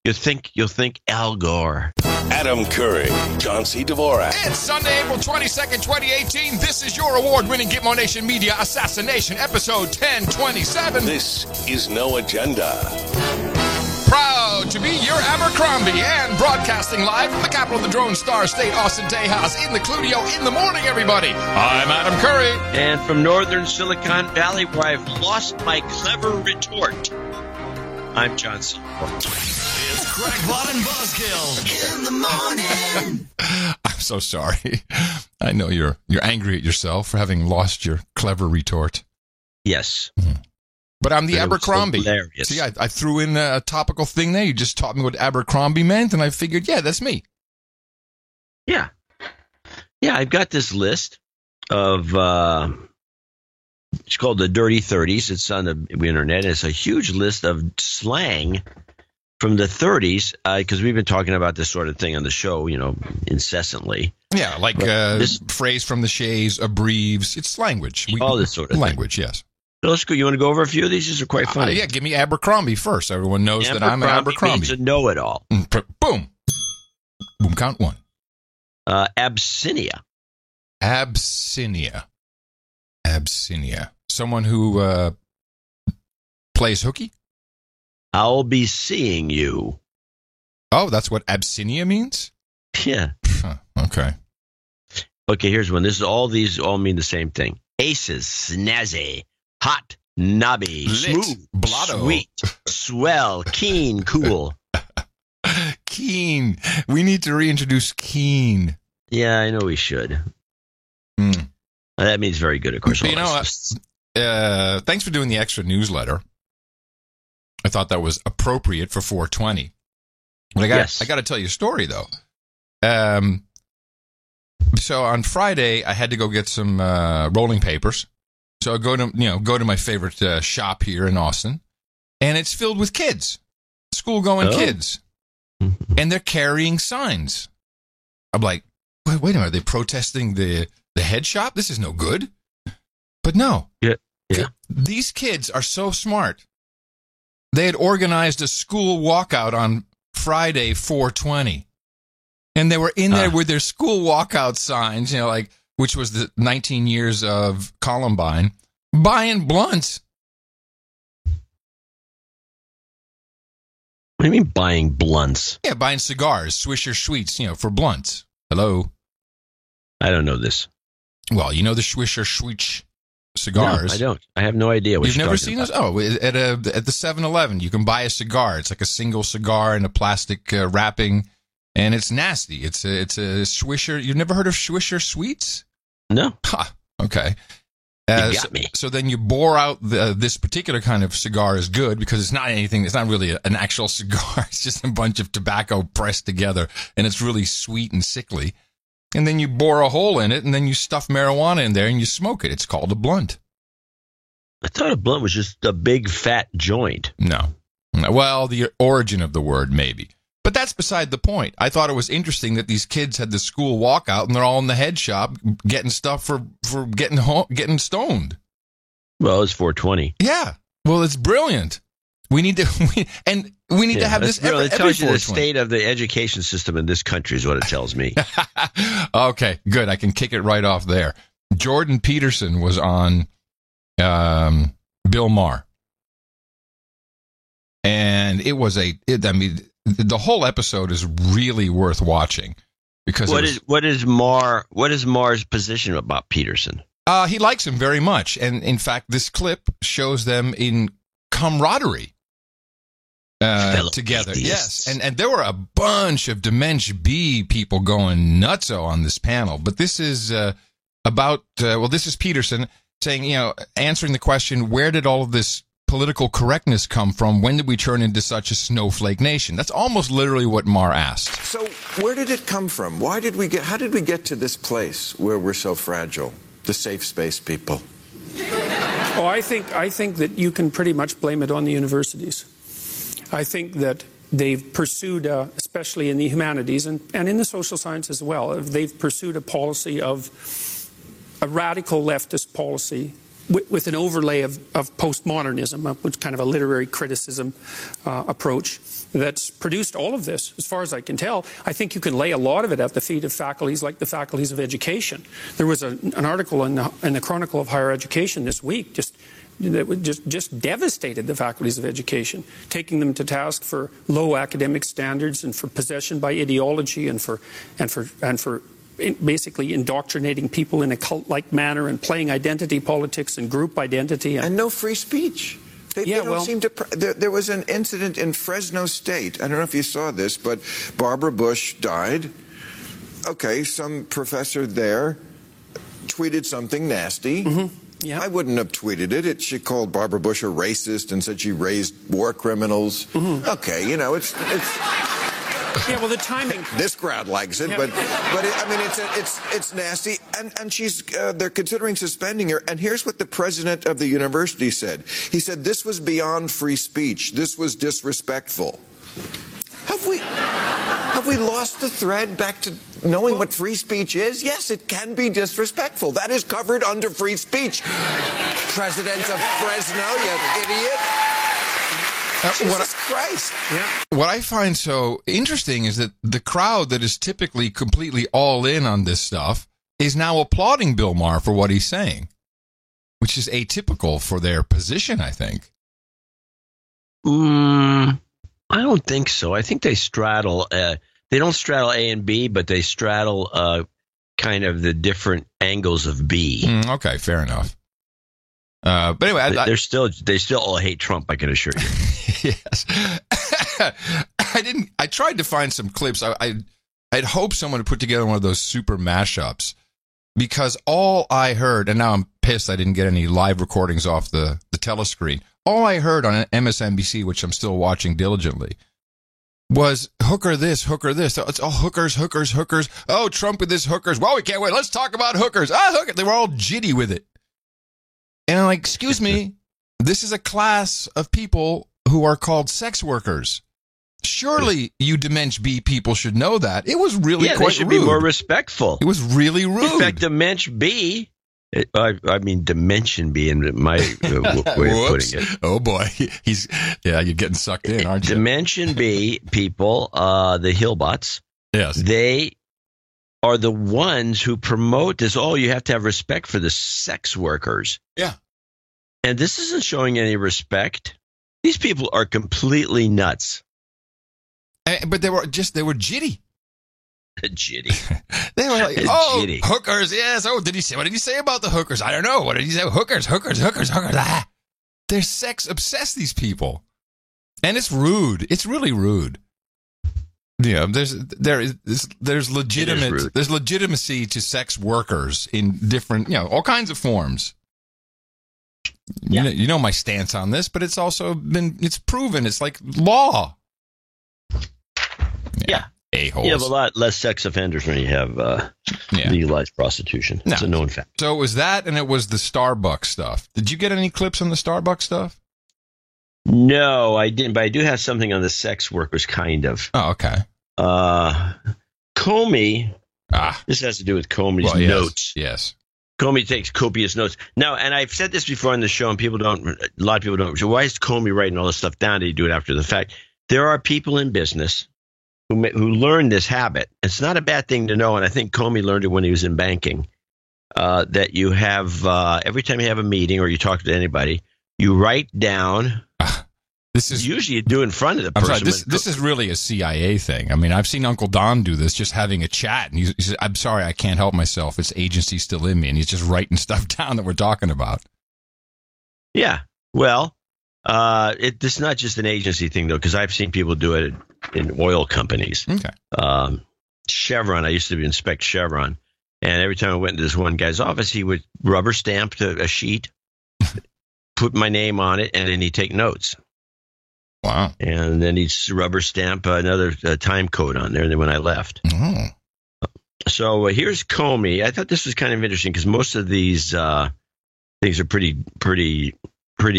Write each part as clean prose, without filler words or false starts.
You'll think Al Gore. Adam Curry, John C. Dvorak. It's Sunday, April 22nd, 2018. This is your award-winning Gitmo Nation Media Assassination, episode 1027. This is No Agenda. Proud to be your Abercrombie and broadcasting live from the capital of the Drone Star State, Austin, Texas, in the Cludio in the morning, everybody. I'm Adam Curry. And from northern Silicon Valley, where I've lost my clever retort, I'm John C. It's Greg Watt and Buzzkill in the morning. I'm so sorry. I know you're angry at yourself for having lost your clever retort. Yes. But I'm the It was Abercrombie. hilarious. See, I threw in a topical thing there. You just taught me what Abercrombie meant, and I figured, yeah, that's me. Yeah. Yeah, I've got this list of, it's called the Dirty 30s. It's on the internet. It's a huge list of slang from the 30s, because we've been talking about this sort of thing on the show, incessantly. Yeah, like this phrase from the Shays, abreves. It's language. All this sort of language, yes. So let's go. You want to go over a few of these? These are quite funny. Yeah, give me Abercrombie first. Everyone knows that I'm an Abercrombie. Means a know-it-all. Boom. Boom, count one. Abyssinia. Abyssinia. Someone who plays hooky? I'll be seeing you. Oh, that's what Abyssinia means? Yeah. Huh, okay. Okay, here's one. These all mean the same thing. Aces, snazzy, hot, knobby, Lit, smooth, blotto. sweet, swell, keen, cool. Keen. We need to reintroduce keen. Yeah, I know we should. That means very good, of course. But thanks for doing the extra newsletter. I thought that was appropriate for 420. But I got to tell you a story, though. So on Friday, I had to go get some rolling papers. So I go to my favorite shop here in Austin, and it's filled with kids, school-going kids, and they're carrying signs. I'm like, wait a minute, are they protesting the head shop? This is no good. But no. Yeah. These kids are so smart. They had organized a school walkout on Friday, 420. And they were in there with their school walkout signs, which was the 19 years of Columbine, buying blunts. What do you mean buying blunts? Yeah, buying cigars, Swisher Sweets, for blunts. Hello? I don't know this. Well, you know the Swisher Sweets cigars. No, I don't. I have no idea what You've never seen those? Oh, at the 7-Eleven, you can buy a cigar. It's like a single cigar in a plastic wrapping, and it's nasty. It's a Swisher. You've never heard of Swisher Sweets? No. Ha. Okay. You got me. So then you bore out this particular kind of cigar is good because it's not anything. It's not really an actual cigar. It's just a bunch of tobacco pressed together, and it's really sweet and sickly. And then you bore a hole in it, and then you stuff marijuana in there, and you smoke it. It's called a blunt. I thought a blunt was just a big fat joint. No. Well, the origin of the word, maybe. But that's beside the point. I thought it was interesting that these kids had the school walkout, and they're all in the head shop getting stuff for getting stoned. Well, it's 420. Yeah. Well, it's brilliant. We need to have this every It tells you the 420. state of the education system in this country is what it tells me. Okay, good. I can kick it right off there. Jordan Peterson was on Bill Maher. And it was the whole episode is really worth watching because what is Maher's position about Peterson? He likes him very much. And in fact, this clip shows them in camaraderie. Together, atheists. yes, and there were a bunch of Dimension B people going nutso on this panel, but this is about this is Peterson saying, answering the question, where did all of this political correctness come from? When did we turn into such a snowflake nation? That's almost literally what Maher asked. So where did it come from? How did we get to this place where we're so fragile? The safe space people. Oh, I think that you can pretty much blame it on the universities. I think that they've pursued, especially in the humanities and in the social sciences as well, they've pursued a policy of a radical leftist policy with an overlay of postmodernism, which kind of a literary criticism approach, that's produced all of this, as far as I can tell. I think you can lay a lot of it at the feet of faculties like the faculties of education. There was an article in the Chronicle of Higher Education this week that just devastated the faculties of education, taking them to task for low academic standards and for possession by ideology and for basically indoctrinating people in a cult-like manner and playing identity politics and group identity. And no free speech. They don't seem to. There was an incident in Fresno State. I don't know if you saw this, but Barbara Bush died. Okay, some professor there tweeted something nasty. Mm-hmm. Yeah. I wouldn't have tweeted it. She called Barbara Bush a racist and said she raised war criminals. Mm-hmm. Okay, you know, it's. Yeah, well, the timing. This crowd likes it, but it's nasty, and she's they're considering suspending her. And here's what the president of the university said. He said this was beyond free speech. This was disrespectful. Have we lost the thread back to knowing what free speech is? Yes, it can be disrespectful. That is covered under free speech. President of Fresno, you idiot. Jesus Christ. Yeah. What I find so interesting is that the crowd that is typically completely all in on this stuff is now applauding Bill Maher for what he's saying, which is atypical for their position, I think. I don't think so. I think they straddle. They don't straddle A and B, but they straddle kind of the different angles of B. Okay, fair enough. But anyway, they still all hate Trump, I can assure you. Yes. I tried to find some clips. I'd hoped someone would put together one of those super mashups, because all I heard, and now I'm pissed I didn't get any live recordings off the telescreen. All I heard on MSNBC, which I'm still watching diligently, was hooker this, hooker this. It's all hookers, hookers, hookers. Oh, Trump with his hookers. Well, we can't wait. Let's talk about hookers. Hooker. They were all jitty with it. And I'm like, excuse me, this is a class of people who are called sex workers. Surely you Dimension B people should know that. It was really quite rude. They should be more respectful. It was really rude. In fact, Dimension B, Dimension B in my way of putting it. Oh, boy. You're getting sucked in, aren't you? Dimension B people, the Hillbots, yes, they are the ones who promote this. Oh, you have to have respect for the sex workers. Yeah. And this isn't showing any respect. These people are completely nuts. But they were jitty. Jitty. They were like, jitty. Hookers, yes. Oh, what did he say about the hookers? I don't know. What did he say? Hookers. Ah. They're sex obsessed, these people. And it's rude. It's really rude. Yeah, there's legitimacy to sex workers in different, all kinds of forms. Yeah. You know my stance on this, but it's also it's proven. It's like law. Yeah. A-holes. You have a lot less sex offenders when you have legalized prostitution. It's a known fact. So it was that, and it was the Starbucks stuff. Did you get any clips on the Starbucks stuff? No, I didn't, but I do have something on the sex workers, kind of. Oh, okay. Comey, this has to do with Comey's notes. Yes. Comey takes copious notes. Now, and I've said this before on the show, and a lot of people don't. So why is Comey writing all this stuff down? Did he do it after the fact? There are people in business who learn this habit. It's not a bad thing to know, and I think Comey learned it when he was in banking, that you have, every time you have a meeting or you talk to anybody, you write down. This is usually you do in front of the person. I'm sorry, this is really a CIA thing. I mean, I've seen Uncle Don do this, just having a chat, and he says, "I'm sorry, I can't help myself. It's agency still in me," and he's just writing stuff down that we're talking about. Yeah, well, it's not just an agency thing though, because I've seen people do it in oil companies. Okay. Chevron. I used to inspect Chevron, and every time I went into this one guy's office, he would rubber stamp a sheet, put my name on it, and then he'd take notes. Wow. And then he'd rubber stamp another time code on there, and then when I left. Oh. So here's Comey. I thought this was kind of interesting because most of these things are pretty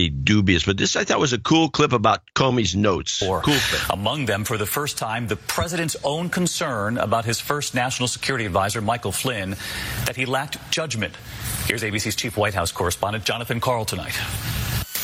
dubious. But this I thought was a cool clip about Comey's notes. Cool clip. Among them, for the first time, the president's own concern about his first national security advisor, Michael Flynn, that he lacked judgment. Here's ABC's chief White House correspondent, Jonathan Karl, tonight.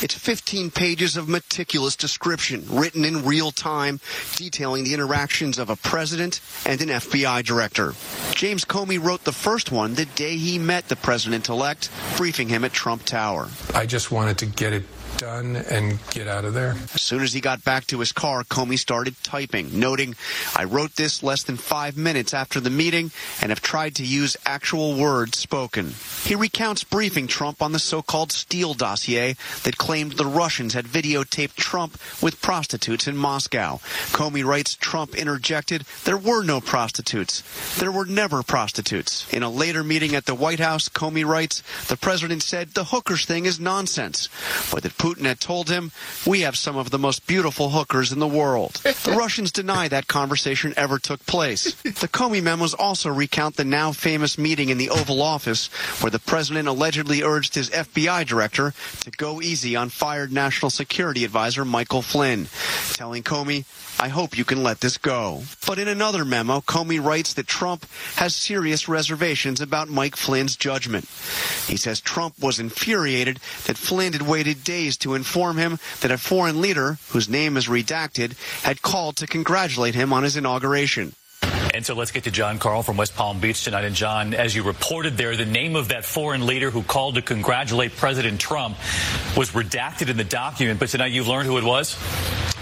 It's 15 pages of meticulous description, written in real time, detailing the interactions of a president and an FBI director. James Comey wrote the first one the day he met the president-elect, briefing him at Trump Tower. I just wanted to get it done and get out of there. As soon as he got back to his car, Comey started typing, noting, "I wrote this less than 5 minutes after the meeting and have tried to use actual words spoken." He recounts briefing Trump on the so-called Steele dossier that claimed the Russians had videotaped Trump with prostitutes in Moscow. Comey writes Trump interjected, "There were no prostitutes. There were never prostitutes." In a later meeting at the White House, Comey writes, "The president said the hookers thing is nonsense, but that Putin had told him, we have some of the most beautiful hookers in the world." The Russians deny that conversation ever took place. The Comey memos also recount the now famous meeting in the Oval Office where the president allegedly urged his FBI director to go easy on fired National Security Advisor Michael Flynn, telling Comey, "I hope you can let this go." But in another memo, Comey writes that Trump has serious reservations about Mike Flynn's judgment. He says Trump was infuriated that Flynn had waited days to inform him that a foreign leader, whose name is redacted, had called to congratulate him on his inauguration. And so let's get to John Carl from West Palm Beach tonight. And John, as you reported there, the name of that foreign leader who called to congratulate President Trump was redacted in the document. But tonight you've learned who it was?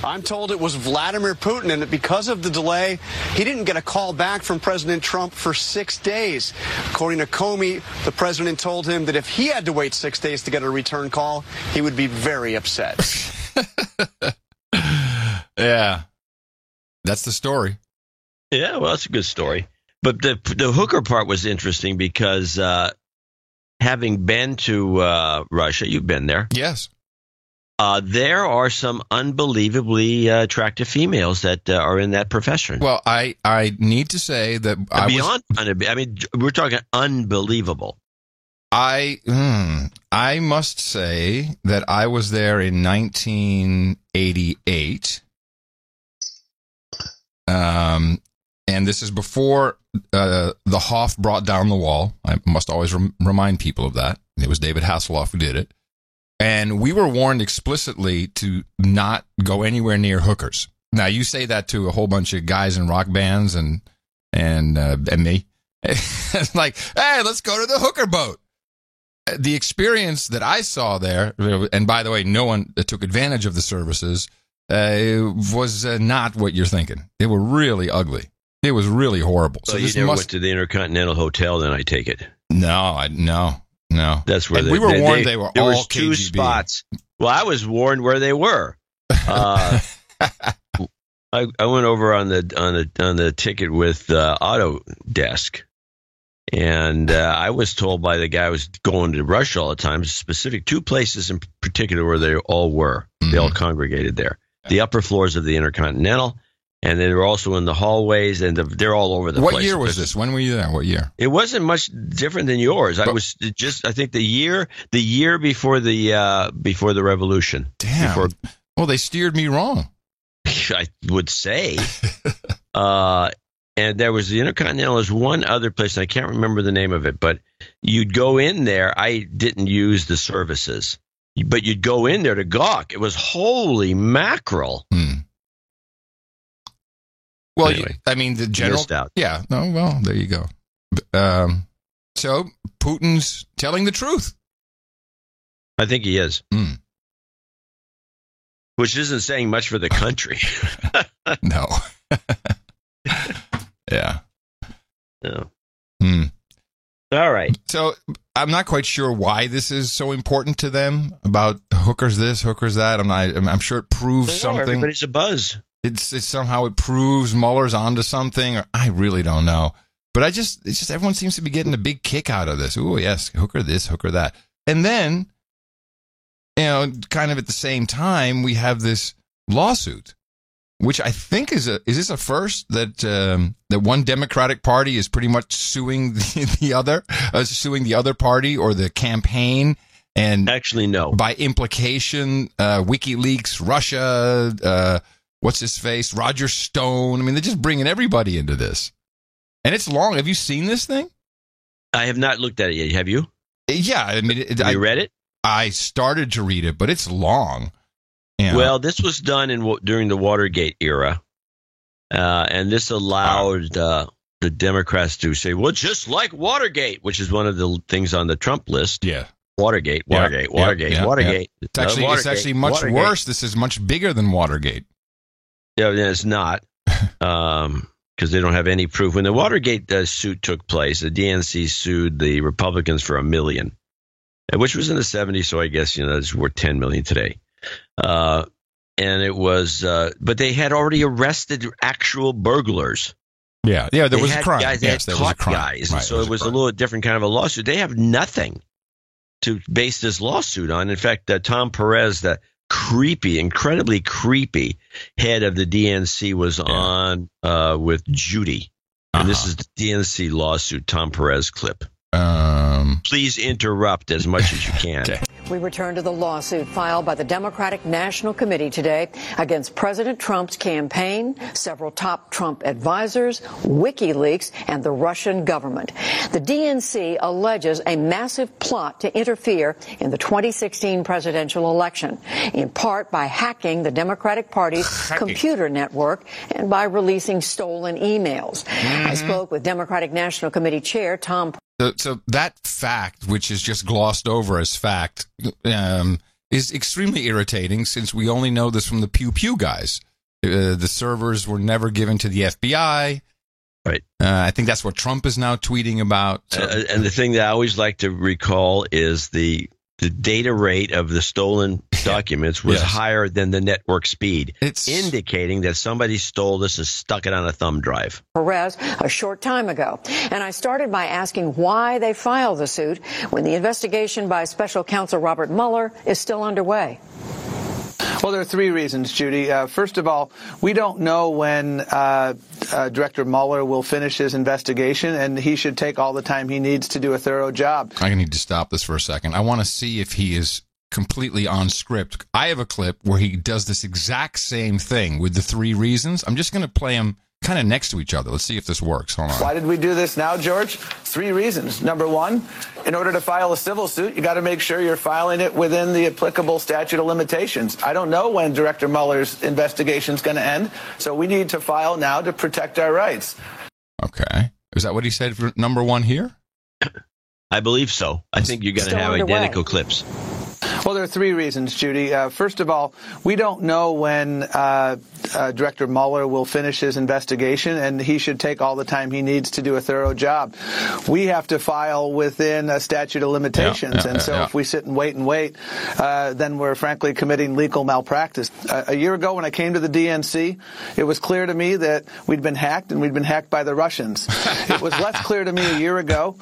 I'm told it was Vladimir Putin, and that because of the delay, he didn't get a call back from President Trump for 6 days. According to Comey, the president told him that if he had to wait 6 days to get a return call, he would be very upset. Yeah. That's the story. Yeah, well, it's a good story. But the hooker part was interesting because having been to Russia, you've been there. Yes. There are some unbelievably attractive females that are in that profession. Well, I need to say that we're talking unbelievable. I must say that I was there in 1988. And this is before the Hoff brought down the wall. I must always remind people of that. It was David Hasselhoff who did it. And we were warned explicitly to not go anywhere near hookers. Now, you say that to a whole bunch of guys in rock bands and me. It's like, hey, let's go to the hooker boat. The experience that I saw there, and by the way, no one took advantage of the services, was not what you're thinking. They were really ugly. It was really horrible. So you never went to the Intercontinental Hotel, then I take it. No. That's where we were warned they were all KGB. There was 2 spots. Well, I was warned where they were. I went over on the ticket with Autodesk, and I was told by the guy who was going to Russia all the time, specific 2 places in particular where they all were. They all congregated there. The upper floors of the Intercontinental. And they were also in the hallways, and they're all over the place. What year was this? When were you there? What year? It wasn't much different than yours. I think the year before the revolution. Damn. Well, they steered me wrong. I would say. And there was the Intercontinental. There's one other place, and I can't remember the name of it, but you'd go in there. I didn't use the services, but you'd go in there to gawk. It was holy mackerel. Well, anyway, the general. Missed out. Yeah. No. Well, there you go. So Putin's telling the truth. I think he is. Which isn't saying much for the country. No. Yeah. No. All right. So I'm not quite sure why this is so important to them about hookers this, hookers that. I'm sure it proves something. Everybody's a buzz. It's somehow it proves Mueller's onto something. I really don't know. But it's just everyone seems to be getting a big kick out of this. Oh, yes, hooker this, hooker that. And then, kind of at the same time, we have this lawsuit, which I think is this a first that one Democratic Party is pretty much suing the other party or the campaign. And actually, no. By implication, WikiLeaks, Russia, what's his face? Roger Stone. They're just bringing everybody into this. And it's long. Have you seen this thing? I have not looked at it yet. Have you? Yeah. Have you read it? I started to read it, but it's long. You know. Well, this was done during the Watergate era, and this allowed the Democrats to say, well, just like Watergate, which is one of the things on the Trump list. Yeah. Watergate. It's actually much worse. This is much bigger than Watergate. Yeah, it's not, because they don't have any proof. When the Watergate suit took place, the DNC sued the Republicans for $1 million, which was in the 70s. So I guess it's worth $10 million today. And it was, but they had already arrested actual burglars. Yeah, there was a crime. Yes, there was a crime. Guys, right, so it was a little different kind of a lawsuit. They have nothing to base this lawsuit on. In fact, Tom Perez, the incredibly creepy head of the DNC, was on with Judy. And this is the DNC lawsuit, Tom Perez clip. Please interrupt as much as you can. Okay. We return to the lawsuit filed by the Democratic National Committee today against President Trump's campaign, several top Trump advisors, WikiLeaks, and the Russian government. The DNC alleges a massive plot to interfere in the 2016 presidential election, in part by hacking the Democratic Party's computer network and by releasing stolen emails. I spoke with Democratic National Committee Chair Tom. So that fact, which is just glossed over as fact, is extremely irritating since we only know this from the Pew Pew guys. The servers were never given to the FBI. Right. I think that's what Trump is now tweeting about. So. And the thing that I always like to recall is the data rate of the stolen documents was higher than the network speed, indicating that somebody stole this and stuck it on a thumb drive. Perez a short time ago. And I started by asking why they filed the suit when the investigation by special counsel Robert Mueller is still underway. Well, there are three reasons, Judy. First of all, we don't know when Director Mueller will finish his investigation, and he should take all the time he needs to do a thorough job. I need to stop this for a second. I want to see if he is completely on script. I have a clip where he does this exact same thing with the three reasons. I'm just going to play them kind of next to each other. Let's see if this works. Hold on. Why did we do this now, George? Three reasons. Number one, in order to file a civil suit, you got to make sure you're filing it within the applicable statute of limitations. I don't know when Director Mueller's investigation is going to end, so we need to file now to protect our rights. Okay. Is that what he said for number one here? I believe so. I think you're going to have identical clips. Well, there are three reasons, Judy. First of all, we don't know when Director Mueller will finish his investigation, and he should take all the time he needs to do a thorough job. We have to file within a statute of limitations, if we sit and wait, then we're frankly committing legal malpractice. A year ago when I came to the DNC, it was clear to me that we'd been hacked, and we'd been hacked by the Russians. It was less clear to me a year ago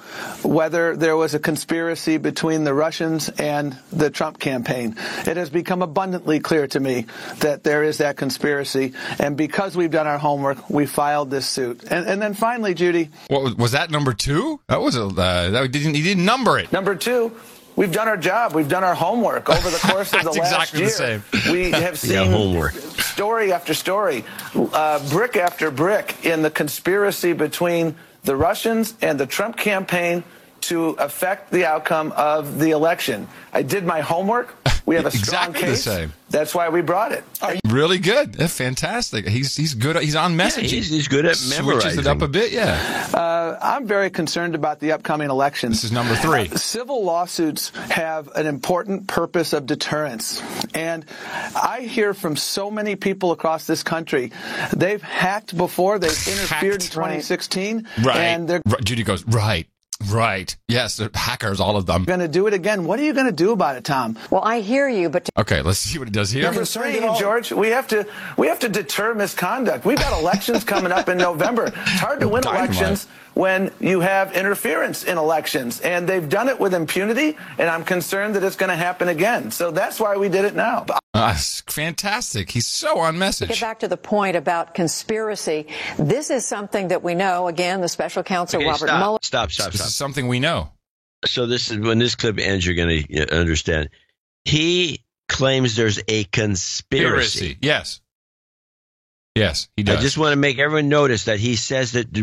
whether there was a conspiracy between the Russians and the Trump campaign. It has become abundantly clear to me that there is that conspiracy, and because we've done our homework, we filed this suit. And then finally, Judy, what was that number two? That was he didn't number it. Number two. We've done our job. We've done our homework over the course of the last year. The same. We have seen story after story, brick after brick in the conspiracy between the Russians and the Trump campaign to affect the outcome of the election. I did my homework. We have a strong case. The same. That's why we brought it. Really good. That's fantastic. He's good. He's on message. Yeah, he's good at memorizing. Switches it up a bit. Yeah. I'm very concerned about the upcoming elections. This is number three. Civil lawsuits have an important purpose of deterrence. And I hear from so many people across this country. They've hacked before. They've interfered in 2016. Right. And Judy goes, right. Right. Yes, they're hackers, all of them. Going to do it again. What are you going to do about it, Tom? Well, I hear you, but... Okay, let's see what it does here. Number three, George, we have to deter misconduct. We've got elections coming up in November. It's hard to win elections when you have interference in elections. And they've done it with impunity, and I'm concerned that it's going to happen again. So that's why we did it now. Fantastic. He's so on message. Get back to the point about conspiracy. This is something that we know. Again, the special counsel Robert Mueller. Stop. This is something we know. So this is when this clip ends, you're going to understand. He claims there's a conspiracy. Yes. Yes, he does. I just want to make everyone notice that he says that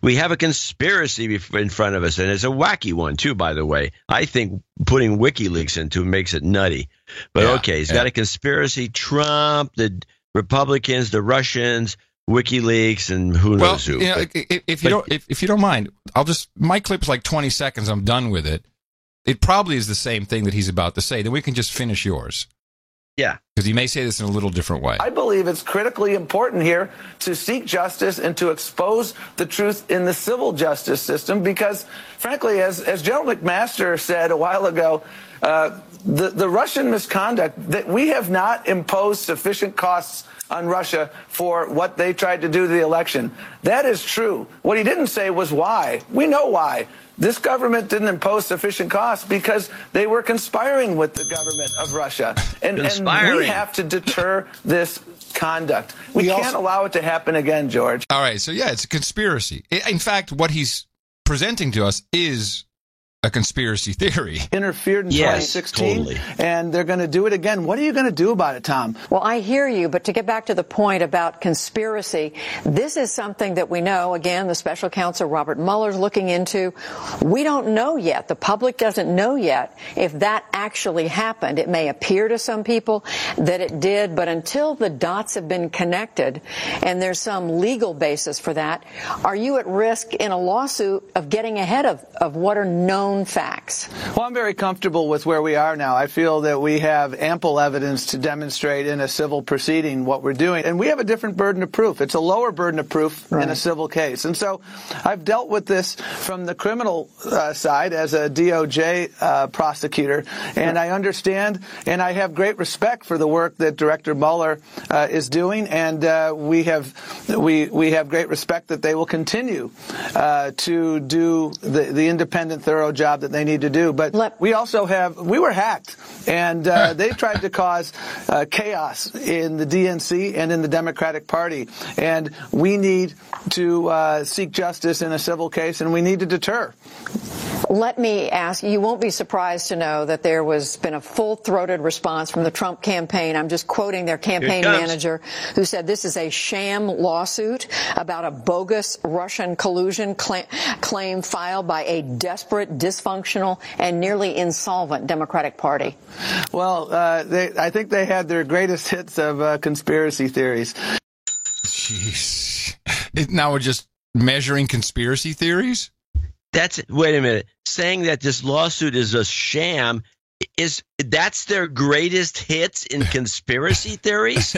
we have a conspiracy in front of us, and it's a wacky one too. By the way, I think putting WikiLeaks into it makes it nutty. But okay, he's got a conspiracy: Trump, the Republicans, the Russians, WikiLeaks, and who knows who. If you don't mind, my clip's like 20 seconds. I'm done with it. It probably is the same thing that he's about to say. Then we can just finish yours. Yeah. Because he may say this in a little different way. I believe it's critically important here to seek justice and to expose the truth in the civil justice system because, frankly, as General McMaster said a while ago, the Russian misconduct, that we have not imposed sufficient costs on Russia for what they tried to do to the election. That is true. What he didn't say was why. We know why. This government didn't impose sufficient costs because they were conspiring with the government of Russia. And we have to deter this conduct. We can't allow it to happen again, George. All right. So, yeah, it's a conspiracy. In fact, what he's presenting to us is a conspiracy theory. Interfered in 2016, totally. And they're going to do it again. What are you going to do about it, Tom? Well, I hear you, but to get back to the point about conspiracy, this is something that we know, again, the special counsel Robert Mueller's looking into. We don't know yet. The public doesn't know yet if that actually happened. It may appear to some people that it did, but until the dots have been connected and there's some legal basis for that, are you at risk in a lawsuit of getting ahead of what are known facts? Well, I'm very comfortable with where we are now. I feel that we have ample evidence to demonstrate in a civil proceeding what we're doing. And we have a different burden of proof. It's a lower burden of proof in a civil case. And so I've dealt with this from the criminal side as a DOJ prosecutor. And I understand and I have great respect for the work that Director Mueller is doing. And we have great respect that they will continue to do the independent, thorough job that they need to do. But we were hacked, and they tried to cause chaos in the DNC and in the Democratic Party. And we need to seek justice in a civil case, and we need to deter. Let me ask, you won't be surprised to know that there was been a full-throated response from the Trump campaign. I'm just quoting their campaign manager, who said this is a sham lawsuit about a bogus Russian collusion claim filed by a desperate, dysfunctional, and nearly insolvent Democratic Party. Well, I think they had their greatest hits of conspiracy theories. Jeez. Now we're just measuring conspiracy theories? Wait a minute. Saying that this lawsuit is a sham, that's their greatest hits in conspiracy theories?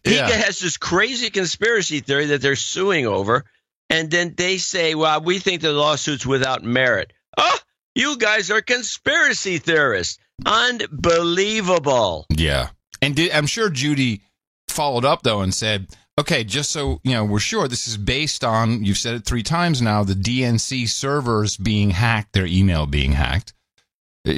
He has this crazy conspiracy theory that they're suing over, and then they say, well, we think the lawsuit's without merit. Oh, you guys are conspiracy theorists. Unbelievable. Yeah. And I'm sure Judy followed up, though, and said, okay, just so we're sure, this is based on, you've said it 3 times now, the DNC servers being hacked, their email being hacked.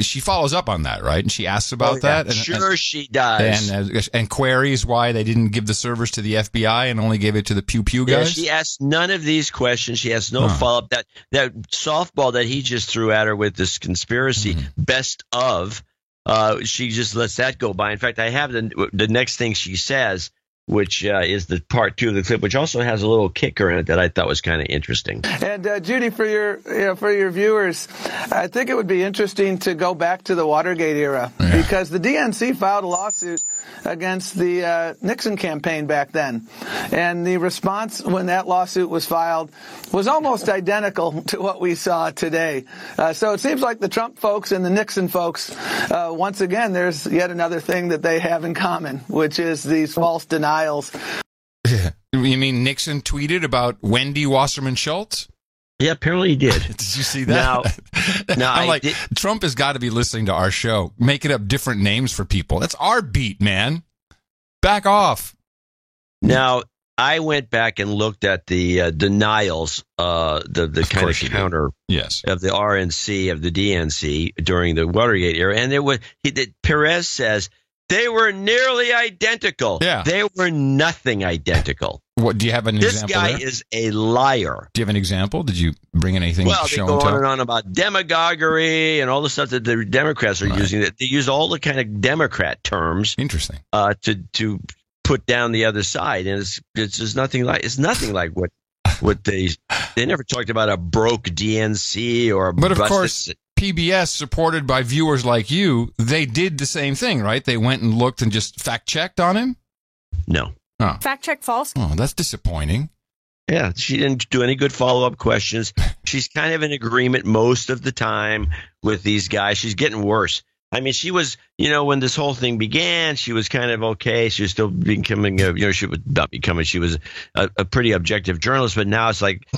She follows up on that, right? And she asks about that. And, sure, she does. And queries why they didn't give the servers to the FBI and only gave it to the Pew Pew guys. Yeah, she asks none of these questions. She has no follow-up. That softball that he just threw at her with this conspiracy best of, she just lets that go by. In fact, I have the next thing she says, which is the part 2 of the clip, which also has a little kicker in it that I thought was kind of interesting. And Judy, for your viewers, I think it would be interesting to go back to the Watergate era because the DNC filed a lawsuit against the Nixon campaign back then, and the response when that lawsuit was filed was almost identical to what we saw today. So it seems like the Trump folks and the Nixon folks, once again, there's yet another thing that they have in common, which is these false denials. Yeah. You mean Nixon tweeted about Wendy Wasserman Schultz? Yeah, apparently he did. Did you see that? Now I'm like, Trump has got to be listening to our show, making up different names for people. That's our beat, man. Back off. Now, I went back and looked at the denials, the kind of counter of the RNC, of the DNC during the Watergate era. And Perez says they were nearly identical. Yeah. They were nothing identical. What do you have an example? This guy there? is a liar. Do you have an example? Did you bring in anything? Well, they go on and on about demagoguery and all the stuff that the Democrats are using. They use all the kind of Democrat terms. Interesting. To put down the other side, and it's just nothing like what they never talked about a broke DNC or a but of course PBS, supported by viewers like you, they did the same thing, right? They went and looked and just fact checked on him. No. Oh. Fact check false. Oh, that's disappointing. Yeah, she didn't do any good follow-up questions. She's kind of in agreement most of the time with these guys. She's getting worse. I mean, she was, when this whole thing began, she was kind of okay. She was still becoming, she was not becoming, she was a pretty objective journalist. But now it's like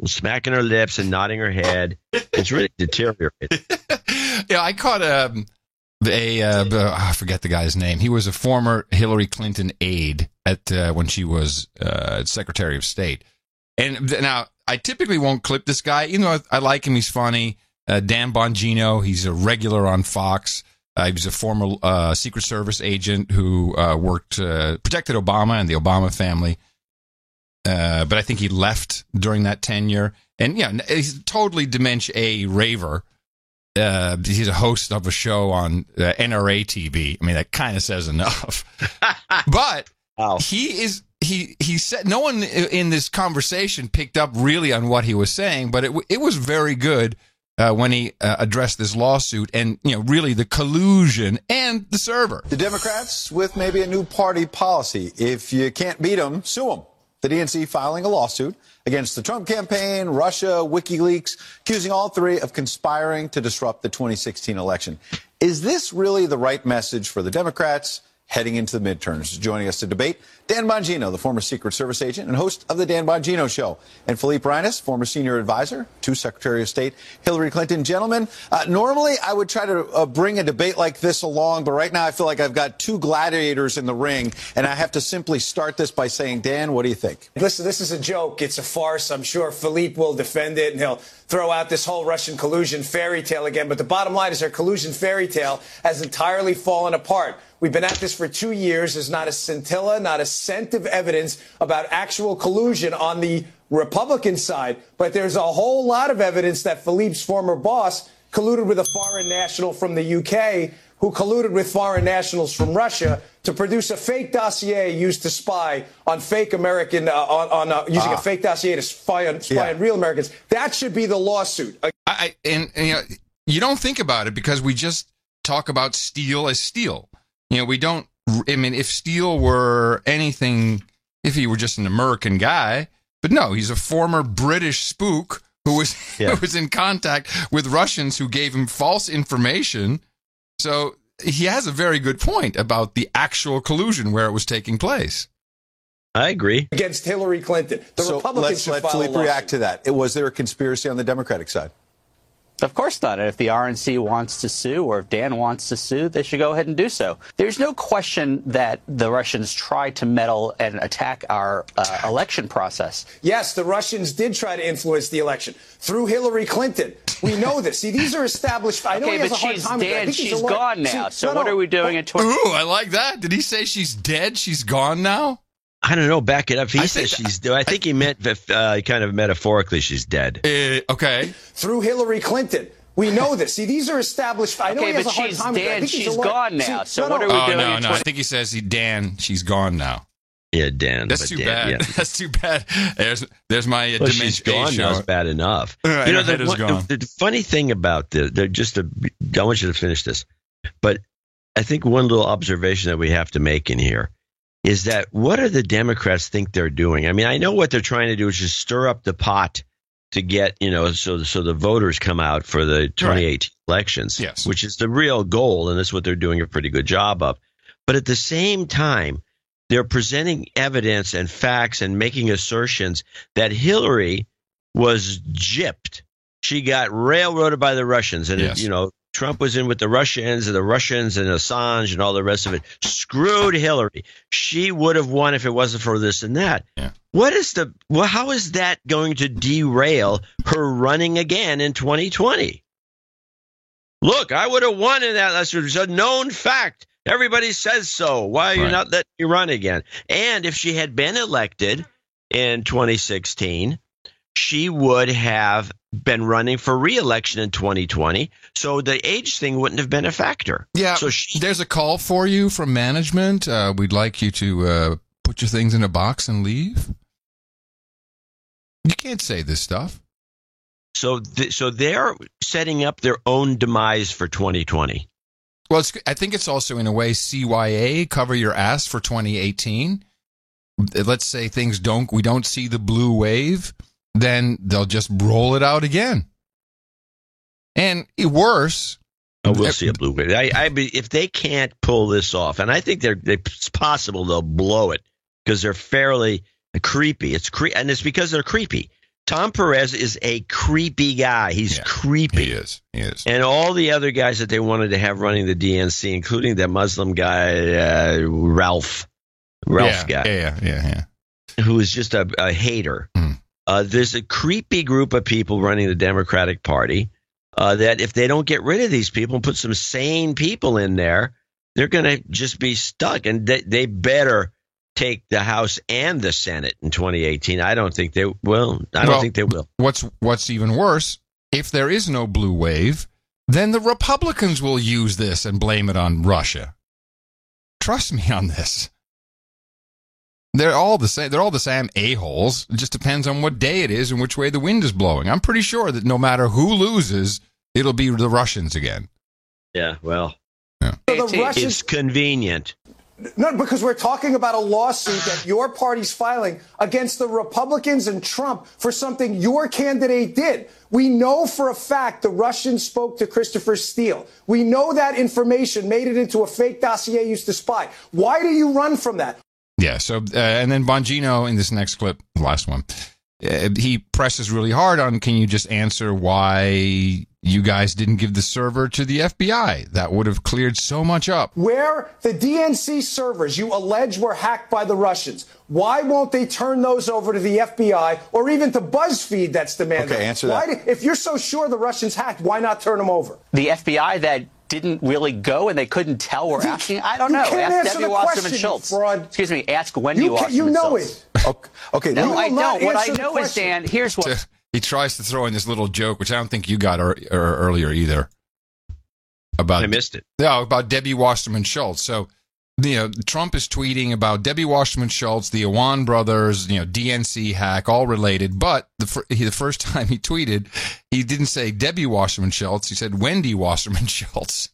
smacking her lips and nodding her head. It's really deteriorated. Yeah, I caught I forget the guy's name. He was a former Hillary Clinton aide at when she was Secretary of State. And now I typically won't clip this guy, even though I like him. He's funny. Dan Bongino, he's a regular on Fox. He was a former Secret Service agent who protected Obama and the Obama family. But I think he left during that tenure. And yeah, he's totally dementia A raver. He's a host of a show on NRA TV. I mean, that kind of says enough. But he said no one in this conversation picked up really on what he was saying, but it was very good when he addressed this lawsuit and really the collusion and the server. The Democrats with maybe a new party policy: if you can't beat them, sue them. The DNC filing a lawsuit against the Trump campaign, Russia, WikiLeaks, accusing all three of conspiring to disrupt the 2016 election. Is this really the right message for the Democrats heading into the midterms? Joining us to debate, Dan Bongino, the former Secret Service agent and host of The Dan Bongino Show, and Philippe Reines, former senior advisor to Secretary of State Hillary Clinton. Gentlemen, normally I would try to bring a debate like this along, but right now I feel like I've got two gladiators in the ring, and I have to simply start this by saying, Dan, what do you think? Listen, this is a joke. It's a farce. I'm sure Philippe will defend it, and he'll throw out this whole Russian collusion fairy tale again. But the bottom line is our collusion fairy tale has entirely fallen apart. We've been at this for 2 years. There's not a scintilla, not a cent of evidence about actual collusion on the Republican side. But there's a whole lot of evidence that Philippe's former boss colluded with a foreign national from the UK who colluded with foreign nationals from Russia to produce a fake dossier used to spy on fake American, using a fake dossier to spy on real Americans. That should be the lawsuit. You don't think about it because we just talk about Steele as Steele. We don't, if Steele were anything, if he were just an American guy, but no, he's a former British spook who was in contact with Russians who gave him false information. So he has a very good point about the actual collusion where it was taking place. I agree. Against Hillary Clinton. The Republicans should let file Philippe react to that. Was there a conspiracy on the Democratic side? Of course not. And if the RNC wants to sue, or if Dan wants to sue, they should go ahead and do so. There's no question that the Russians tried to meddle and attack our election process. Yes, the Russians did try to influence the election through Hillary Clinton. We know this. See, these are established. I know okay, he has but a hard she's time dead. with that. She's gone now. So what are we doing in 20? Ooh, I like that. Did he say she's dead? She's gone now? I don't know. Back it up. He says she's dead. I think he meant kind of metaphorically she's dead. Okay. Through Hillary Clinton. We know this. See, these are established. I know he has a hard time with that. I think she's gone now. So what are we doing? No. I think he says Dan. She's gone now. Yeah, Dan. That's too bad. Yeah. That's too bad. There's my dementia. She's gone now. It's bad enough. The funny thing about this, I want you to finish this, but I think one little observation that we have to make in here is that what do the Democrats think they're doing? I mean, I know what they're trying to do is just stir up the pot to get, so the voters come out for the 2018 elections, yes, which is the real goal, and that's what they're doing a pretty good job of. But at the same time, they're presenting evidence and facts and making assertions that Hillary was gypped. She got railroaded by the Russians, and Trump was in with the Russians and Assange and all the rest of it. Screwed Hillary. She would have won if it wasn't for this and that. Yeah. How is that going to derail her running again in 2020? Look, I would have won in that. That's a known fact. Everybody says so. Why are you not letting me run again? And if she had been elected in 2016, she would have been running for re-election in 2020, so the age thing wouldn't have been a factor. Yeah, so there's a call for you from management. We'd like you to put your things in a box and leave. You can't say this stuff. So they're setting up their own demise for 2020. Well, I think it's also, in a way, CYA, cover your ass for 2018. Let's say we don't see the blue wave, then they'll just roll it out again. And worse. Oh, we'll see a blue wave. If they can't pull this off, and I think it's possible they'll blow it because they're fairly creepy. And it's because they're creepy. Tom Perez is a creepy guy. He's creepy. He is. And all the other guys that they wanted to have running the DNC, including that Muslim guy, Ralph guy. Yeah. Who is just a hater. There's a creepy group of people running the Democratic Party that if they don't get rid of these people and put some sane people in there, they're going to just be stuck. And they better take the House and the Senate in 2018. I don't think they will. I don't think they will. What's even worse, if there is no blue wave, then the Republicans will use this and blame it on Russia. Trust me on this. They're all the same. They're all the same a-holes. It just depends on what day it is and which way the wind is blowing. I'm pretty sure that no matter who loses, it'll be the Russians again. Yeah, well, So the Russians, it's convenient. No, because we're talking about a lawsuit that your party's filing against the Republicans and Trump for something your candidate did. We know for a fact the Russians spoke to Christopher Steele. We know that information made it into a fake dossier used to spy. Why do you run from that? Yeah, so, and then Bongino in this next clip, the last one, he presses really hard on, can you just answer why you guys didn't give the server to the FBI? That would have cleared so much up. Where the DNC servers you allege were hacked by the Russians, why won't they turn those over to the FBI or even to BuzzFeed that's demanding? Okay, answer that. If you're so sure the Russians hacked, why not turn them over? The FBI that didn't really go and they couldn't tell we're asking? I don't know. Ask Debbie Wasserman Schultz. Excuse me, ask Wendy Wasserman You know Schultz. it. Okay. No, I don't. What I know is, Dan, here's what... He tries to throw in this little joke, which I don't think you got earlier either. I missed it. Yeah, about Debbie Wasserman Schultz. So, Trump is tweeting about Debbie Wasserman Schultz, the Awan brothers, DNC hack, all related. But the first time he tweeted, he didn't say Debbie Wasserman Schultz. He said Wendy Wasserman Schultz,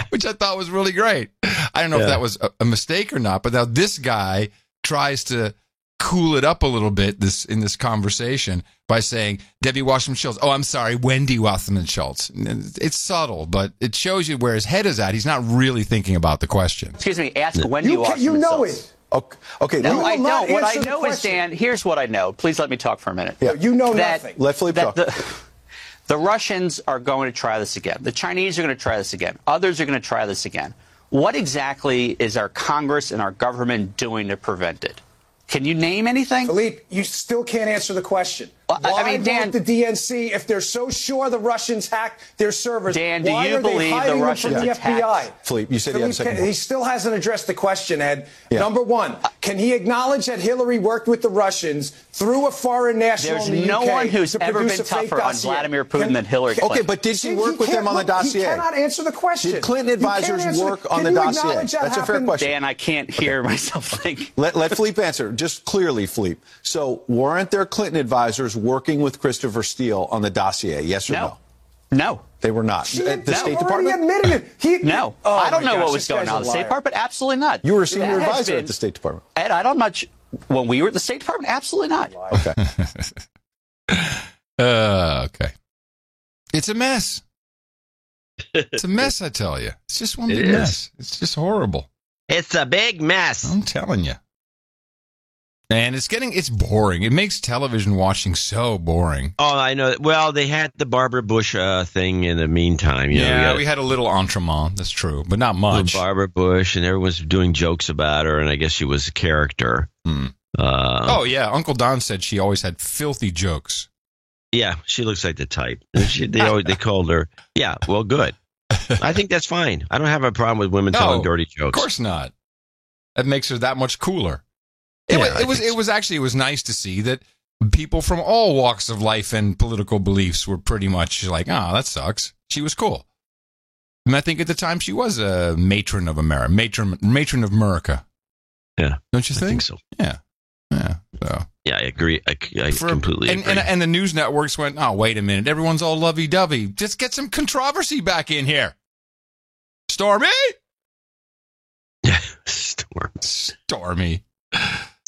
which I thought was really great. I don't know if that was a mistake or not, but now this guy tries to cool it up a little bit in this conversation by saying Debbie Wasserman Schultz. Oh, I'm sorry, Wendy Wasserman Schultz. It's subtle, but it shows you where his head is at. He's not really thinking about the question. Excuse me, ask Wendy Wasserman Schultz. You know it. Okay. No, I don't. What I know is, Dan, here's what I know. Please let me talk for a minute. Yeah. You know nothing. Let Philippe talk. The Russians are going to try this again. The Chinese are going to try this again. Others are going to try this again. What exactly is our Congress and our government doing to prevent it? Can you name anything? Philippe, you still can't answer the question. Why Dan, won't the DNC, if they're so sure the Russians hacked their servers, Dan, do why you are they believe hiding the them from the FBI? Philippe, you said he had a second. He still hasn't addressed the question, Ed. Yeah. Number one, can he acknowledge that Hillary worked with the Russians through a foreign national There's in the no UK one who's to ever produce been a fake tougher on dossier? Vladimir Putin than Hillary Clinton. Okay, but did she work with them on the dossier? He cannot answer the question. Did Clinton advisors work on the dossier? That's a fair question. Dan, I can't hear myself think. Let Philippe answer. Just clearly, Philippe. So weren't there Clinton advisors working with Christopher Steele on the dossier? Yes or no? No. They were not. At the State already Department? admitted it. No. Oh, I don't know gosh, what was going on at the State Department. Absolutely not. You were a senior advisor at the State Department. Ed, I don't much. When we were at the State Department, absolutely not. Okay. Okay. It's a mess. It's a mess, I tell you. It's just one big mess. It's just horrible. It's a big mess. I'm telling you. And it's boring. It makes television watching so boring. Oh, I know. Well, they had the Barbara Bush thing in the meantime. We had a little entremont. That's true, but not much. Barbara Bush, and everyone's doing jokes about her, and I guess she was a character. Oh, yeah. Uncle Don said she always had filthy jokes. Yeah, she looks like the type. They called her. Yeah, well, good. I think that's fine. I don't have a problem with women telling dirty jokes. Of course not. That makes her that much cooler. It was nice to see that people from all walks of life and political beliefs were pretty much like, oh, that sucks. She was cool. And I think at the time she was a matron of America, matron of America. Yeah. Don't you think? I think so. Yeah. Yeah. So. Yeah, I agree. I completely agree. And the news networks went, oh, wait a minute. Everyone's all lovey-dovey. Just get some controversy back in here. Stormy? Stormy.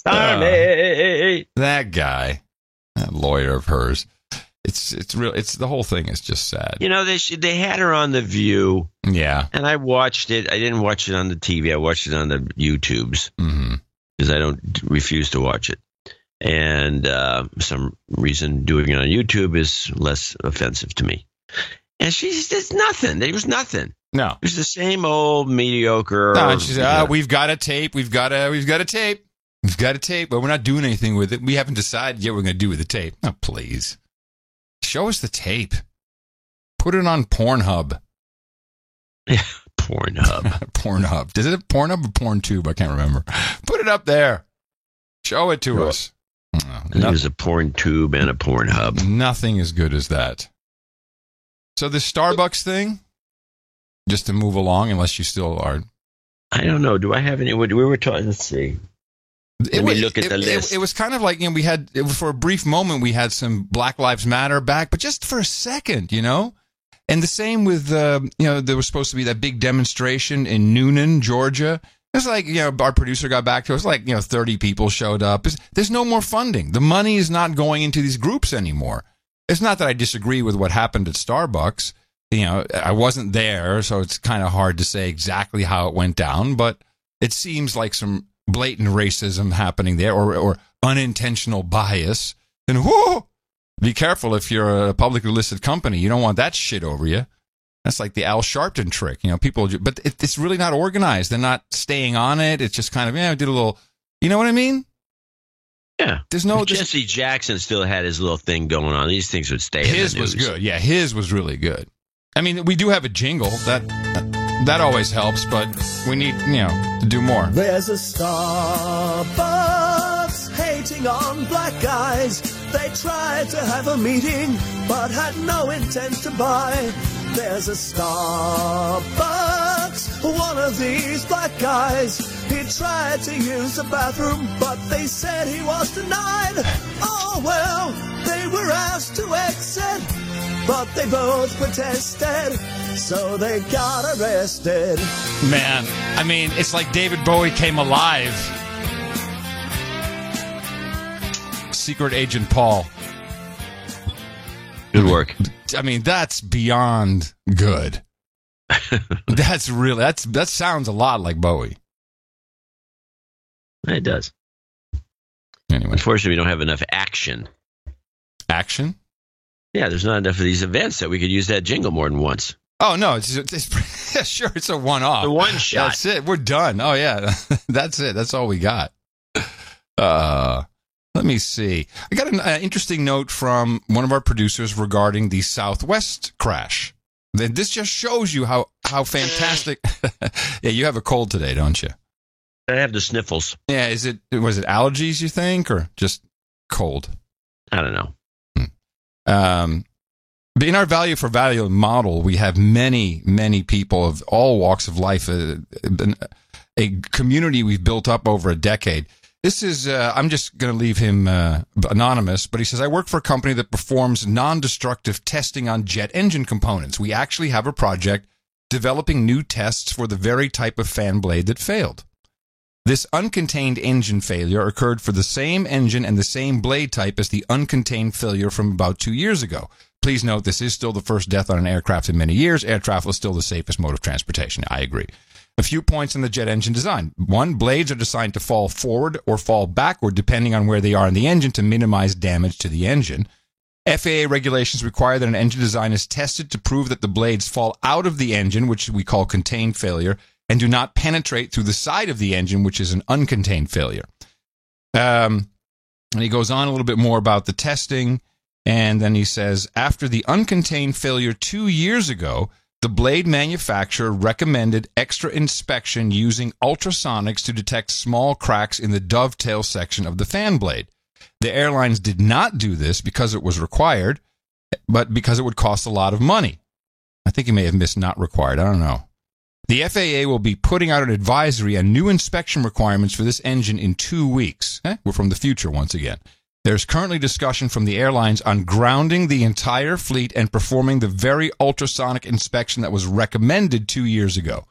That guy. That lawyer of hers. It's real. The whole thing is just sad. You know, they had her on The View. Yeah. And I watched it. I didn't watch it on the TV. I watched it on the YouTubes. Because I refuse to watch it. And for some reason, doing it on YouTube is less offensive to me. And there's nothing. There was nothing. No. It was the same old mediocre. No, and she said, we've got a tape. We've got a tape. We've got a tape, but we're not doing anything with it. We haven't decided yet what we're going to do with the tape. Oh, please. Show us the tape. Put it on Pornhub. Yeah, Pornhub. Pornhub. Is it Pornhub or PornTube? I can't remember. Put it up there. Show it to us. There's a PornTube and a Pornhub. Nothing as good as that. So the Starbucks thing, just to move along, unless you still are. I don't know. Do I have any? We were talking. Let's see. Let me look at the list. It was kind of like, we had, for a brief moment, we had some Black Lives Matter back, but just for a second, And the same with, there was supposed to be that big demonstration in Noonan, Georgia. It was like, our producer got back to us, like, 30 people showed up. There's no more funding. The money is not going into these groups anymore. It's not that I disagree with what happened at Starbucks. I wasn't there, so it's kind of hard to say exactly how it went down, but it seems like some blatant racism happening there, or unintentional bias. And whoa, be careful if you're a publicly listed company. You don't want that shit over you. That's like the Al Sharpton trick. People, but it's really not organized. They're not staying on it. It's just kind of, did a little, you know what I mean? Yeah. Jesse Jackson still had his little thing going on. These things would stay in the news. His was good. Yeah, his was really good. I mean, we do have a jingle. That always helps, but we need, to do more. There's a Starbucks hating on black guys. They tried to have a meeting, but had no intent to buy. There's a Starbucks, one of these black guys. He tried to use the bathroom, but they said he was denied. Oh well, they were asked to exit, but they both protested, so they got arrested. Man, I mean, it's like David Bowie came alive. Secret Agent Paul. Good work. I mean, that's beyond good. That sounds a lot like Bowie. It does. Anyway. Unfortunately, we don't have enough action. Action? Yeah, there's not enough of these events that we could use that jingle more than once. Oh, no, it's sure, it's a one-off. The one shot. That's it. We're done. Oh, yeah. That's it. That's all we got. Let me see. I got an interesting note from one of our producers regarding the Southwest crash. This just shows you how fantastic. Yeah, you have a cold today, don't you? I have the sniffles. Yeah, was it allergies, you think, or just cold? I don't know. But in our value for value model, we have many, many people of all walks of life, a community we've built up over a decade. This is, I'm just going to leave him anonymous, but he says, I work for a company that performs non-destructive testing on jet engine components. We actually have a project developing new tests for the very type of fan blade that failed. This uncontained engine failure occurred for the same engine and the same blade type as the uncontained failure from about 2 years ago. Please note, this is still the first death on an aircraft in many years. Air travel is still the safest mode of transportation. I agree. A few points in the jet engine design. One, blades are designed to fall forward or fall backward depending on where they are in the engine to minimize damage to the engine. FAA regulations require that an engine design is tested to prove that the blades fall out of the engine, which we call contained failure, and do not penetrate through the side of the engine, which is an uncontained failure. And he goes on a little bit more about the testing, and then he says, after the uncontained failure 2 years ago, the blade manufacturer recommended extra inspection using ultrasonics to detect small cracks in the dovetail section of the fan blade. The airlines did not do this because it was required, but because it would cost a lot of money. I think he may have missed not required. I don't know. The FAA will be putting out an advisory on new inspection requirements for this engine in 2 weeks. We're from the future once again. There's currently discussion from the airlines on grounding the entire fleet and performing the very ultrasonic inspection that was recommended 2 years ago.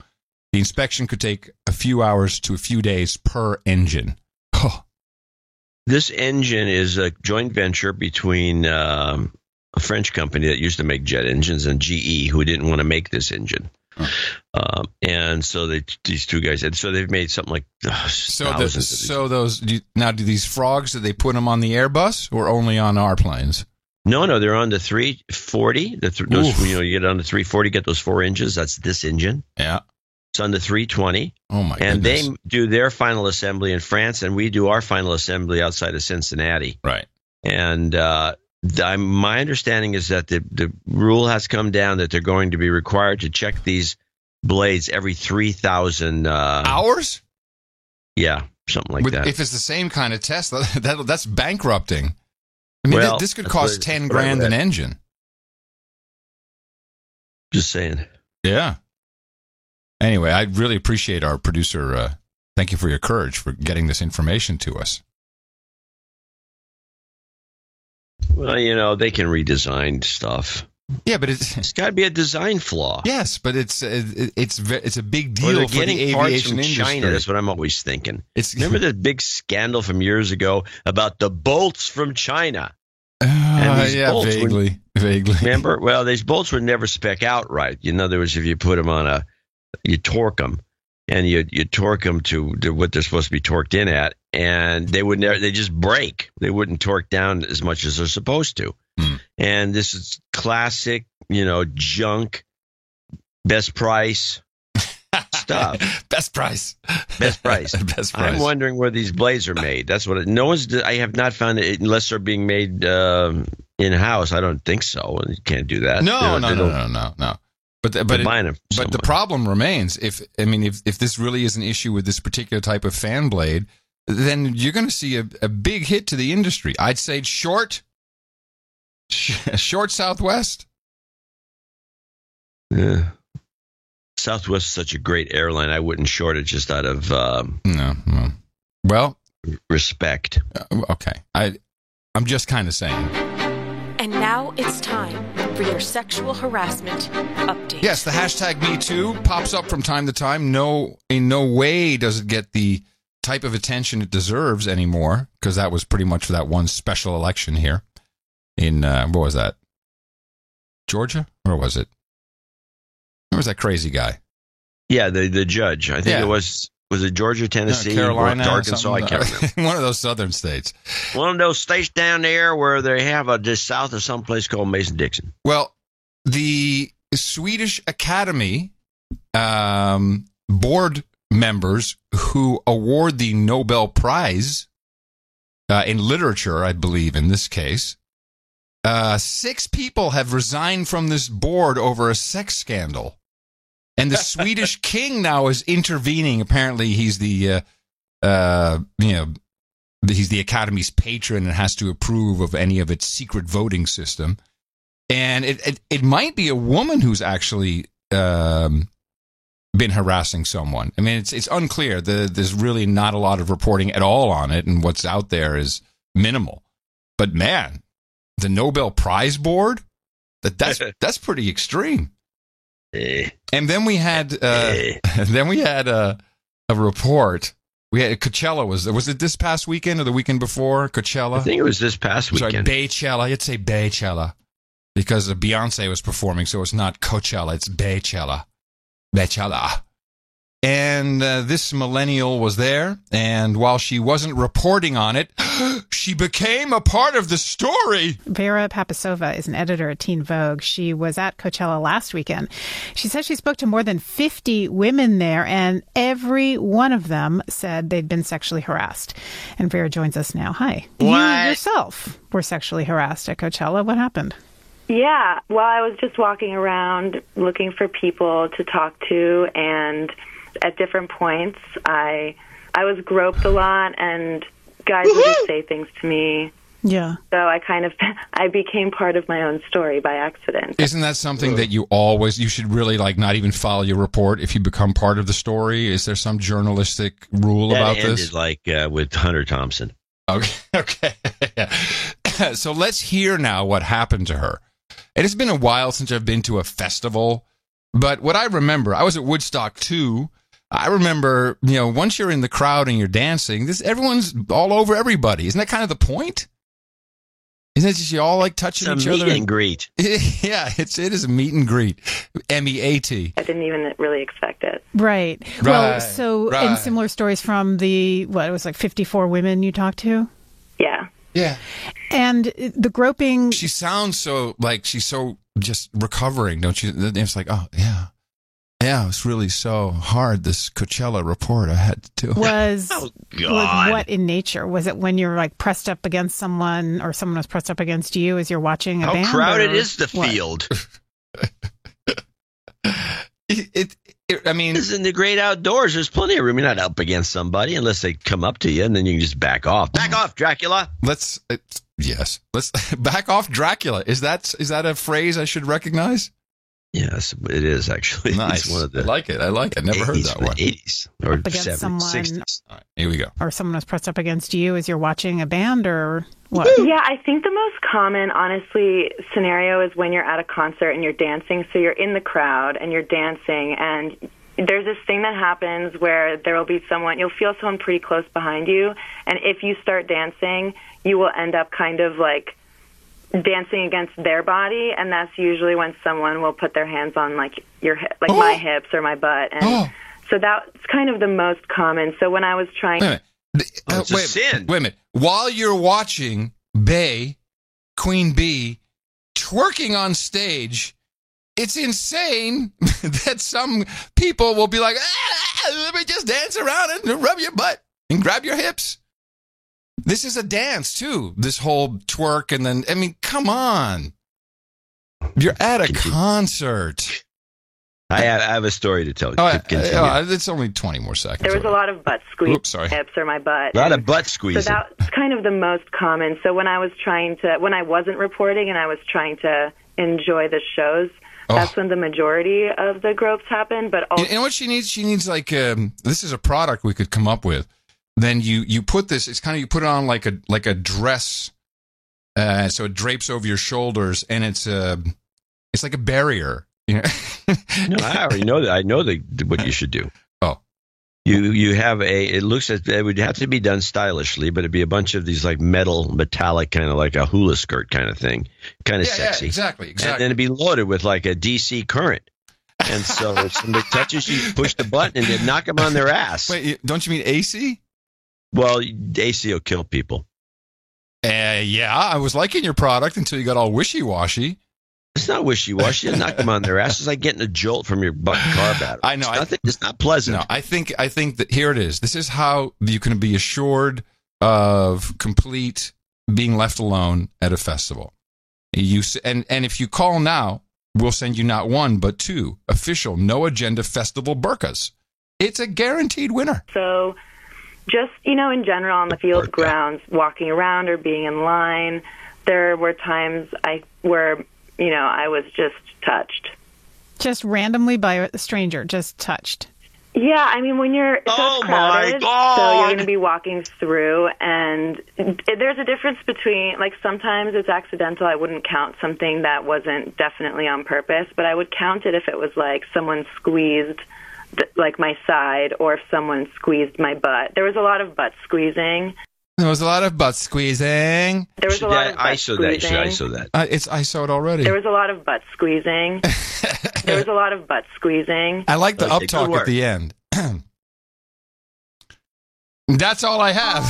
The inspection could take a few hours to a few days per engine. Oh. This engine is a joint venture between a French company that used to make jet engines and GE, who didn't want to make this engine. And so these two guys, and so they've made something like thousands of these. Do these frogs, do they put them on the Airbus or only on our planes? No, they're on the 340. You get on the 340, get those 4 inches. That's this engine. Yeah. It's on the 320. Oh my goodness. And they do their final assembly in France, and we do our final assembly outside of Cincinnati. Right. And my understanding is that the rule has come down that they're going to be required to check these blades every 3,000 hours. Yeah, something like that. If it's the same kind of test, that's bankrupting. I mean, this could cost $10,000 an engine. Just saying. Yeah. Anyway, I really appreciate our producer. Thank you for your courage for getting this information to us. Well, they can redesign stuff. Yeah, but it's got to be a design flaw. Yes, but it's a big deal for the aviation industry. China. That's what I'm always thinking. Remember the big scandal from years ago about the bolts from China? Vaguely. Remember? Well, these bolts would never spec out right. In other words, if you put them you torque them, and you torque them to what they're supposed to be torqued in at, and they just break. They wouldn't torque down as much as they're supposed to. And this is classic, junk, best price stuff. Best price. I'm wondering where these blades are made. That's what I have not found it unless they're being made in-house. I don't think so. You can't do that. No. But the problem remains. If this really is an issue with this particular type of fan blade, then you're going to see a big hit to the industry. I'd say short Southwest. Yeah. Southwest is such a great airline. I wouldn't short it just out of respect. Okay. I'm just kind of saying. And now it's time for your sexual harassment update. Yes, the hashtag #MeToo pops up from time to time. In no way does it get the type of attention it deserves anymore, because that was pretty much for that one special election here in, what was that? Georgia? Or was it? Where was that crazy guy? Yeah, the judge. I think it was it Georgia, Tennessee, Carolina, Arkansas? I can't remember. One of those southern states. One of those states down there where they have just south of some place called Mason-Dixon. Well, the Swedish Academy board members who award the Nobel Prize in literature, I believe in this case, 6 people have resigned from this board over a sex scandal. And the Swedish king now is intervening. Apparently, he's the he's the Academy's patron and has to approve of any of its secret voting system. And it might be a woman who's actually been harassing someone. I mean, it's unclear. There's really not a lot of reporting at all on it, and what's out there is minimal. But man, the Nobel Prize board, that's pretty extreme. And then we had a report. We had Coachella. Was it this past weekend or the weekend before Coachella? I think it was this past weekend. Sorry, Baychella. You'd say Baychella because Beyonce was performing, so it's not Coachella. It's Baychella. Baychella. And this millennial was there, and while she wasn't reporting on it, she became a part of the story. Vera Papasova is an editor at Teen Vogue. She was at Coachella last weekend. She said she spoke to more than 50 women there, and every one of them said they'd been sexually harassed. And Vera joins us now. Hi. What? You yourself were sexually harassed at Coachella. What happened? Yeah, well, I was just walking around looking for people to talk to, and at different points, I was groped a lot, and guys would just say things to me. Yeah. So I became part of my own story by accident. Isn't that something that you should really not even file your report if you become part of the story? Is there some journalistic rule about this? With Hunter Thompson. Okay. So let's hear now what happened to her. And it's been a while since I've been to a festival, but what I remember, I was at Woodstock too. I remember, once you're in the crowd and you're dancing, everyone's all over everybody. Isn't that kind of the point? Isn't it just you all touching each other? Meet and greet. Yeah, it is a meet and greet. MEAT. I didn't even really expect it. Right. Well, so in similar stories from it was 54 women you talked to? Yeah. Yeah. And the groping. She sounds so she's so just recovering, don't you? It's like, oh, yeah. Yeah, it's really so hard, this Coachella report I had to do. Was what in nature? Was it when you're pressed up against someone or someone was pressed up against you as you're watching a band? How crowded is the field? This is in the great outdoors. There's plenty of room. You're not up against somebody unless they come up to you, and then you can just back off. Back off, Dracula. Let's back off, Dracula. Is that a phrase I should recognize? Yes, it is actually. Nice. It's one of the I like it. Never heard that one. 80s or up against 70s, someone, 60s. All right, here we go. Or someone was pressed up against you as you're watching a band, or what? Yeah, I think the most common, honestly, scenario is when you're at a concert and you're dancing. So you're in the crowd and you're dancing, and there's this thing that happens where there will be someone, you'll feel someone pretty close behind you, and if you start dancing, you will end up kind of dancing against their body, and that's usually when someone will put their hands on your my hips or my butt, and so that's kind of the most common. So when I was trying, it's a sin. Wait a minute. While you're watching Queen Bee twerking on stage, it's insane that some people will be like, let me just dance around and rub your butt and grab your hips. This is a dance, too, this whole twerk. And then, come on. You're at a concert. I have a story to tell you. It's only 20 more seconds. There was a lot of butt squeeze, hips or my butt. A lot of butt squeezing. So that's kind of the most common. So when I wasn't reporting and I was trying to enjoy the shows, that's when the majority of the gropes happen. But also, you know what she needs? She needs this is a product we could come up with. Then you put this. It's kind of you put it on like a dress, so it drapes over your shoulders, and it's like a barrier. No, I already know that. I know what you should do. Oh, you have it looks as it would have to be done stylishly, but it'd be a bunch of these metallic kind of like a hula skirt kind of thing, kind of sexy. Yeah, exactly. And then it'd be loaded with a DC current. And so if somebody touches you, push the button and then knock them on their ass. Wait, don't you mean AC? Well, AC will kill people. Yeah, I was liking your product until you got all wishy-washy. It's not wishy-washy. You knock them on their ass. It's like getting a jolt from your car battery. I know. It's not pleasant. No, I think that here it is. This is how you can be assured of complete being left alone at a festival. And if you call now, we'll send you not one, but 2 official No Agenda Festival burqas. It's a guaranteed winner. So just, in general on the field grounds, walking around or being in line, there were times where I was just touched. Just randomly by a stranger, just touched. Yeah, when you're so crowded, so you're going to be walking through, and there's a difference between, sometimes it's accidental. I wouldn't count something that wasn't definitely on purpose, but I would count it if it was someone squeezed my side, or if someone squeezed my butt. There was a lot of butt squeezing. There was a lot of butt squeezing. There was a lot of butt ISO squeezing. That. You should ISO that. It's ISO'd already. There was a lot of butt squeezing. There was a lot of butt squeezing. I like the uptalk at the end. That's all I have.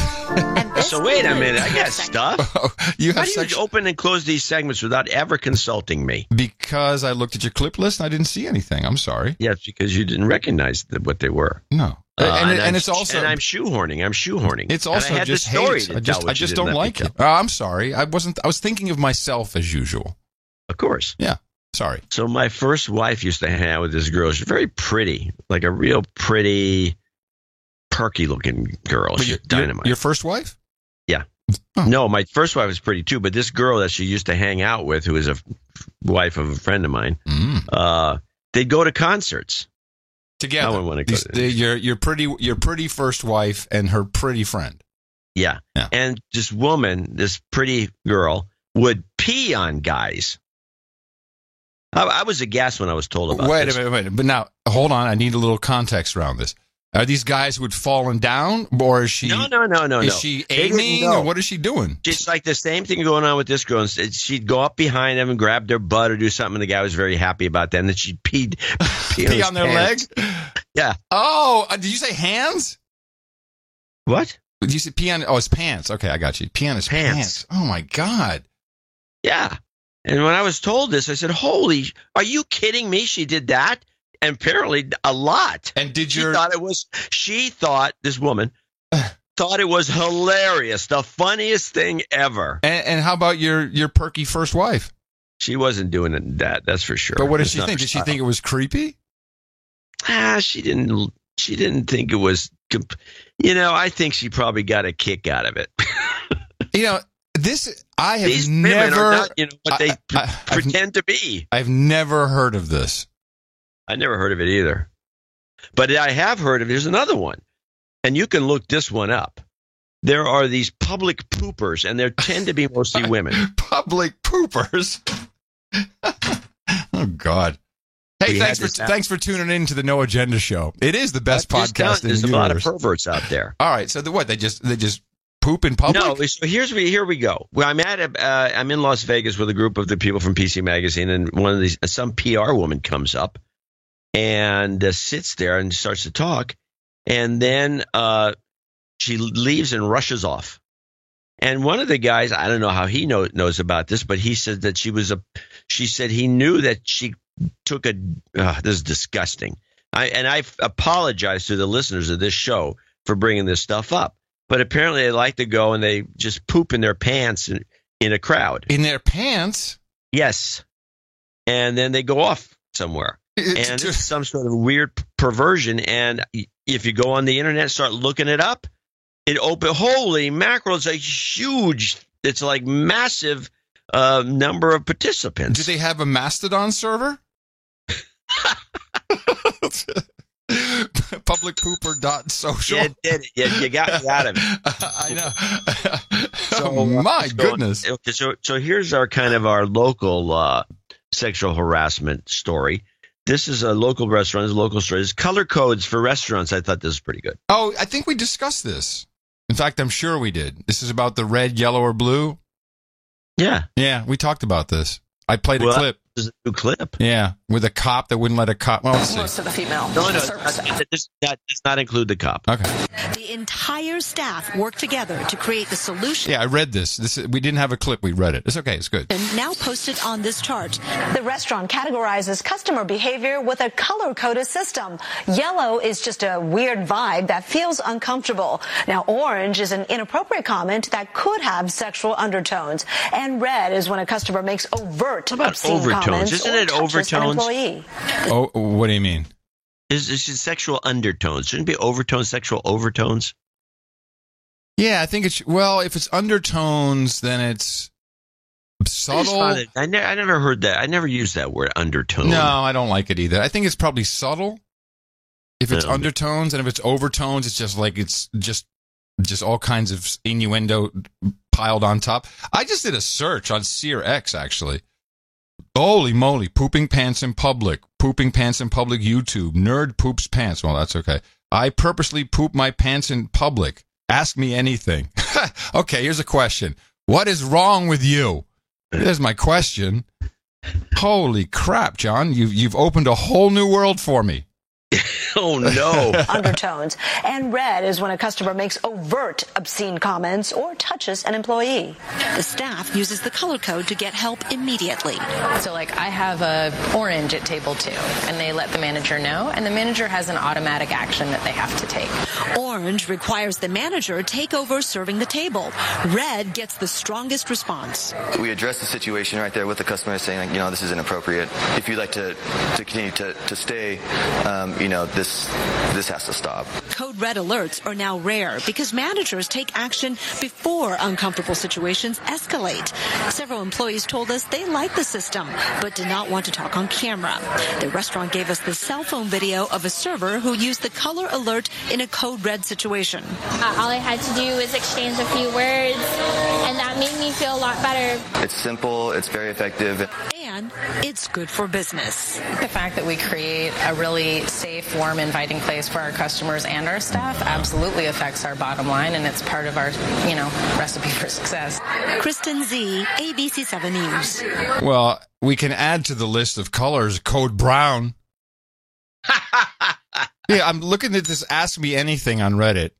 So wait a minute, I got stuff. How do you open and close these segments without ever consulting me? Because I looked at your clip list and I didn't see anything. I'm sorry. Yes, because you didn't recognize what they were. No. And it's also, and I'm shoehorning. It's also just hate. I just don't like it. I'm sorry. I was thinking of myself as usual. Of course. Yeah. Sorry. So my first wife used to hang out with this girl. She's very pretty, like a real pretty, perky looking girl. She's dynamite. Your first wife? No, my first wife was pretty too, but this girl that she used to hang out with, who is a wife of a friend of mine, they'd go to concerts together. I wouldn't want to go to your pretty first wife and her pretty friend. Yeah. And this woman, this pretty girl, would pee on guys. I was aghast when I was told about this. Wait a minute. But now, hold on. I need a little context around this. Are these guys who had fallen down, or is she? No. Is she aiming, or what is she doing? Just like the same thing going on with this girl. She'd go up behind them and grab their butt or do something, and the guy was very happy about that. And then she'd pee on their legs? Yeah. Oh, did you say hands? What? Did you say pee on? Oh, his pants. Okay, I got you. Pee on his pants. Oh my God. Yeah. And when I was told this, I said, "Holy, are you kidding me? She did that." And apparently a lot. And she thought this woman thought it was hilarious, the funniest thing ever. And how about your perky first wife? She wasn't doing that, that's for sure. But what did she think? Did she think it was creepy? She didn't think it was, I think she probably got a kick out of it. I have These never women are not, what they pretend to be. I've never heard of this. I never heard of it either. But I have heard of, there's another one. And you can look this one up. There are these public poopers, and they tend to be mostly women. Public poopers? Oh, God. Hey, thanks for tuning in to the No Agenda Show. It is the best podcast in the universe. There's a lot of perverts out there. All right, so what? They just poop in public? No, so here we go. Well, I'm in Las Vegas with a group of the people from PC Magazine, and some PR woman comes up and sits there and starts to talk, and then she leaves and rushes off. And one of the guys, I don't know how he knows about this, but he said that she said he knew that she took this is disgusting. I apologize to the listeners of this show for bringing this stuff up, but apparently they like to go and they just poop in their pants in a crowd. In their pants? Yes. And then they go off somewhere. And it's some sort of weird perversion. And if you go on the internet and start looking it up, holy mackerel, it's like massive number of participants. Do they have a Mastodon server? Publicpooper.social. You got me out of it. I know. My goodness. So here's our local sexual harassment story. This is a local restaurant. It's a local story. There's color codes for restaurants. I thought this was pretty good. Oh, I think we discussed this. In fact, I'm sure we did. This is about the red, yellow, or blue. Yeah. Yeah, we talked about this. I played a clip. This is a new clip. Yeah, with a cop that wouldn't let a cop. Well, let's see. Most of the female. No, this does not include the cop. Okay. The entire staff worked together to create the solution. Yeah, I read this. We didn't have a clip. We read it. It's okay. It's good. And now posted on this chart. The restaurant categorizes customer behavior with a color-coded system. Yellow is just a weird vibe that feels uncomfortable. Now, orange is an inappropriate comment that could have sexual undertones. And red is when a customer makes overt obscene comments. Isn't it overtones? Oh, what do you mean? Is sexual undertones? Shouldn't it be overtones, sexual overtones? Yeah, I think if it's undertones, then it's subtle. I never heard that. I never used that word, undertone. No, I don't like it either. I think it's probably subtle. If it's undertones, and if it's overtones, it's just like it's just all kinds of innuendo piled on top. I just did a search on Sear X, actually. Holy moly, pooping pants in public YouTube, nerd poops pants. Well, that's okay. I purposely poop my pants in public. Ask me anything. Okay, here's a question. What is wrong with you? There's my question. Holy crap, John, you've opened a whole new world for me. Oh, no. Undertones. And red is when a customer makes overt obscene comments or touches an employee. The staff uses the color code to get help immediately. So, I have a orange at table 2, and they let the manager know, and the manager has an automatic action that they have to take. Orange requires the manager take over serving the table. Red gets the strongest response. We address the situation right there with the customer saying, this is inappropriate. If you'd like to continue to stay, this has to stop. Code red alerts are now rare because managers take action before uncomfortable situations escalate. Several employees told us they like the system, but did not want to talk on camera. The restaurant gave us the cell phone video of a server who used the color alert in a code red situation. All I had to do was exchange a few words, and that made me feel a lot better. It's simple, it's very effective. And it's good for business. The fact that we create a really safe, warm, inviting place for our customers and our staff absolutely affects our bottom line, and it's part of our, recipe for success. Kristen Z, ABC 7 News. Well, we can add to the list of colors code brown. Yeah, I'm looking at this Ask Me Anything on Reddit.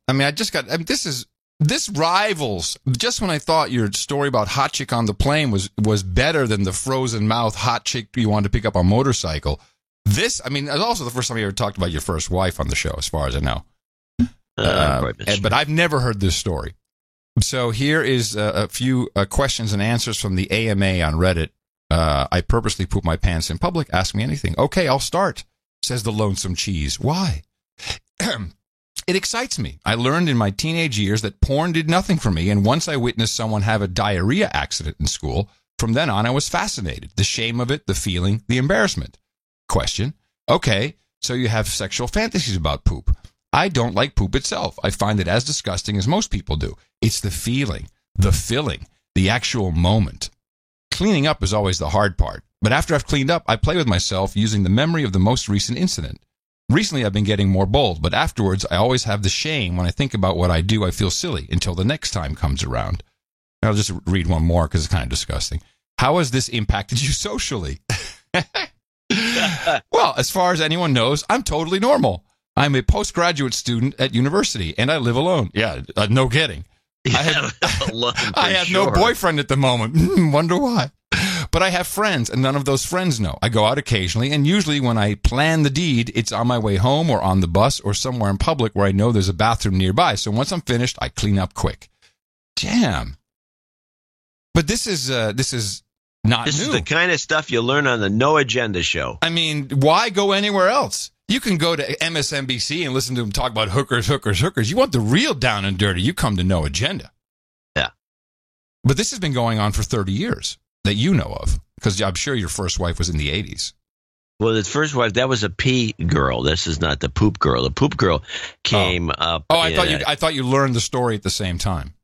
This rivals, just when I thought your story about hot chick on the plane was better than the frozen mouth hot chick you wanted to pick up on motorcycle. It's also the first time you ever talked about your first wife on the show, as far as I know. But I've never heard this story. So here is a few questions and answers from the AMA on Reddit. I purposely poop my pants in public. Ask me anything. Okay, I'll start, says the Lonesome Cheese. Why? It excites me. I learned in my teenage years that porn did nothing for me, and once I witnessed someone have a diarrhea accident in school, from then on I was fascinated. The shame of it, the feeling, the embarrassment. Question. Okay, so you have sexual fantasies about poop. I don't like poop itself. I find it as disgusting as most people do. It's the feeling, the filling, the actual moment. Cleaning up is always the hard part, but after I've cleaned up, I play with myself using the memory of the most recent incident. Recently, I've been getting more bold, but afterwards, I always have the shame. When I think about what I do, I feel silly until the next time comes around. And I'll just read one more because it's kind of disgusting. How has this impacted you socially? Well, as far as anyone knows, I'm totally normal. I'm a postgraduate student at university, and I live alone. Yeah, no kidding. I have no boyfriend at the moment. Wonder why. But I have friends, and none of those friends know. I go out occasionally, and usually when I plan the deed, it's on my way home or on the bus or somewhere in public where I know there's a bathroom nearby. So once I'm finished, I clean up quick. Damn. But this is not This new. is the kind of stuff you learn on the No Agenda show. I mean, why go anywhere else? You can go to MSNBC and listen to them talk about hookers. You want the real down and dirty, you come to No Agenda. Yeah. But this has been going on for 30 years. That you know of, because I'm sure your first wife was in the 80s. Well, the first wife, that was a pee girl. This is not the poop girl. The poop girl came up. Oh, I thought you learned the story at the same time.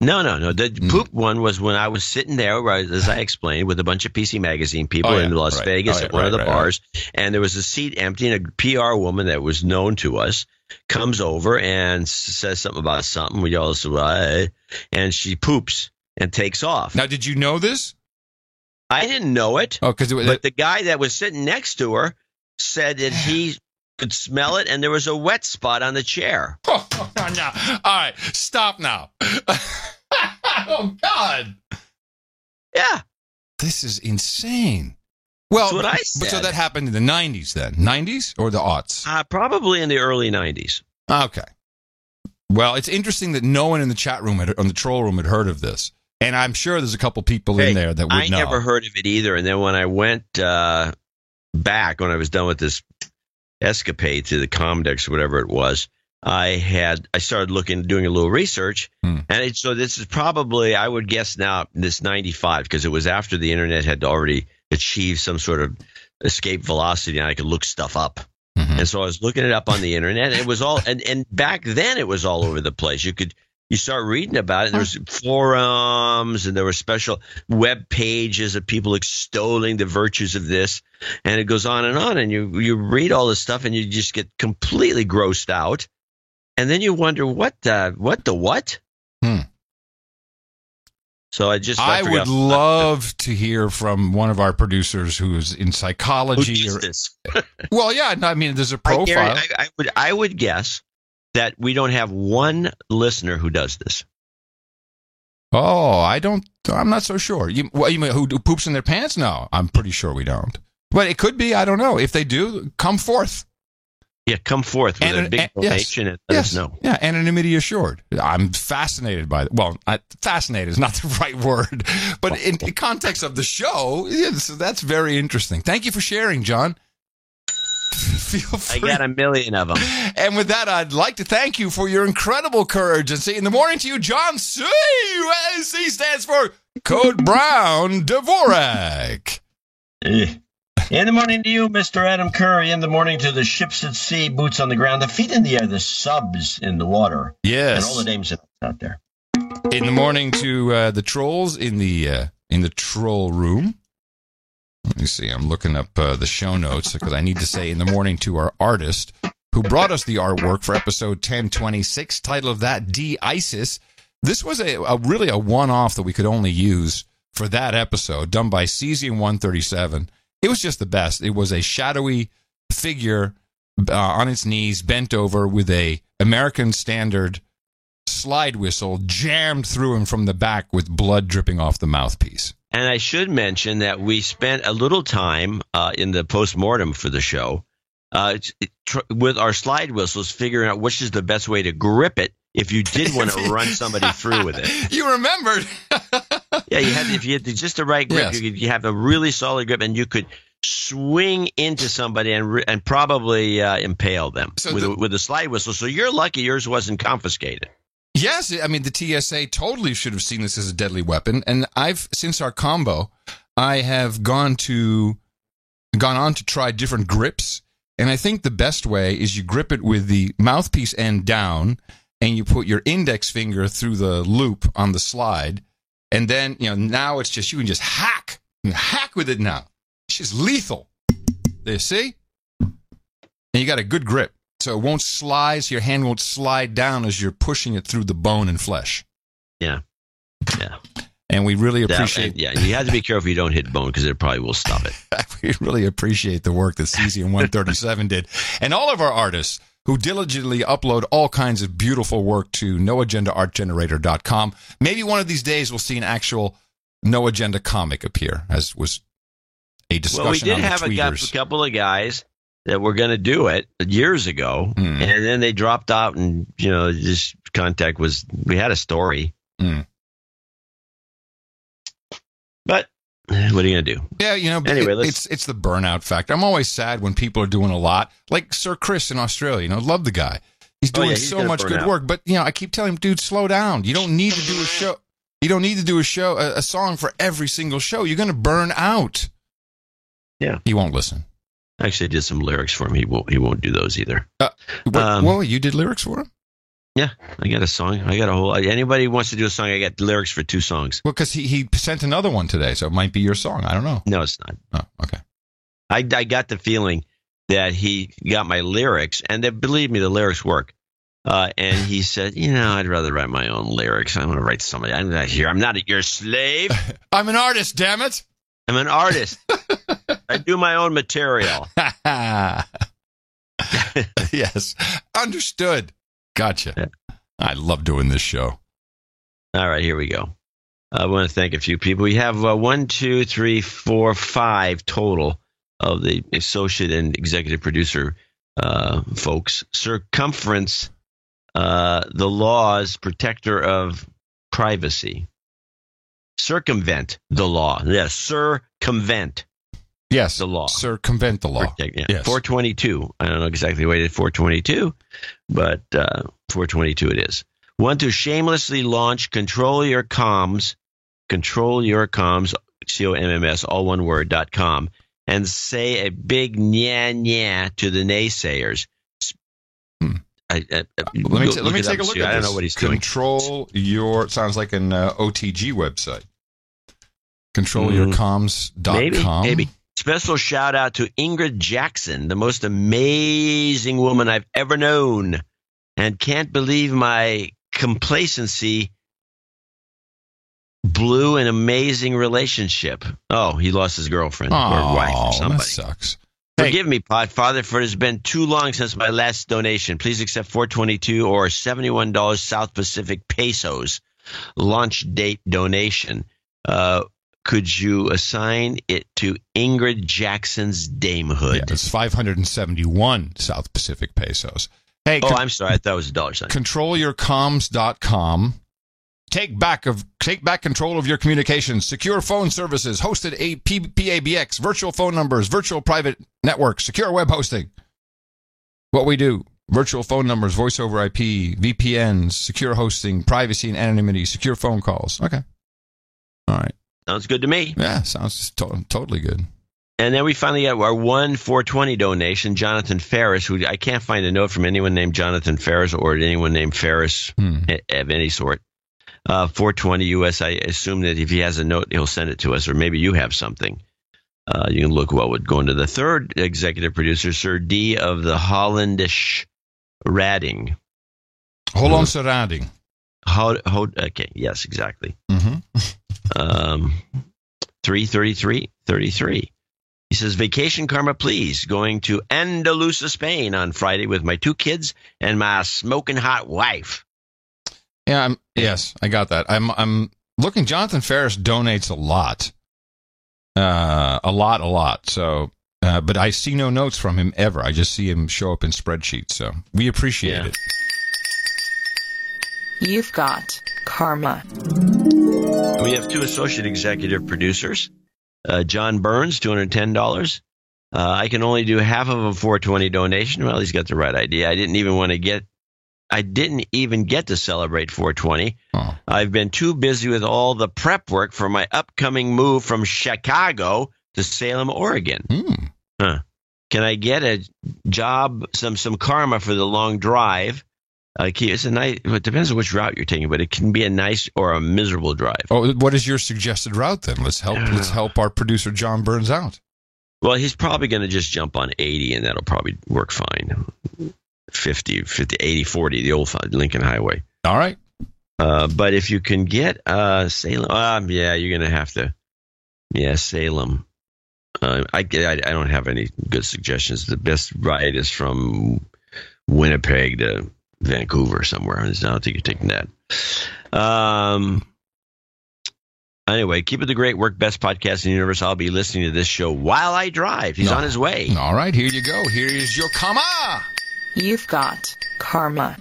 No. The poop one was when I was sitting there, as I explained, with a bunch of PC Magazine people in Las Vegas at one of the bars, and there was a seat empty, and a PR woman that was known to us comes over and says something about something. We all say, and she poops and takes off. Now, did you know this? I didn't know it. Oh, but the guy that was sitting next to her said that he could smell it, and there was a wet spot on the chair. Oh, no. All right, stop now. Oh, God. Yeah. This is insane. Well, that's what I said. But so that happened in the 90s then? 90s or the aughts? Probably in the early 90s. Okay. Well, it's interesting that no one in the chat room, on the troll room, had heard of this. And I'm sure there's a couple people in there that would know. I never heard of it either. And then when I went back, when I was done with this escapade to the Comdex or whatever it was, I started doing a little research. And so this is probably, I would guess now, this 95, because it was after the internet had already achieved some sort of escape velocity and I could look stuff up. And so I was looking it up on the internet. And it was all, and back then it was all over the place. You start reading about it, and there was forums, and there were special web pages of people extolling the virtues of this, and it goes on, and you read all this stuff, and you just get completely grossed out, and then you wonder what? So I would love to hear from one of our producers who's in psychology. Well, yeah, I mean, there's a profile. I would guess that we don't have one listener who does this. Oh, I'm not so sure. You mean who poops in their pants? No, I'm pretty sure we don't. But it could be, I don't know. If they do, come forth. Yeah, come forth with a big donation and let us know. Yeah, anonymity assured. I'm fascinated by it. Well, fascinated is not the right word, but in context of the show, so that's very interesting. Thank you for sharing, John. feel free. I got a million of them. And with that, I'd like to thank you for your incredible courage. And say in the morning to you, John C. C stands for Code Brown Dvorak. In the morning to you, Mr. Adam Curry. In the morning to the ships at sea, boots on the ground, the feet in the air, the subs in the water. Yes. And all the names out there. In the morning to the trolls in the troll room. Let me see. I'm looking up the show notes because I need to say in the morning to our artist who brought us the artwork for episode 1026, title of that, De-ISIS. This was really a one-off that we could only use for that episode, done by Cesium-137. It was just the best. It was a shadowy figure on its knees, bent over with a American standard slide whistle jammed through him from the back with blood dripping off the mouthpiece. And I should mention that we spent a little time in the post-mortem for the show with our slide whistles figuring out which is the best way to grip it if you did want to run somebody through with it. You remembered. Yeah, if you had just the right grip, yes. you have a really solid grip, and you could swing into somebody and probably impale them with a slide whistle. So you're lucky yours wasn't confiscated. Yes, I mean, the TSA totally should have seen this as a deadly weapon. And since our combo, I have gone on to try different grips. And I think the best way is you grip it with the mouthpiece end down, and you put your index finger through the loop on the slide. And then, now it's just, you can just hack with it now. It's just lethal. There, you see? And you got a good grip. So it won't slide, so your hand won't slide down as you're pushing it through the bone and flesh. Yeah. And we really appreciate... you have to be careful you don't hit bone because it probably will stop it. We really appreciate the work that Cesium-137 did. And all of our artists who diligently upload all kinds of beautiful work to noagendaartgenerator.com. Maybe one of these days we'll see an actual No Agenda comic appear, as was a discussion on the tweeters. Well, we did have a couple of guys that were going to do it years ago, and then they dropped out, and this contact we had a story. But what are you going to do? Yeah, anyway, it's the burnout factor. I'm always sad when people are doing a lot, like Sir Chris in Australia. Love the guy. He's doing so much good work, but I keep telling him, dude, slow down. You don't need to do a show. You don't need to do a song for every single show. You're going to burn out. Yeah, he won't listen. Actually, I did some lyrics for him. He won't do those either. You did lyrics for him? Yeah, I got a song. I got a whole. Anybody who wants to do a song, I got lyrics for 2 songs. Well, because he sent another one today, so it might be your song. I don't know. No, it's not. Oh, okay. I got the feeling that he got my lyrics, and believe me, the lyrics work. And he said, I'd rather write my own lyrics. I want to write somebody. I'm not here. I'm not your slave. I'm an artist, damn it. I'm an artist. I do my own material. Yes. Understood. Gotcha. Yeah. I love doing this show. All right, here we go. I want to thank a few people. We have 1, 2, 3, 4, 5 total of the associate and executive producer folks. Circumference, the law's protector of privacy. Circumvent the law. Yes, circumvent. Yes, the law. Circumvent the law. Yes. 422. I don't know exactly what it is, 422, but 422 it is. Want to shamelessly launch Control Your Comms, COMMS, all one word, .com, and say a big nya to the naysayers. Let me take a look at this. I don't know what he's doing. Control your, sounds like an OTG website. ControlYourComms.com. Maybe. Special shout out to Ingrid Jackson, the most amazing woman I've ever known, and can't believe my complacency blew an amazing relationship. Oh, he lost his girlfriend or wife or somebody. That sucks. Forgive me, Podfather, for it has been too long since my last donation. Please accept $422 or $71 South Pacific pesos launch date donation. Could you assign it to Ingrid Jackson's damehood? Yeah, it's 571 South Pacific pesos. Hey, I'm sorry. I thought it was a dollar sign. ControlYourComms.com. Take back control of your communications. Secure phone services. Hosted PABX. Virtual phone numbers. Virtual private networks. Secure web hosting. What we do. Virtual phone numbers, voice over IP, VPNs, secure hosting, privacy and anonymity, secure phone calls. Okay. All right. Sounds good to me. Yeah, sounds totally good. And then we finally got our 420 donation, Jonathan Ferris, who I can't find a note from anyone named Jonathan Ferris or anyone named Ferris of any sort. 420 US, I assume that if he has a note, he'll send it to us, or maybe you have something. You can look what would go into the third executive producer, Sir D of the Hollandish Radding. Hollandse Radding. Okay, yes, exactly. 333. He says, vacation karma, please. Going to Andalusia, Spain on Friday with my 2 kids and my smoking hot wife. Yeah, yes, I got that. I'm looking. Jonathan Ferris donates a lot. A lot. So, but I see no notes from him ever. I just see him show up in spreadsheets. So we appreciate it. You've got karma. We have 2 associate executive producers. John Burns, $210. I can only do half of a 420 donation. Well, he's got the right idea. I didn't even get to celebrate 420. Oh. I've been too busy with all the prep work for my upcoming move from Chicago to Salem, Oregon. Can I get a job, some karma for the long drive? It's a nice. It depends on which route you're taking, but it can be a nice or a miserable drive. Oh, what is your suggested route then? Let's help our producer John Burns out. Well, he's probably going to just jump on 80, and that'll probably work fine. 50, 80, 40, the old Lincoln Highway. All right. But if you can get Salem, you're going to have to. Yeah, Salem. I don't have any good suggestions. The best ride is from Winnipeg to Vancouver somewhere. I don't think you're taking that. Anyway, keep it the great work. Best podcast in the universe. I'll be listening to this show while I drive. He's on his way. All right, here you go. Here is your karma. You've got karma.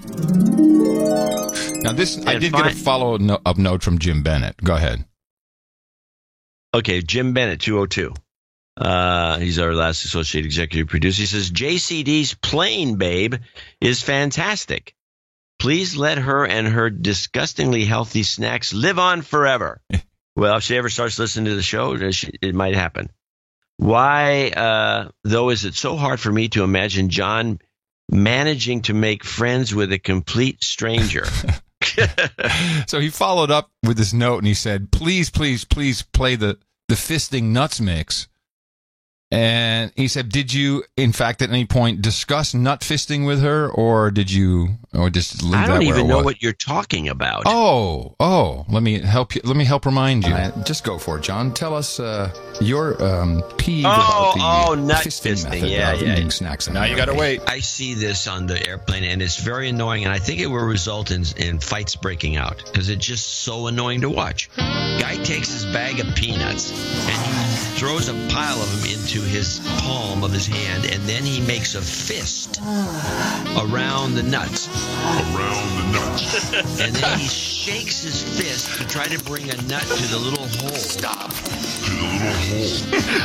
Now I did get a follow-up note from Jim Bennett. Go ahead. Okay, Jim Bennett, 202. He's our last associate executive producer. He says, JCD's Plane Babe is fantastic. Please let her and her disgustingly healthy snacks live on forever. Well, if she ever starts listening to the show, it might happen. Why, though, is it so hard for me to imagine John managing to make friends with a complete stranger? So he followed up with this note and he said, please play the fisting nuts mix. And he said, did you, in fact, at any point discuss nut fisting with her, or did you, or just leave that where it was? I don't even know what you're talking about. Oh, let me help you. Let me help remind you. Just go for it, John. Tell us your peeve about the nut fisting method of eating snacks. Now you got to wait. I see this on the airplane, and it's very annoying, and I think it will result in fights breaking out, because it's just so annoying to watch. Guy takes his bag of peanuts, and he throws a pile of them into his palm of his hand, and then he makes a fist around the nuts. And then he shakes his fist to try to bring a nut to the little hole.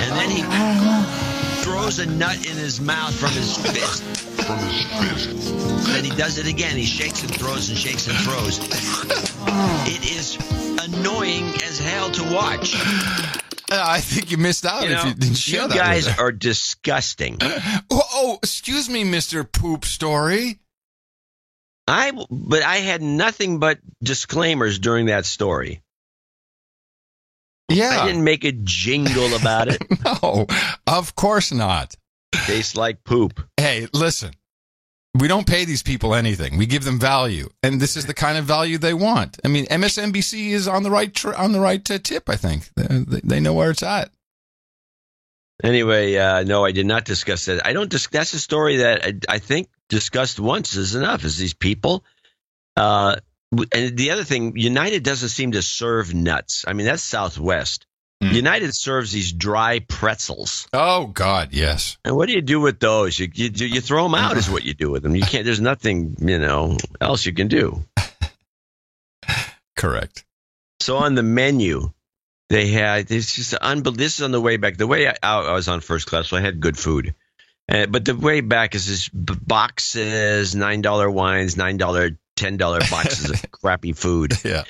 And then he throws a nut in his mouth from his fist. Then he does it again. He shakes and throws and shakes and throws. It is annoying as hell to watch. I think you missed out if you didn't share that. You guys are disgusting. Oh, excuse me, Mr. Poop Story. But I had nothing but disclaimers during that story. Yeah. I didn't make a jingle about it. No, of course not. Tastes like poop. Hey, listen. We don't pay these people anything. We give them value, and this is the kind of value they want. I mean, MSNBC is on the right tip. I think they know where it's at. Anyway, no, I did not discuss that. That's a story that I think discussed once is enough. Is these people? And the other thing, United doesn't seem to serve nuts. I mean, that's Southwest. United serves these dry pretzels. Oh God, yes. And what do you do with those? You throw them out is what you do with them. You can't. There's nothing else you can do. Correct. So on the menu, they had this is on the way back. The way I was on first class, so I had good food, But the way back is this boxes, $9 wines, $9, $10 boxes of crappy food. Yeah.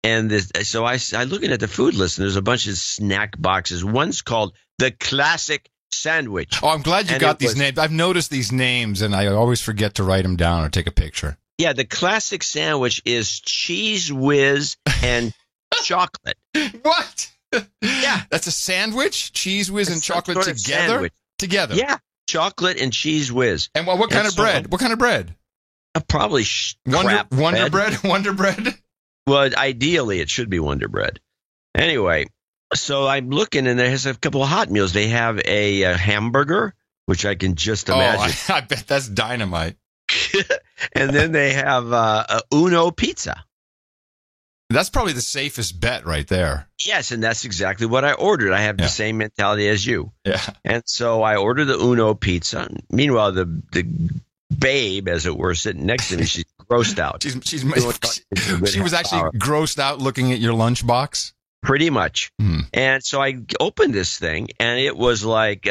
And this, so I looking at the food list, and there's a bunch of snack boxes. One's called the Classic Sandwich. Oh, I'm glad you got these names. I've noticed these names, and I always forget to write them down or take a picture. Yeah, the Classic Sandwich is Cheese Whiz and chocolate. What? Yeah. That's a sandwich? Cheese Whiz and chocolate sort of together? sandwich. Together? Yeah. Chocolate and Cheese Whiz. And what kind of bread? What kind of bread? Probably crap Wonder bread? Wonder bread? Well, ideally, it should be Wonder Bread. Anyway, so I'm looking, and there's a couple of hot meals. They have a hamburger, which I can just imagine. Oh, I bet that's dynamite. And then they have a Uno pizza. That's probably the safest bet right there. Yes, and that's exactly what I ordered. I have the same mentality as you. Yeah. And so I ordered the Uno pizza. Meanwhile, the babe, as it were, sitting next to me, she's grossed out. She was actually grossed out looking at your lunchbox? Pretty much. And so I opened this thing, and it was like,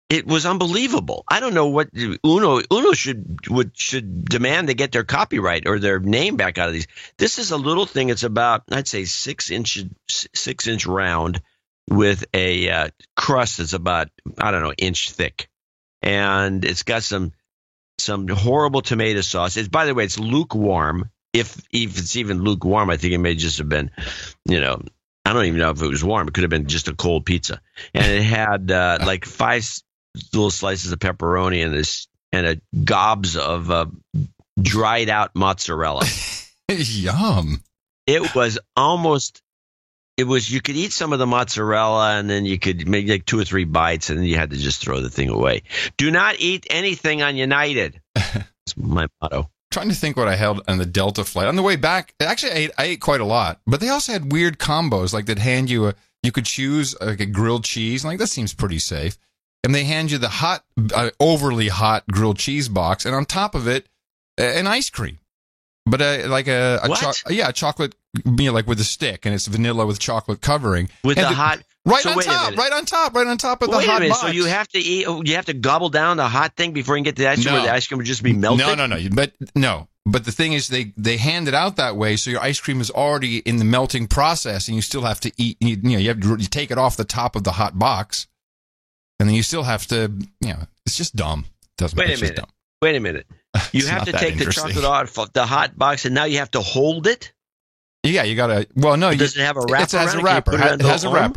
it was unbelievable. I don't know what Uno should demand they get their copyright or their name back out of these. This is a little thing. It's about, I'd say, 6 inch round with a crust that's about, I don't know, inch thick. And it's got some horrible tomato sauce. By the way, it's lukewarm. If it's even lukewarm, I think it may just have been, I don't even know if it was warm. It could have been just a cold pizza. And it had like 5 little slices of pepperoni and a gobs of dried out mozzarella. Yum. It was almost. You could eat some of the mozzarella, and then you could make like 2 or 3 bites, and then you had to just throw the thing away. Do not eat anything on United. That's my motto. Trying to think what I held on the Delta flight. On the way back, actually, I ate quite a lot, but they also had weird combos, like they'd hand you you could choose like a grilled cheese. Like, that seems pretty safe. And they hand you the hot, overly hot grilled cheese box, and on top of it, an ice cream. But a chocolate, like with a stick, and it's vanilla with chocolate covering. With and the hot, right on top of the hot minute. box. So you have to eat. You have to gobble down the hot thing before you can get to the ice cream. Where the ice cream would just be melted. No. But the thing is, they hand it out that way, so your ice cream is already in the melting process, and you still have to eat. You take it off the top of the hot box, and then you still have to. It's just dumb. Wait a minute. You have to take the chocolate off the hot box, and now you have to hold it? Yeah, you got to. Well, no. Does it have a wrapper? It has a wrapper.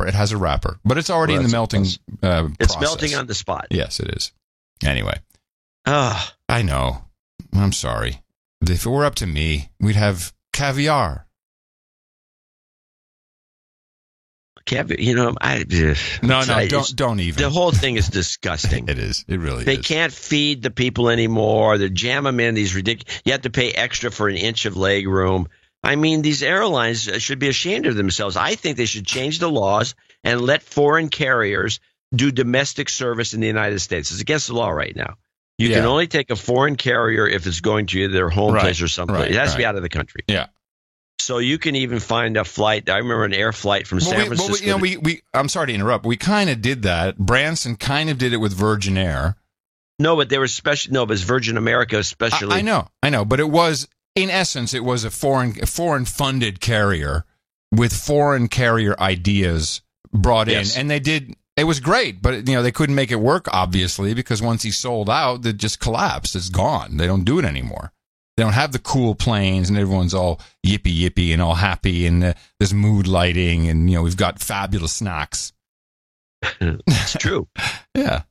It has a wrapper. But it's already in the melting process. It's melting on the spot. Yes, it is. Anyway. I know. I'm sorry. If it were up to me, we'd have caviar. Don't even. The whole thing is disgusting. It is. It really is. They can't feed the people anymore. They jam them in these ridiculous. You have to pay extra for an inch of leg room. I mean, these airlines should be ashamed of themselves. I think they should change the laws and let foreign carriers do domestic service in the United States. It's against the law right now. You can only take a foreign carrier if it's going to their home place or someplace. It has to be out of the country. Yeah. So you can even find a flight. I remember an air flight from San Francisco. I'm sorry to interrupt. We kind of did that. Branson kind of did it with Virgin Air. No, but there was special. No, but it's Virgin America especially. I know. But it was, in essence, it was a foreign funded carrier with foreign carrier ideas brought in, and they did. It was great, but they couldn't make it work, obviously, because once he sold out, it just collapsed. It's gone. They don't do it anymore. They don't have the cool planes, and everyone's all yippee and all happy, and there's mood lighting, and we've got fabulous snacks. It's true. Yeah,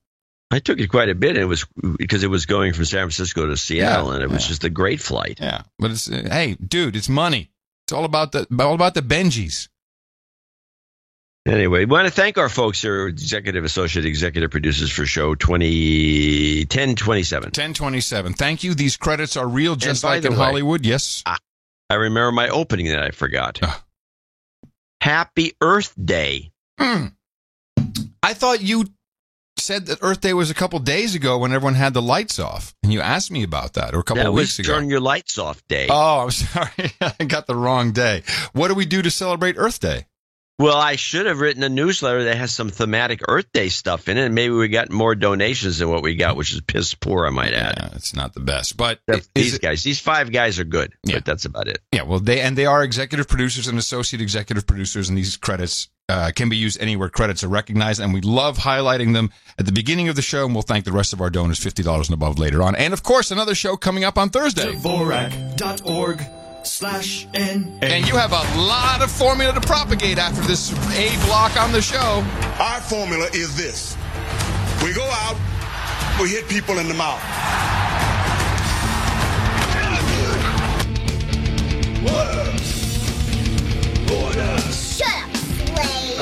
I took it quite a bit. And it was because it was going from San Francisco to Seattle, and it was just a great flight. Yeah, but it's hey, dude, it's money. It's all about the Benjis. Anyway, we want to thank our folks here, executive associate, executive producers for show 1027. 1027. Thank you. These credits are real, just like in Hollywood. Yes. I remember my opening that I forgot. Happy Earth Day. I thought you said that Earth Day was a couple days ago when everyone had the lights off, and you asked me about that, or a couple of weeks ago. That was turn your lights off day. Oh, I'm sorry. I got the wrong day. What do we do to celebrate Earth Day? Well, I should have written a newsletter that has some thematic Earth Day stuff in it, and maybe we got more donations than what we got, which is piss poor, I might add. Yeah, it's not the best, but these 5 guys are good, but that's about it. Yeah, well, they are executive producers and associate executive producers, and these credits can be used anywhere credits are recognized, and we love highlighting them at the beginning of the show, and we'll thank the rest of our donors $50 and above later on. And, of course, another show coming up on Thursday. Dvorak.org/NA. And you have a lot of formula to propagate after this A block on the show. Our formula is this. We go out, we hit people in the mouth. Order. Shut up, slave.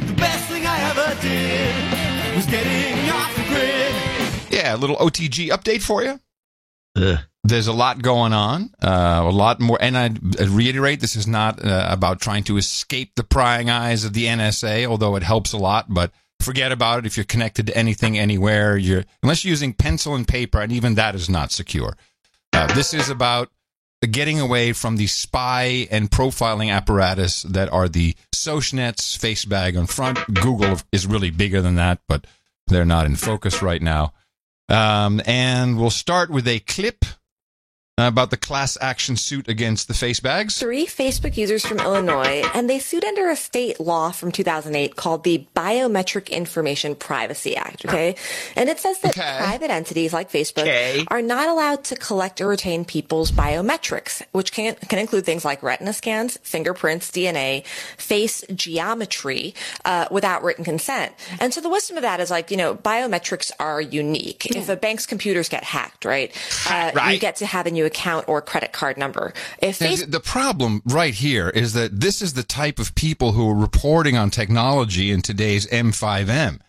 The best thing I ever did was getting off the grid. Yeah, a little OTG update for you. There's a lot going on, a lot more. And I reiterate, this is not about trying to escape the prying eyes of the NSA, although it helps a lot. But forget about it if you're connected to anything, anywhere. Unless you're using pencil and paper, and even that is not secure. This is about getting away from the spy and profiling apparatus that are the Socialnets, Facebag on front. Google is really bigger than that, but they're not in focus right now. And we'll start with a clip about the class action suit against the Facebags. 3 Facebook users from Illinois, and they sued under a state law from 2008 called the Biometric Information Privacy Act, okay? And it says that private entities like Facebook are not allowed to collect or retain people's biometrics, which can include things like retina scans, fingerprints, DNA, face geometry, without written consent. And so the wisdom of that is like, biometrics are unique. If a bank's computers get hacked, right? You get to have a new account or credit card number. The problem right here is that this is the type of people who are reporting on technology in today's M5M.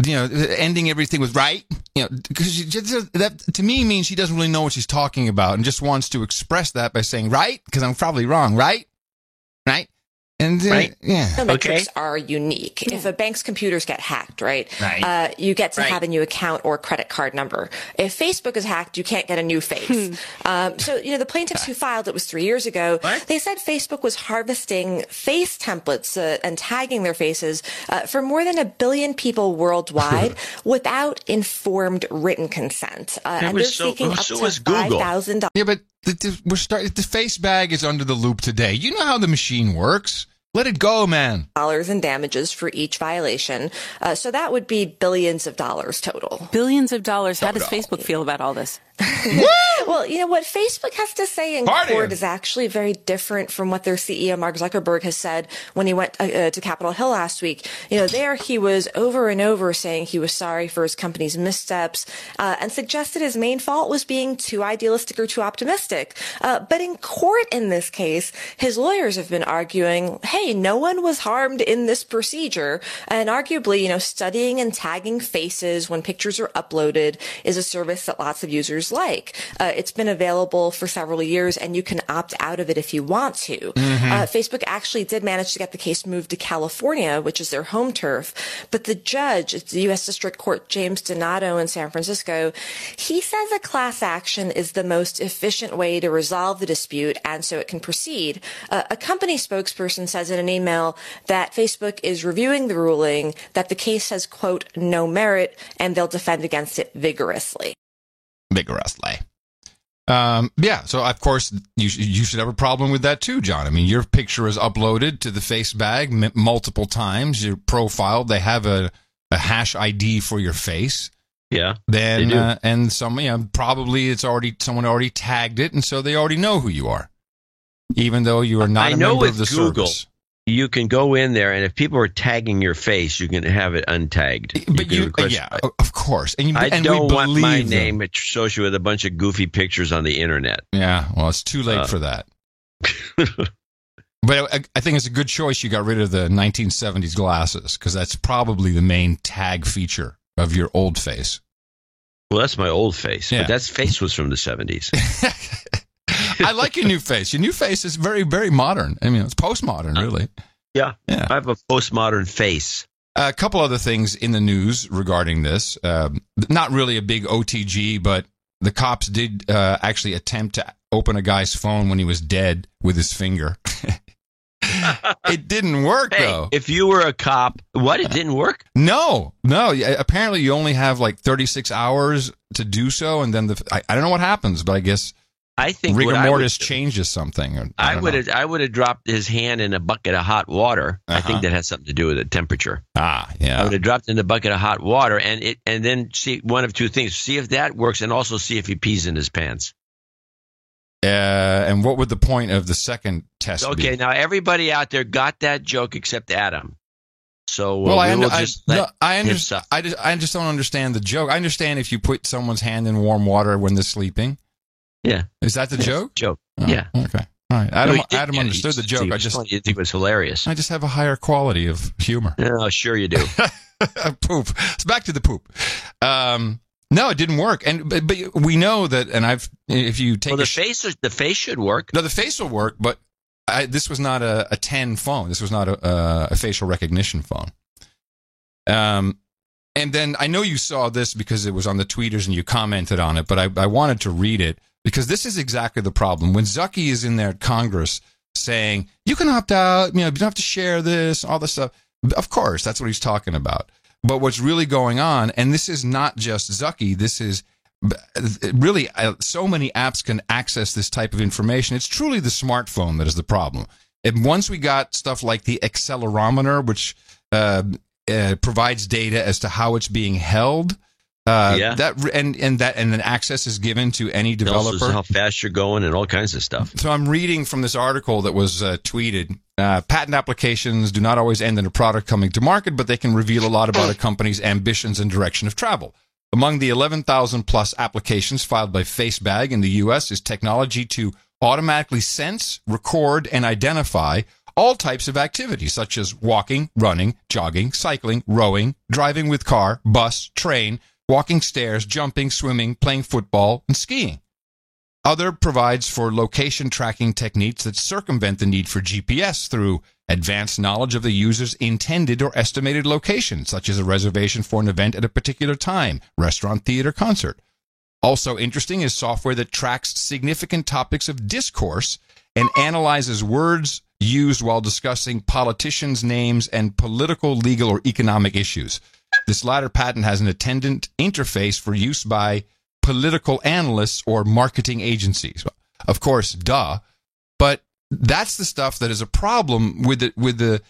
Ending everything with right, because that to me means she doesn't really know what she's talking about and just wants to express that by saying right, because I'm probably wrong, right? And biometrics are unique. If a bank's computers get hacked, right? You get to have a new account or credit card number. If Facebook is hacked, you can't get a new face. So, the plaintiffs who filed, it was 3 years ago, they said Facebook was harvesting face templates and tagging their faces for more than 1 billion people worldwide without informed written consent. And they're seeking up to $5,000. Yeah, but the Facebag is under the loop today. You know how the machine works. Let it go, man. Dollars in damages for each violation. So that would be billions of dollars total. Billions of dollars. How does Facebook feel about all this? Well, what Facebook has to say in court is actually very different from what their CEO, Mark Zuckerberg, has said when he went to Capitol Hill last week. There he was over and over saying he was sorry for his company's missteps and suggested his main fault was being too idealistic or too optimistic. But in court in this case, his lawyers have been arguing, hey, no one was harmed in this procedure. And arguably, studying and tagging faces when pictures are uploaded is a service that lots of users like. It's been available for several years, and you can opt out of it if you want to. Facebook actually did manage to get the case moved to California, which is their home turf. But the judge at the U.S. District Court, James Donato in San Francisco, he says a class action is the most efficient way to resolve the dispute, and so it can proceed. A company spokesperson says in an email that Facebook is reviewing the ruling, that the case has, quote, no merit, and they'll defend against it vigorously. So of course you should have a problem with that too, John. I mean, your picture is uploaded to the Facebag multiple times. You're profiled. They have a hash ID for your face. Yeah. Then and probably someone already tagged it, and so they already know who you are, even though you are not a member of the service. You can go in there, and if people are tagging your face, you can have it untagged. But of course. I don't want my name associated with a bunch of goofy pictures on the internet. Yeah, well, it's too late for that. But I think it's a good choice you got rid of the 1970s glasses, because that's probably the main tag feature of your old face. Well, that's my old face, but that face was from the 70s. I like your new face. Your new face is very, very modern. I mean, it's postmodern, really. Yeah. I have a postmodern face. A couple other things in the news regarding this. Not really a big OTG, but the cops did actually attempt to open a guy's phone when he was dead with his finger. It didn't work, though. If you were a cop, what? It didn't work? No. Apparently, you only have like 36 hours to do so, and then I don't know what happens, but I guess rigor mortis changes something. I would have dropped his hand in a bucket of hot water. I think that has something to do with the temperature. Ah, yeah. I would have dropped in a bucket of hot water, and then see one of two things: see if that works, and also see if he pees in his pants. And what would the point of the second test be? Okay, now everybody out there got that joke except Adam. So I just don't understand the joke. I understand if you put someone's hand in warm water when they're sleeping. Yeah, is that the joke? Joke. Oh, yeah. Okay. All right. Adam understood the joke. You think it was hilarious. I just have a higher quality of humor. Oh, sure you do. Poop. It's back to the poop. No, it didn't work, but we know that. And if you take the face should work. No, the face will work, but this was not a 10 phone. This was not a facial recognition phone. And then I know you saw this because it was on the tweeters and you commented on it, but I wanted to read it because this is exactly the problem. When Zucky is in there at Congress saying you can opt out, you don't have to share this, all this stuff. Of course, that's what he's talking about. But what's really going on, and this is not just Zucky, this is really so many apps can access this type of information. It's truly the smartphone that is the problem. And once we got stuff like the accelerometer, which provides data as to how it's being held, and then access is given to any developer. Also how fast you're going and all kinds of stuff. So I'm reading from this article that was tweeted. Patent applications do not always end in a product coming to market, but they can reveal a lot about a company's ambitions and direction of travel. Among the 11,000 plus applications filed by FaceBag in the U.S. is technology to automatically sense, record, and identify all types of activities, such as walking, running, jogging, cycling, rowing, driving with car, bus, train, walking stairs, jumping, swimming, playing football, and skiing. Other provides for location tracking techniques that circumvent the need for GPS through advanced knowledge of the user's intended or estimated location, such as a reservation for an event at a particular time, restaurant, theater, concert. Also interesting is software that tracks significant topics of discourse and analyzes words used while discussing politicians' names and political, legal, or economic issues. This latter patent has an attendant interface for use by political analysts or marketing agencies. Of course, duh. But that's the stuff that is a problem with the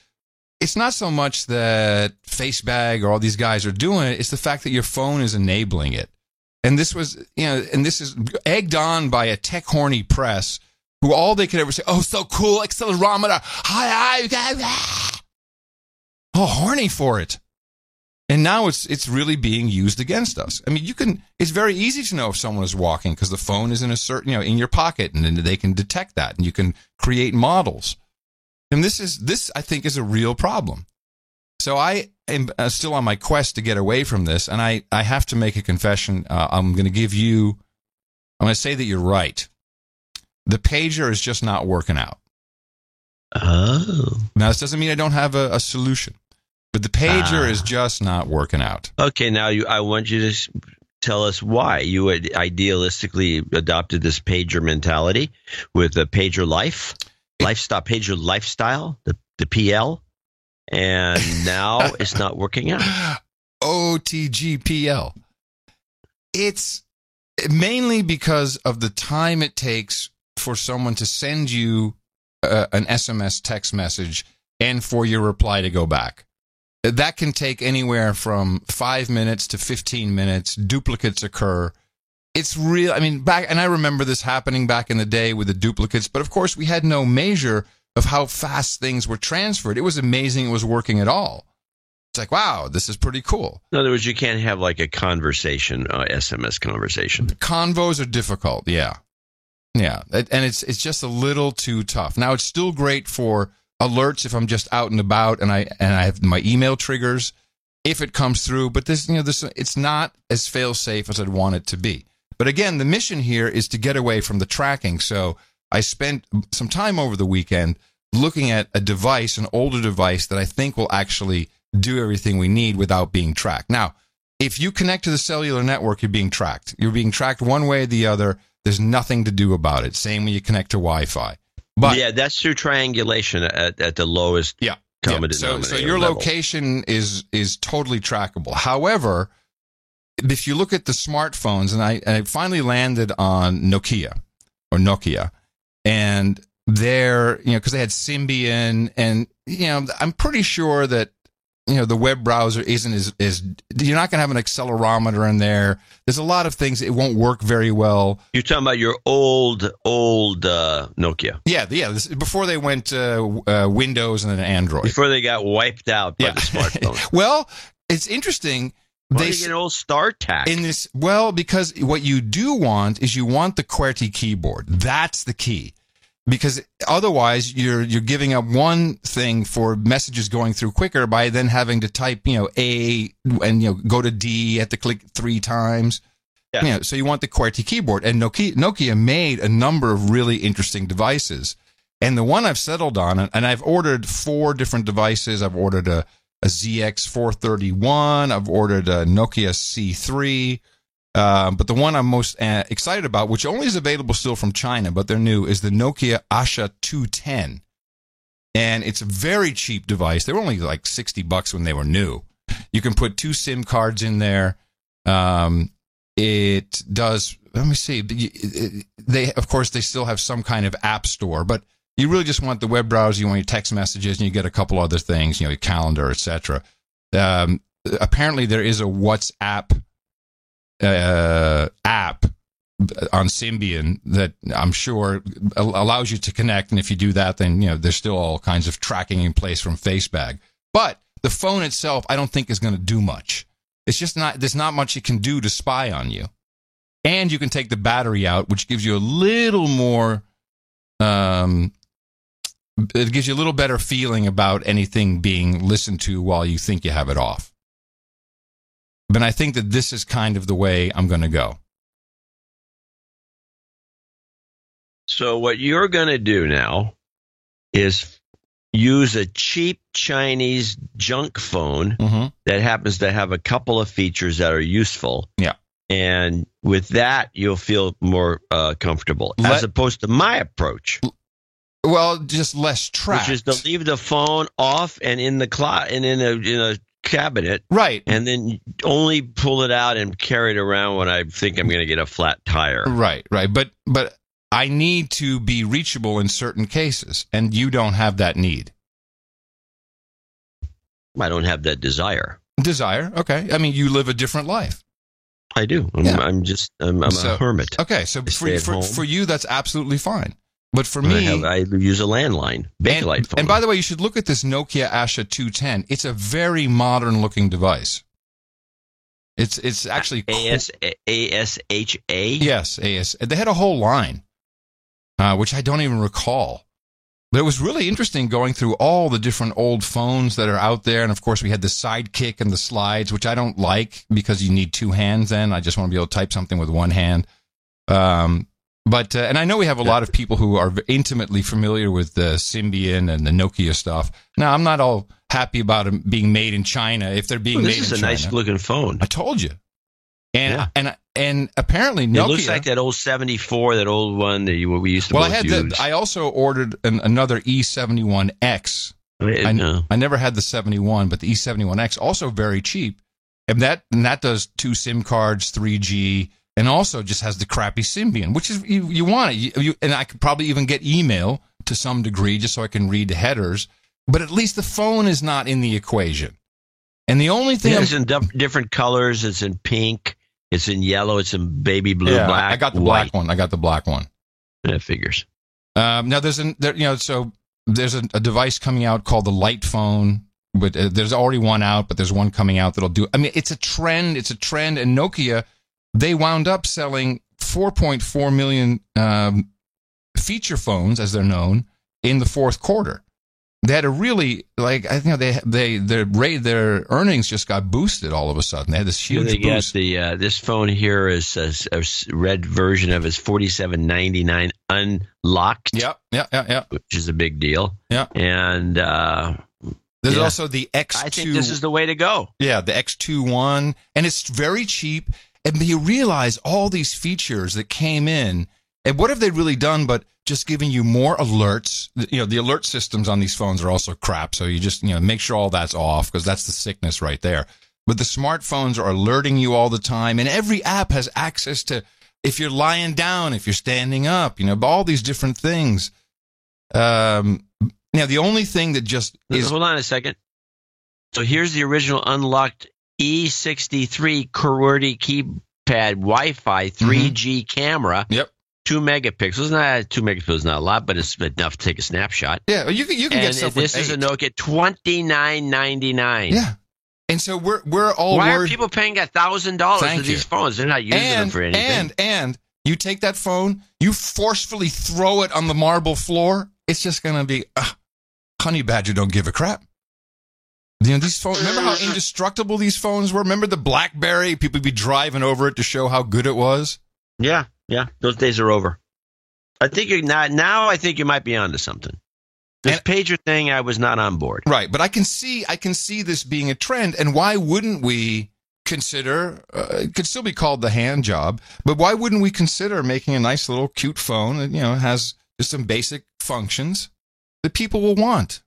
it's not so much that FaceBag or all these guys are doing it, it's the fact that your phone is enabling it. And this was, and this is egged on by a tech horny press who all they could ever say, oh, so cool, accelerometer, hi, oh, horny for it. And now it's really being used against us. I mean, it's very easy to know if someone is walking because the phone is in a certain, in your pocket, and then they can detect that, and you can create models. And this I think is a real problem. So I am still on my quest to get away from this, and I have to make a confession. I'm going to say that you're right. The pager is just not working out. Oh. Now, this doesn't mean I don't have a solution. But the pager is just not working out. Okay, now I want you to tell us why you had idealistically adopted this pager mentality with the pager pager lifestyle, the PL, and now it's not working out. OTGPL. It's mainly because of the time it takes for someone to send you an SMS text message and for your reply to go back. That can take anywhere from 5 minutes to 15 minutes. Duplicates occur. It's real. I mean, and I remember this happening back in the day with the duplicates, but of course we had no measure of how fast things were transferred. It was amazing it was working at all. It's like, wow, this is pretty cool. In other words, you can't have like a conversation, SMS conversation. Convos are difficult, yeah. Yeah, and it's just a little too tough. Now, it's still great for alerts if I'm just out and about and I have my email triggers if it comes through, but this it's not as fail safe as I'd want it to be. But again, the mission here is to get away from the tracking. So I spent some time over the weekend looking at a device, an older device that I think will actually do everything we need without being tracked. Now, if you connect to the cellular network, you're being tracked. You're being tracked one way or the other. There's nothing to do about it. Same when you connect to Wi-Fi. But yeah, that's through triangulation at the lowest common denominator. So your level. location is totally trackable. However, if you look at the smartphones, and I finally landed on Nokia, and they're, because they had Symbian, and, I'm pretty sure that, the web browser isn't as you're not going to have an accelerometer in there. There's a lot of things. It won't work very well. You're talking about your old Nokia. Yeah. Before they went Windows and then Android. Before they got wiped out by the smartphone. Well, it's interesting. Why do you get an old StarTAC? In this, well, because what you do want is you want the QWERTY keyboard. That's the key. Because otherwise you're giving up one thing for messages going through quicker by then having to type, A and, go to D, you have to click 3 times. Yeah. So you want the QWERTY keyboard. And Nokia made a number of really interesting devices. And the one I've settled on, and I've ordered 4 different devices. I've ordered a ZX431. I've ordered a Nokia C3. But the one I'm most excited about, which only is available still from China, but they're new, is the Nokia Asha 210. And it's a very cheap device. They were only like $60 when they were new. You can put 2 SIM cards in there. It does, let me see. Of course, they still have some kind of app store, but you really just want the web browser, you want your text messages, and you get a couple other things, your calendar, etc. Apparently, there is a WhatsApp app on Symbian that I'm sure allows you to connect, and if you do that, then there's still all kinds of tracking in place from FaceBag. But the phone itself, I don't think is going to do much. It's just there's not much it can do to spy on you, and you can take the battery out, which gives you a little more. It gives you a little better feeling about anything being listened to while you think you have it off. But I think that this is kind of the way I'm going to go. So what you're going to do now is use a cheap Chinese junk phone that happens to have a couple of features that are useful. Yeah. And with that, you'll feel more comfortable, as opposed to my approach. Well, just less tracked. Which is to leave the phone off and in the closet and in a cabinet, right, and then only pull it out and carry it around when I think I'm going to get a flat tire. Right. But I need to be reachable in certain cases, and you don't have that need. I don't have that desire. Okay. I mean, you live a different life. I do. I'm a hermit. Okay, so for you, that's absolutely fine. But for me, I use a landline, Bakelite phone. And by the way, you should look at this Nokia Asha 210. It's a very modern-looking device. It's actually ASHA. Yes, AS. They had a whole line, which I don't even recall. But it was really interesting going through all the different old phones that are out there. And of course, we had the Sidekick and the slides, which I don't like because you need 2 hands. Then I just want to be able to type something with 1 hand. But and I know we have a lot of people who are intimately familiar with the Symbian and the Nokia stuff. Now, I'm not all happy about them being made in China if they're being made in China. This is a nice looking phone. I told you. And apparently Nokia. It looks like that old 74, that old one that we used to use. I also ordered another E71X. I never had the 71, but the E71X, also very cheap. And that does 2 SIM cards, 3G. And also just has the crappy Symbian, which is, you want it. And I could probably even get email to some degree just so I can read the headers. But at least the phone is not in the equation. And the only thing... it's in different colors. It's in pink. It's in yellow. It's in baby blue, black, I got the black one. That figures. Now, there's a device coming out called the Light Phone. But there's already one out, but there's one coming out that'll do... I mean, it's a trend. And Nokia... They wound up selling 4.4 million feature phones, as they're known, in the fourth quarter. They had a really, I think their earnings just got boosted all of a sudden. They had this huge boost. This phone here is a red version of his $47.99 unlocked. Yeah. Which is a big deal. Yeah. And There's also the X2. I think this is the way to go. Yeah, the X2-1, and it's very cheap. And you realize all these features that came in, and what have they really done but just giving you more alerts? You know, the alert systems on these phones are also crap, so you just, make sure all that's off, because that's the sickness right there. But the smartphones are alerting you all the time, and every app has access to if you're lying down, if you're standing up, all these different things. Now, the only thing that just is... Hold on a second. So here's the original unlocked E63 QWERTY keypad Wi-Fi 3G camera. Yep. 2 megapixels. 2 megapixels is not a lot, but it's enough to take a snapshot. Yeah, you can get stuff with this is a Nokia $29.99. Yeah. And so we're all Why worried... are people paying $1,000 for these phones? They're not using them for anything. And you take that phone, you forcefully throw it on the marble floor, it's just going to be... Honey Badger don't give a crap. These phones, remember how indestructible these phones were? Remember the BlackBerry? People would be driving over it to show how good it was? Yeah. Those days are over. I think now I think you might be onto something. This pager thing, I was not on board. Right, but I can see this being a trend, and why wouldn't we consider, it could still be called the hand job, but why wouldn't we consider making a nice little cute phone that, has just some basic functions that people will want.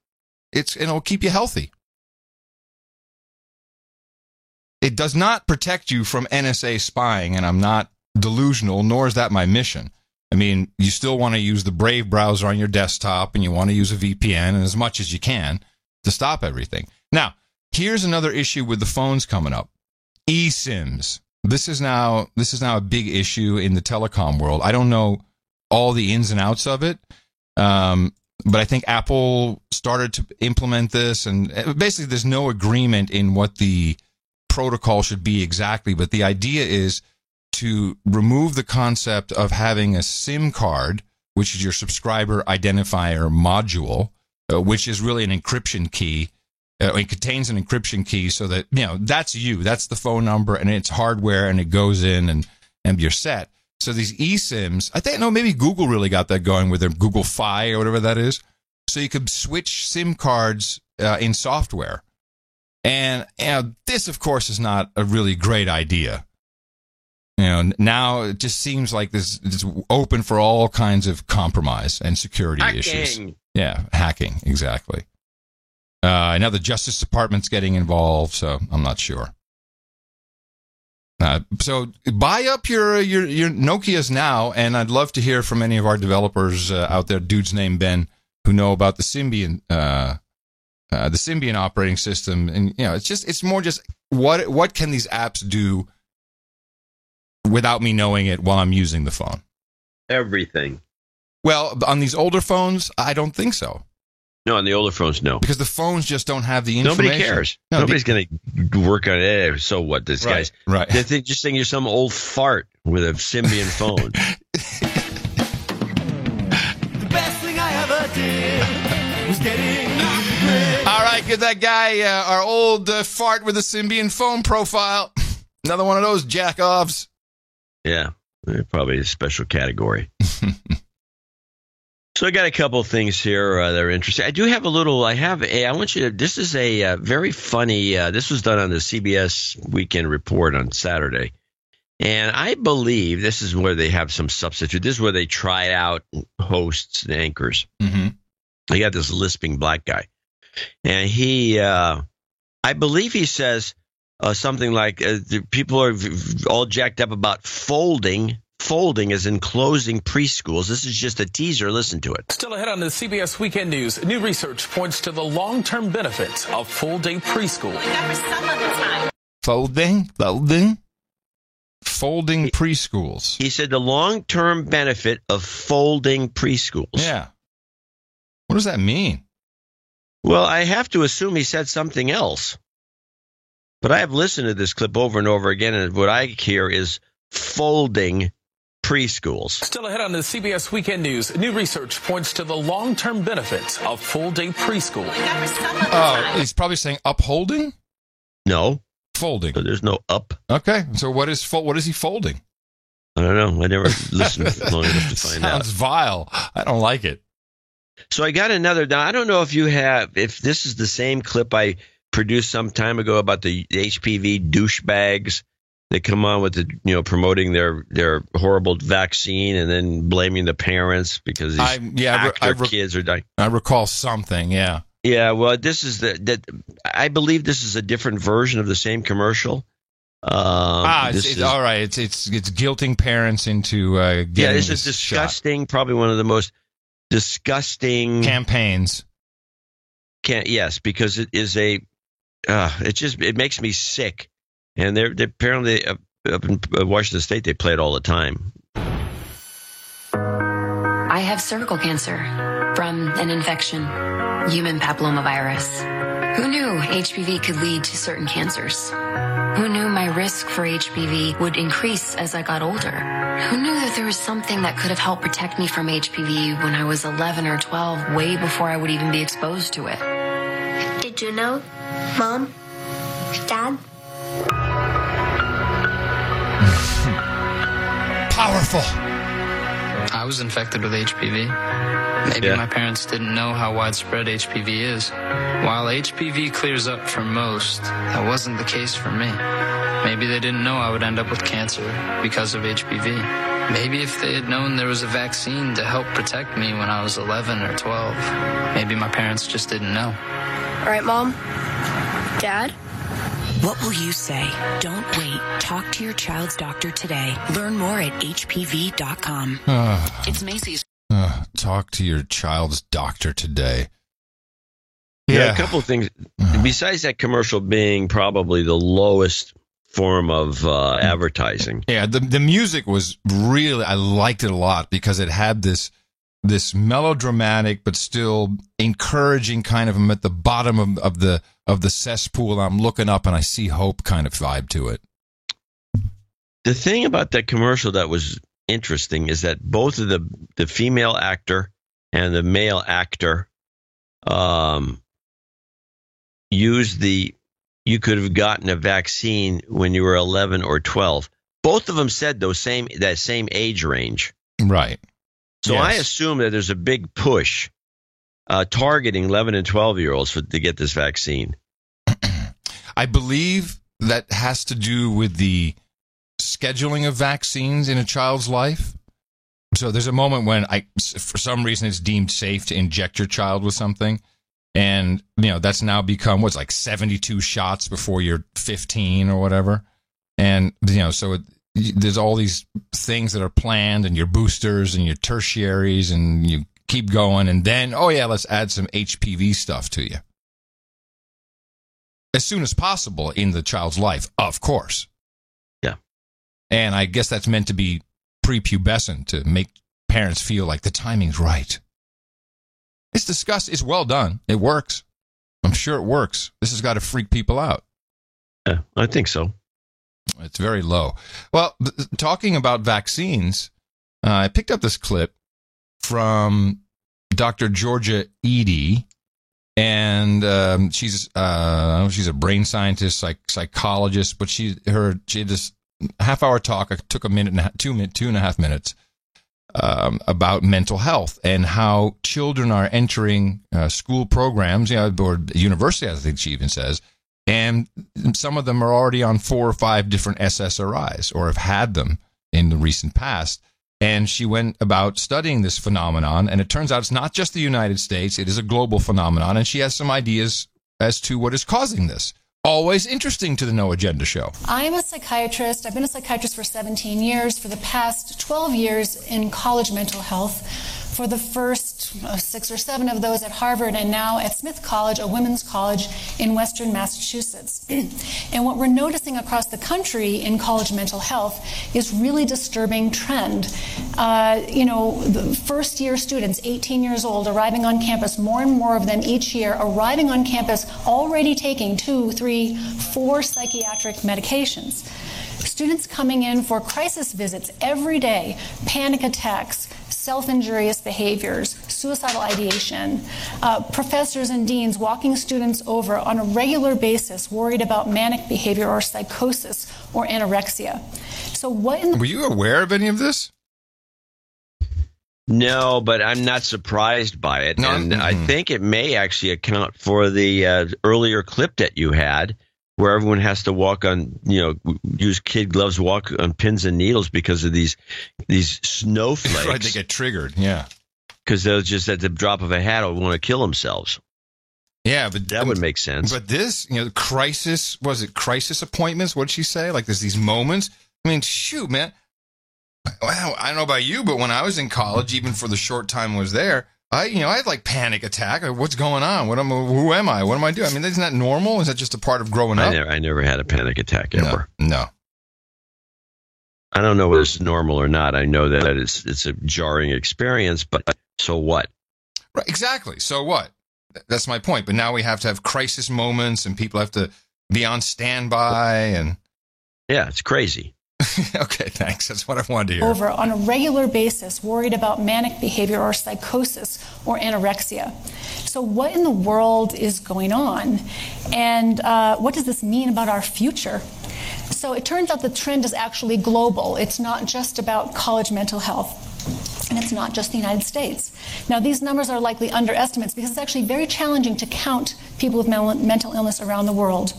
It'll keep you healthy. It does not protect you from NSA spying, and I'm not delusional, nor is that my mission. I mean, you still want to use the Brave browser on your desktop, and you want to use a VPN, and as much as you can to stop everything. Now, here's another issue with the phones coming up. eSIMs. This is now a big issue in the telecom world. I don't know all the ins and outs of it. But I think Apple started to implement this, and basically there's no agreement in what the protocol should be exactly, but the idea is to remove the concept of having a SIM card, which is your subscriber identifier module, which is really an encryption key. It contains an encryption key so that, that's you, that's the phone number, and it's hardware, and it goes in, and you're set. So these eSIMs, I think, maybe Google really got that going with their Google Fi or whatever that is. So you could switch SIM cards in software. And this, of course, is not a really great idea. Now it just seems like this is open for all kinds of compromise and security issues. Yeah, hacking, exactly. Now the Justice Department's getting involved, so I'm not sure. So buy up your Nokias now, and I'd love to hear from any of our developers out there, dudes named Ben, who know about the Symbian operating system. And it's more just what can these apps do without me knowing it while I'm using the phone? Everything. Well, on these older phones, I don't think so. No, on the older phones, no. Because the phones just don't have the information. Nobody cares. Nobody's going to work on it. So what? This guy's right. They just think you're some old fart with a Symbian phone. The best thing I ever did was getting off the grid. All right, give that guy our old fart with a Symbian phone profile. Another one of those jack-offs. Yeah, probably a special category. So I got a couple of things here that are interesting. I do have this is a very funny, this was done on the CBS Weekend Report on Saturday. And I believe this is where they have some substitute. This is where they try out hosts and anchors. Mm-hmm. They got this lisping black guy. And he, I believe he says something like, people are all jacked up about folding as in closing preschools. This is just a teaser. Listen to it. Still ahead on the CBS Weekend News, new research points to the long-term benefits of full-day preschool. Folding preschools. He said the long-term benefit of folding preschools. Yeah. What does that mean? Well, I have to assume he said something else. But I have listened to this clip over and over again, and what I hear is folding preschools. Still ahead on the CBS Weekend News, new research points to the long-term benefits of full-day preschool. He's probably saying upholding? No. Folding. So there's no up. Okay. So what is he folding? I don't know. I never listened long enough to find out. Sounds vile. I don't like it. So I got another. Now, I don't know if this is the same clip I produced some time ago about the HPV douchebags that come on with promoting their horrible vaccine and then blaming the parents because these kids are dying. I recall something. Yeah. Yeah. Well, this is I believe this is a different version of the same commercial. It's all right. It's guilting parents into getting this is disgusting. Shot. Probably one of the most disgusting campaigns. Yes, because it is it makes me sick, and they're apparently up in Washington State they play it all the time. I have cervical cancer from an infection, human papillomavirus. Who knew HPV could lead to certain cancers? Who knew my risk for HPV would increase as I got older? Who knew that there was something that could have helped protect me from HPV when I was 11 or 12, way before I would even be exposed to it? Did you know, Mom? Dad? Powerful. I was infected with HPV. Maybe my parents didn't know how widespread HPV is. While HPV clears up for most, that wasn't the case for me. Maybe they didn't know I would end up with cancer because of HPV. Maybe if they had known there was a vaccine to help protect me when I was 11 or 12, maybe my parents just didn't know. All right, Mom. Dad? What will you say? Don't wait. Talk to your child's doctor today. Learn more at hpv.com. It's Macy's. Talk to your child's doctor today. Yeah, a couple of things. Besides that commercial being probably the lowest form of advertising. Yeah, the music was really, I liked it a lot because it had this melodramatic but still encouraging kind of, I'm at the bottom of the cesspool, I'm looking up and I see hope kind of vibe to it. The thing about that commercial that was interesting is that both of the female actor and the male actor used you could have gotten a vaccine when you were 11 or 12. Both of them said that same age range. Right. So yes. I assume that there's a big push targeting 11 and 12-year-olds to get this vaccine. I believe that has to do with the scheduling of vaccines in a child's life. So there's a moment when for some reason it's deemed safe to inject your child with something. And, that's now become, 72 shots before you're 15 or whatever. And, so there's all these things that are planned and your boosters and your tertiaries and you keep going. And then, let's add some HPV stuff to you. As soon as possible in the child's life, of course. Yeah. And I guess that's meant to be prepubescent to make parents feel like the timing's right. It's disgusting. It's well done. It works. I'm sure it works. This has got to freak people out. Yeah, I think so. It's very low. Well, talking about vaccines, I picked up this clip from Dr. Georgia Eadie, and she's a brain scientist, psychologist, but she had this half-hour talk. It took 2.5 minutes. About mental health and how children are entering school programs, or university, I think she even says, and some of them are already on 4 or 5 different SSRIs or have had them in the recent past. And she went about studying this phenomenon, and it turns out it's not just the United States, it is a global phenomenon, and she has some ideas as to what is causing this. Always interesting to the No Agenda Show. I am a psychiatrist. I've been a psychiatrist for 17 years. For the past 12 years in college mental health. For the first 6 or 7 of those at Harvard, and now at Smith College, a women's college in Western Massachusetts. And what we're noticing across the country in college mental health is really disturbing trend. The first-year students, 18 years old, arriving on campus, more and more of them each year, arriving on campus already taking 2, 3, 4 psychiatric medications. Students coming in for crisis visits every day, panic attacks, self-injurious behaviors, suicidal ideation, professors and deans walking students over on a regular basis, worried about manic behavior or psychosis or anorexia. So what? Were you aware of any of this? No, but I'm not surprised by it. No, and I think it may actually account for the earlier clip that you had where everyone has to walk on, use kid gloves, walk on pins and needles because of these snowflakes. Right, they get triggered, yeah. Because they'll just, at the drop of a hat, will want to kill themselves. Yeah, but that would make sense. But this, crisis appointments? What did she say? Like, there's these moments. I mean, shoot, man. Well, I don't know about you, but when I was in college, even for the short time I was there, I had like panic attack. Like, what's going on? Who am I? What am I doing? I mean, isn't that normal? Is that just a part of growing up? I never had a panic attack ever. No. I don't know whether it's normal or not. I know that it's a jarring experience, but so what? Right, exactly. So what? That's my point. But now we have to have crisis moments, and people have to be on standby. And yeah, it's crazy. Okay, thanks. That's what I wanted to hear. Over on a regular basis, worried about manic behavior or psychosis or anorexia. So what in the world is going on? And what does this mean about our future? So it turns out the trend is actually global. It's not just about college mental health. And it's not just the United States. Now, these numbers are likely underestimates because it's actually very challenging to count people with mental illness around the world.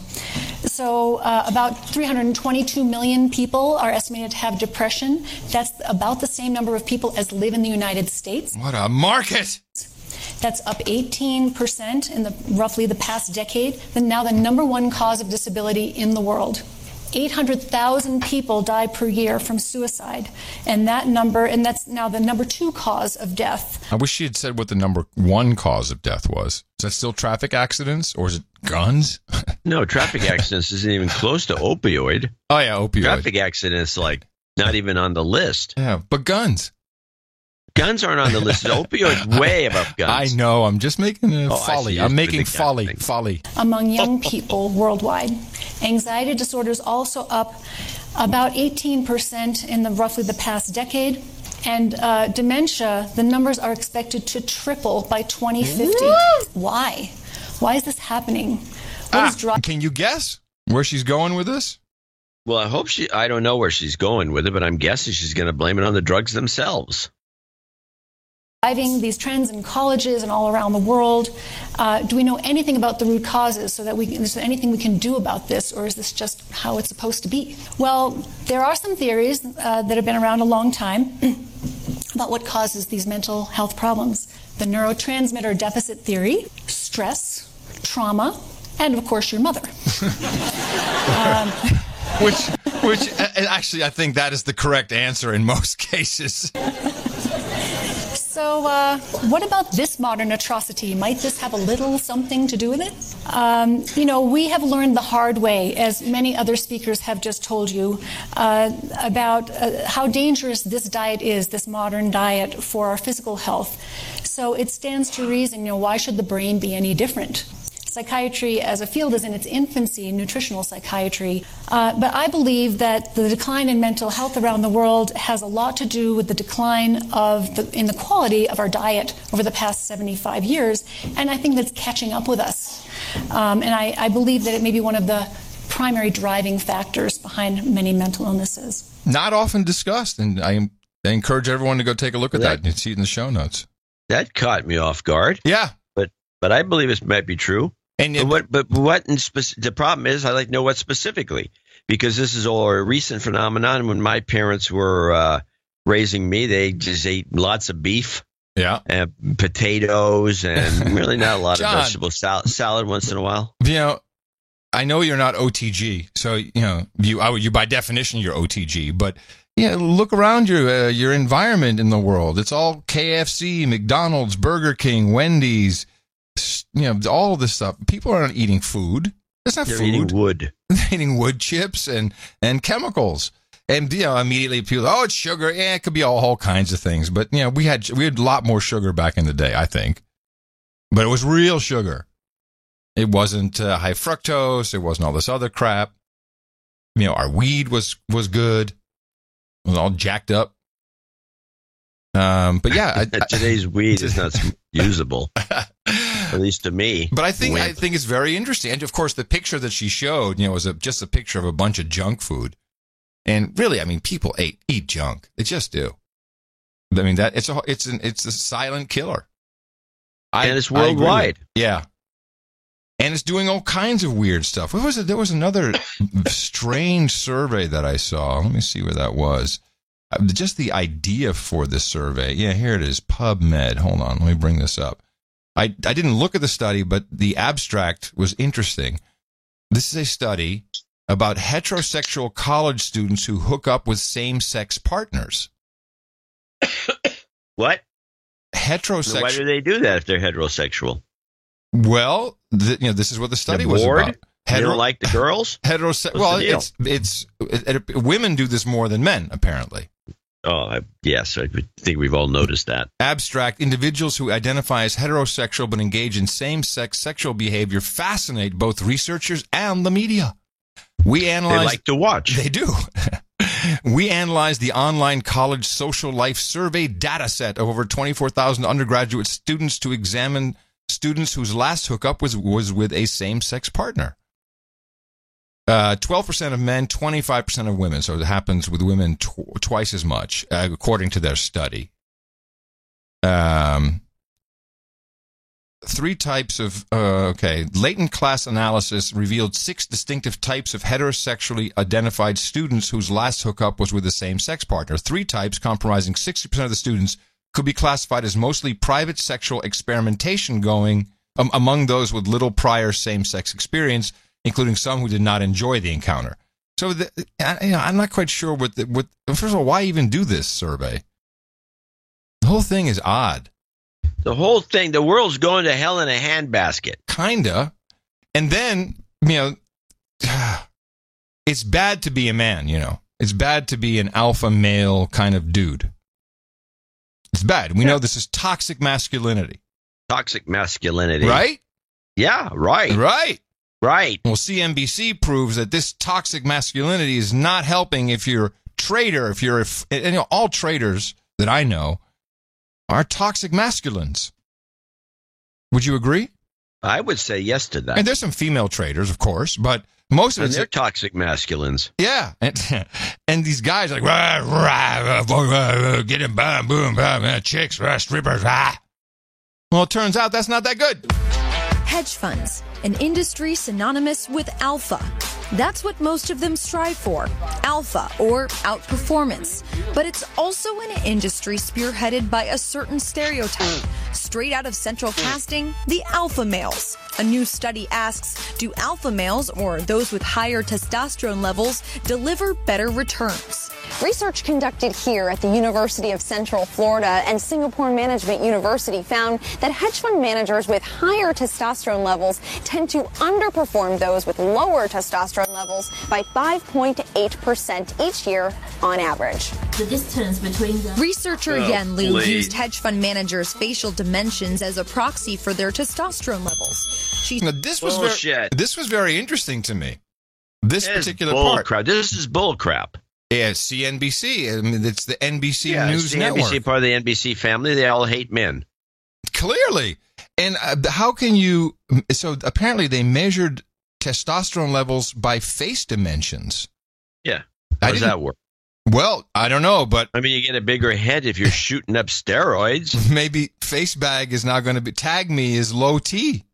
So about 322 million people are estimated to have depression. That's about the same number of people as live in the United States. What a market! That's up 18% in roughly the past decade. Now the number one cause of disability in the world. 800,000 people die per year from suicide, and that's now the number two cause of death. I wish she had said what the number one cause of death was. Is that still traffic accidents, or is it guns? No, traffic accidents isn't even close to opioid. Oh, yeah, opioid. Traffic accidents, like, not even on the list. Yeah, but guns. Guns aren't on the list. Opioids way above guns. I know. I'm just making a folly. I'm making folly. Among young people worldwide. Anxiety disorders also up about 18% in roughly the past decade. And dementia, the numbers are expected to triple by 2050. Why? Why is this happening? Can you guess where she's going with this? Well, I don't know where she's going with it, but I'm guessing she's going to blame it on the drugs themselves. Driving these trends in colleges and all around the world. Do we know anything about the root causes is there anything we can do about this, or is this just how it's supposed to be? Well, there are some theories that have been around a long time about what causes these mental health problems. The neurotransmitter deficit theory, stress, trauma, and of course your mother. Which actually I think that is the correct answer in most cases. So what about this modern atrocity? Might this have a little something to do with it? We have learned the hard way, as many other speakers have just told you, about how dangerous this diet is, this modern diet, for our physical health. So it stands to reason, why should the brain be any different? Psychiatry as a field is in its infancy, nutritional psychiatry. But I believe that the decline in mental health around the world has a lot to do with the decline in the quality of our diet over the past 75 years. And I think that's catching up with us. And I believe that it may be one of the primary driving factors behind many mental illnesses. Not often discussed. And I encourage everyone to go take a look at that and see it in the show notes. That caught me off guard. Yeah. But I believe it might be true. The problem is, I like to know what specifically, because this is all a recent phenomenon. When my parents were raising me, they just ate lots of beef, and potatoes, and really not a lot of vegetable salad once in a while. I know you're not OTG, so you by definition you're OTG, but look around your environment in the world. It's all KFC, McDonald's, Burger King, Wendy's. All of this stuff. People aren't eating food. It's not food. They're eating wood. They're eating wood chips and chemicals. And immediately people, it's sugar. Yeah, it could be all kinds of things. But we had a lot more sugar back in the day, I think. But it was real sugar. It wasn't high fructose. It wasn't all this other crap. Our weed was good. It was all jacked up. But yeah, today's weed is not usable. At least to me. But I think it's very interesting. And of course, the picture that she showed, was just a picture of a bunch of junk food. And really, people eat junk. They just do. I mean, that it's a silent killer. And it's worldwide. Yeah. And it's doing all kinds of weird stuff. What was it? There was another strange survey that I saw. Let me see where that was. Just the idea for this survey. Yeah, here it is. PubMed. Hold on. Let me bring this up. I didn't look at the study, but the abstract was interesting. This is a study about heterosexual college students who hook up with same-sex partners. What? Heterosexual. Why do they do that if they're heterosexual? Well, this is what the study was about. They don't like the girls? Heterosexual. Well, women do this more than men, apparently. Oh, yes. I think we've all noticed that. Abstract. Individuals who identify as heterosexual but engage in same-sex sexual behavior fascinate both researchers and the media. They like to watch. They do. We analyzed the online college social life survey data set of over 24,000 undergraduate students to examine students whose last hookup was with a same-sex partner. 12% of men, 25% of women. So it happens with women twice as much, according to their study. Three types of, latent class analysis revealed 6 distinctive types of heterosexually identified students whose last hookup was with a same-sex partner. 3 types, comprising 60% of the students, could be classified as mostly private sexual experimentation going among those with little prior same-sex experience, including some who did not enjoy the encounter. So, I'm not quite sure first of all, why even do this survey? The whole thing is odd. The whole thing, the world's going to hell in a handbasket. Kinda. And then, it's bad to be a man, It's bad to be an alpha male kind of dude. It's bad. We know this is toxic masculinity. Toxic masculinity. Right? Yeah, right. Right. Right. Well, CNBC proves that this toxic masculinity is not helping if you're a trader, all traders that I know are toxic masculines. Would you agree? I would say yes to that. And there's some female traders, of course, but most of they're toxic masculines. Yeah. And these guys are like, rah, rah, get him, boom, boom, boom, chicks, strippers, rah. Well, it turns out that's not that good. Hedge funds, an industry synonymous with alpha. That's what most of them strive for, alpha or outperformance. But it's also an industry spearheaded by a certain stereotype. Straight out of central casting, the alpha males. A new study asks, do alpha males, or those with higher testosterone levels, deliver better returns? Research conducted here at the University of Central Florida and Singapore Management University found that hedge fund managers with higher testosterone levels tend to underperform those with lower testosterone levels by 5.8% each year on average. The distance between them. Researcher Yan Liu used hedge fund managers' facial dimensions as a proxy for their testosterone levels. This was very interesting to me. This particular bull part. Crap. This is bull crap. Yeah, CNBC. I mean, it's the NBC News CNBC, Network. Part of the NBC family. They all hate men. Clearly. And how can you... So apparently they measured testosterone levels by face dimensions. Yeah. How does that work? Well, I don't know, but... I mean, you get a bigger head if you're shooting up steroids. Maybe face bag is now going to be... Tag me is low T.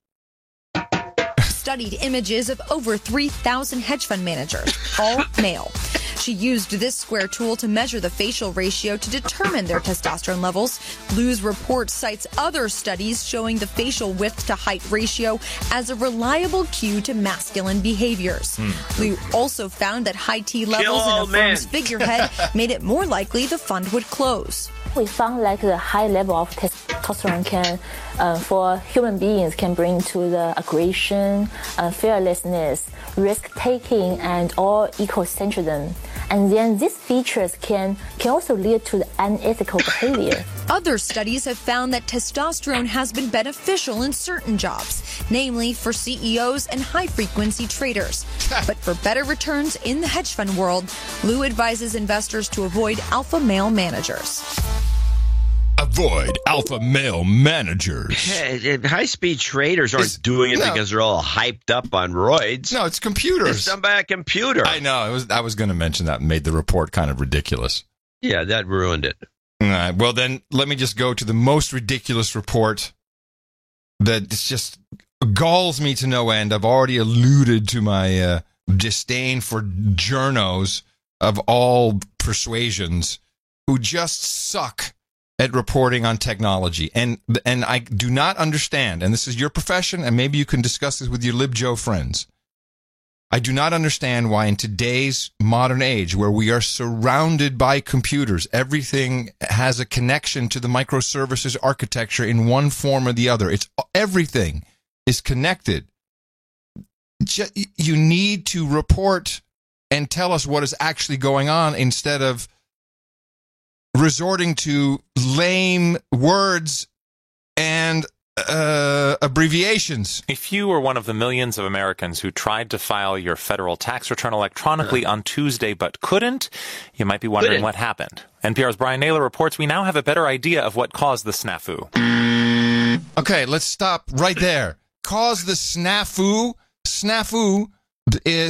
Studied images of over 3,000 hedge fund managers, all male. She used this square tool to measure the facial ratio to determine their testosterone levels. Liu's report cites other studies showing the facial width to height ratio as a reliable cue to masculine behaviors. Liu also found that high T levels in a firm's figurehead made it more likely the fund would close. We found like the high level of testosterone can, for human beings, can bring to the aggression, fearlessness, risk-taking, and all ecocentrism. And then these features can also lead to the unethical behavior. Other studies have found that testosterone has been beneficial in certain jobs, namely for CEOs and high-frequency traders. But for better returns in the hedge fund world, Liu advises investors to avoid alpha male managers. Avoid alpha male managers. High-speed traders aren't doing it because they're all hyped up on roids. No, it's computers. It's done by a computer. I know. I was going to mention that and made the report kind of ridiculous. Yeah, that ruined it. All right. Well, then let me just go to the most ridiculous report that just galls me to no end. I've already alluded to my disdain for journos of all persuasions who just suck at reporting on technology. And I do not understand, and this is your profession, and maybe you can discuss this with your LibJoe friends. I do not understand why in today's modern age, where we are surrounded by computers, everything has a connection to the microservices architecture in one form or the other. Everything is connected. You need to report and tell us what is actually going on instead of resorting to lame words and abbreviations. If you were one of the millions of Americans who tried to file your federal tax return electronically on Tuesday but couldn't, you might be wondering what happened. NPR's Brian Naylor reports we now have a better idea of what caused the snafu. Okay, let's stop right there. Cause the snafu. Snafu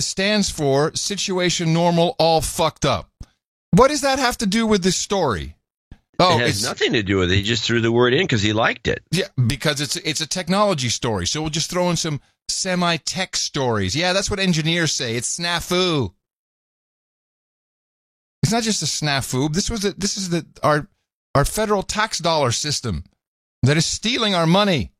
stands for situation normal all fucked up. What does that have to do with this story? Oh, it has nothing to do with it. He just threw the word in because he liked it. Yeah, because it's a technology story. So we'll just throw in some semi-tech stories. Yeah, that's what engineers say. It's snafu. It's not just a snafu. This is our federal tax dollar system that is stealing our money.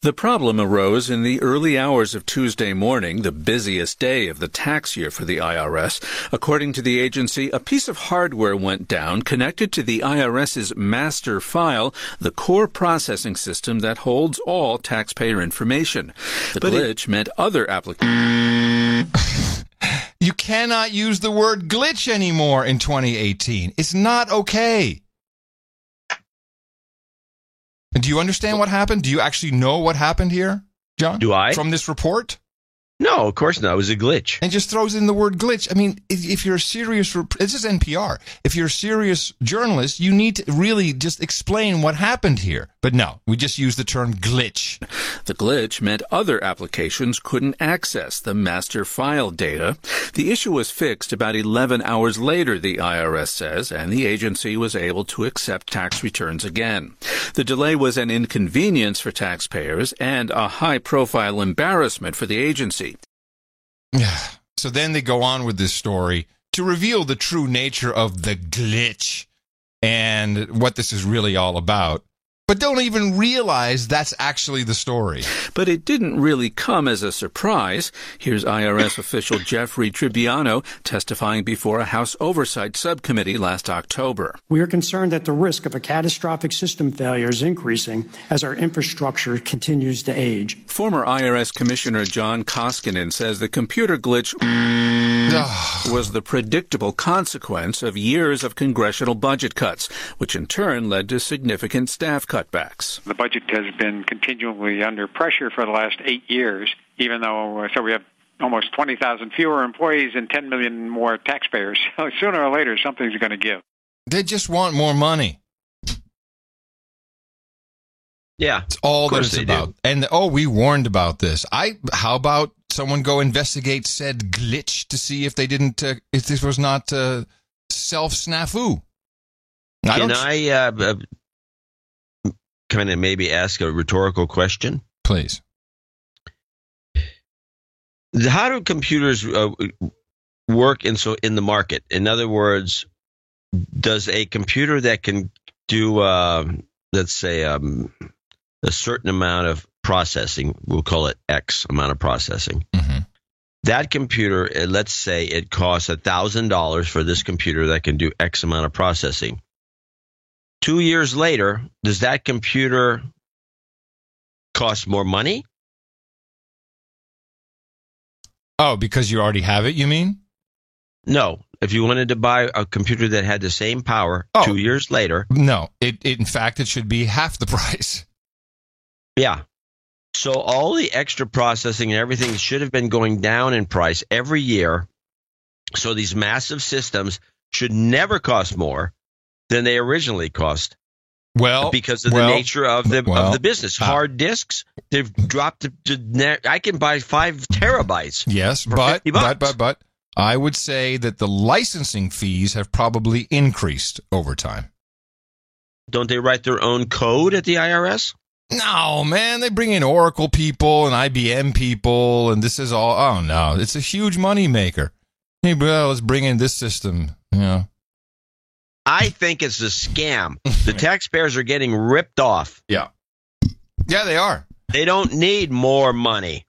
The problem arose in the early hours of Tuesday morning, the busiest day of the tax year for the IRS. According to the agency, a piece of hardware went down connected to the IRS's master file, the core processing system that holds all taxpayer information. The glitch meant other applications. You cannot use the word glitch anymore in 2018. It's not okay. Do you understand what happened? Do you actually know what happened here, John? Do I? From this report? No, of course not. It was a glitch. And just throws in the word glitch. I mean, if you're a serious... This is NPR. If you're a serious journalist, you need to really just explain what happened here. But no, we just use the term glitch. The glitch meant other applications couldn't access the master file data. The issue was fixed about 11 hours later, the IRS says, and the agency was able to accept tax returns again. The delay was an inconvenience for taxpayers and a high-profile embarrassment for the agency. So then they go on with this story to reveal the true nature of the glitch and what this is really all about. But don't even realize that's actually the story. But it didn't really come as a surprise. Here's IRS official Jeffrey Tribbiano testifying before a House Oversight Subcommittee last October. We are concerned that the risk of a catastrophic system failure is increasing as our infrastructure continues to age. Former IRS Commissioner John Koskinen says the computer glitch was the predictable consequence of years of congressional budget cuts, which in turn led to significant staff cutbacks. The budget has been continually under pressure for the last 8 years, even though we have almost 20,000 fewer employees and 10 million more taxpayers. So sooner or later, something's going to give. They just want more money. Yeah, it's all that it's about. And we warned about this. How about someone go investigate said glitch to see if they didn't, if this was not self snafu? Can I kind of maybe ask a rhetorical question? Please. How do computers work in the market? In other words, does a computer that can do, let's say, a certain amount of processing, we'll call it X amount of processing. Mm-hmm. That computer, let's say it costs $1,000 for this computer that can do X amount of processing. 2 years later, does that computer cost more money? Oh, because you already have it, you mean? No. If you wanted to buy a computer that had the same power 2 years later. No. In fact, it should be half the price. Yeah. So all the extra processing and everything should have been going down in price every year. So these massive systems should never cost more than they originally cost. Well, because of the nature of the business. Hard disks, they've dropped to I can buy 5 terabytes. Yes, for but $50. but I would say that the licensing fees have probably increased over time. Don't they write their own code at the IRS? No, man. They bring in Oracle people and IBM people, and this is all. Oh, no. It's a huge money maker. Hey, bro, let's bring in this system. I think it's a scam. The taxpayers are getting ripped off. Yeah. Yeah, they are. They don't need more money.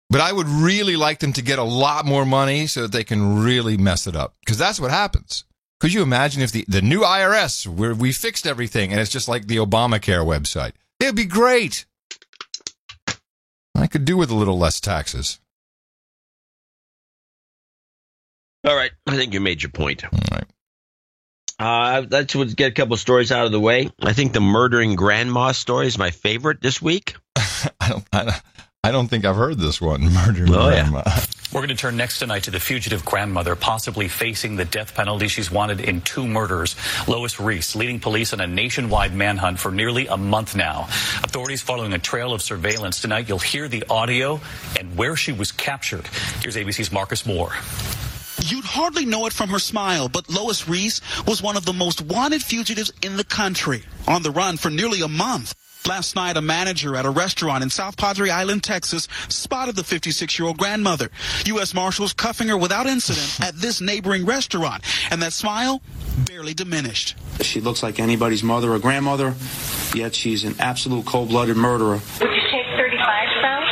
But I would really like them to get a lot more money so that they can really mess it up. Because that's what happens. Could you imagine if the new IRS, where we fixed everything, and it's just like the Obamacare website? It'd be great. I could do with a little less taxes. All right. I think you made your point. All right. Let's get a couple stories out of the way. I think the murdering grandma story is my favorite this week. I don't think I've heard this one, murdering grandma. Yeah. We're going to turn next tonight to the fugitive grandmother possibly facing the death penalty. She's wanted in 2 murders. Lois Reese leading police on a nationwide manhunt for nearly a month now. Authorities following a trail of surveillance. Tonight you'll hear the audio and where she was captured. Here's ABC's Marcus Moore. You'd hardly know it from her smile, but Lois Reese was one of the most wanted fugitives in the country, on the run for nearly a month. Last night, a manager at a restaurant in South Padre Island, Texas, spotted the 56-year-old grandmother. U.S. Marshals cuffing her without incident at this neighboring restaurant, and that smile barely diminished. She looks like anybody's mother or grandmother, yet she's an absolute cold-blooded murderer. Would you take 35 cents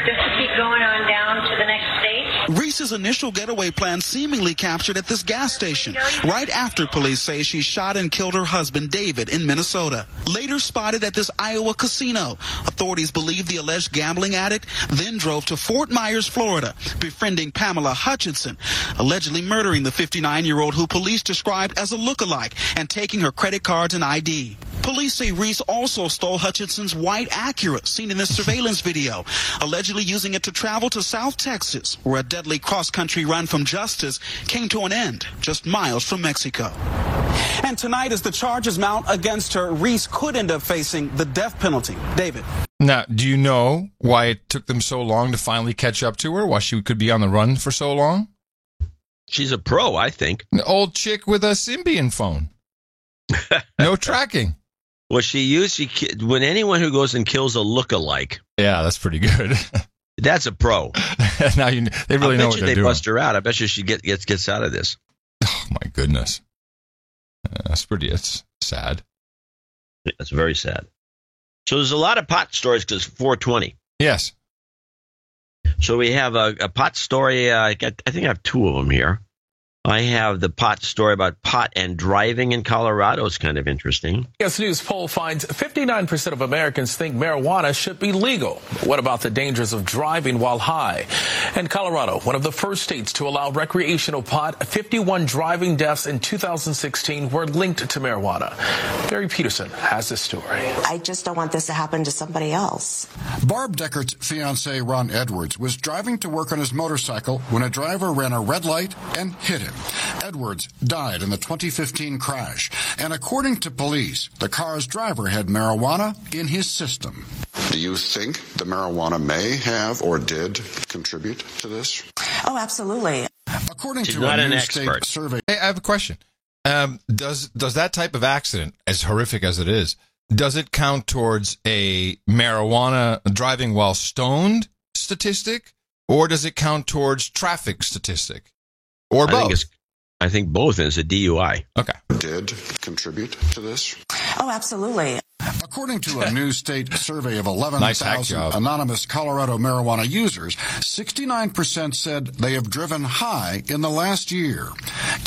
just to keep going on down to the next stage? Reese's initial getaway plan seemingly captured at this gas station, right after police say she shot and killed her husband, David, in Minnesota. Later spotted at this Iowa casino. Authorities believe the alleged gambling addict then drove to Fort Myers, Florida, befriending Pamela Hutchinson, allegedly murdering the 59-year-old who police described as a lookalike and taking her credit cards and ID. Police say Reese also stole Hutchinson's white Acura, seen in this surveillance video, allegedly using it to travel to South Texas, where a deadly cross-country run from justice came to an end just miles from Mexico. And tonight, as the charges mount against her, Reese could end up facing the death penalty. David. Now, do you know why it took them so long to finally catch up to her? Why she could be on the run for so long? She's a pro, I think. An old chick with a Symbian phone. No tracking. Well, when anyone who goes and kills a lookalike. Yeah, that's pretty good. That's a pro. Now they really know what they're doing. They bust her out. I bet you she gets out of this. Oh my goodness, it's sad. That's very sad. So there's a lot of pot stories because 420. Yes. So we have a pot story. I think I have 2 of them here. I have the pot story about pot and driving in Colorado. It's kind of interesting. Yes News poll finds 59% of Americans think marijuana should be legal. But what about the dangers of driving while high? And Colorado, one of the first states to allow recreational pot, 51 driving deaths in 2016 were linked to marijuana. Barry Peterson has this story. I just don't want this to happen to somebody else. Barb Deckert's fiancé, Ron Edwards, was driving to work on his motorcycle when a driver ran a red light and hit him. Edwards died in the 2015 crash, and according to police, the car's driver had marijuana in his system. Do you think the marijuana may have or did contribute to this? Oh, absolutely. According to a new state survey. Hey, I have a question. Does that type of accident, as horrific as it is, does it count towards a marijuana driving while stoned statistic, or does it count towards traffic statistic? Or both? I think both is a DUI. Okay. Did contribute to this? Oh, absolutely. According to a new state survey of 11,000 anonymous Colorado marijuana users, 69% said they have driven high in the last year.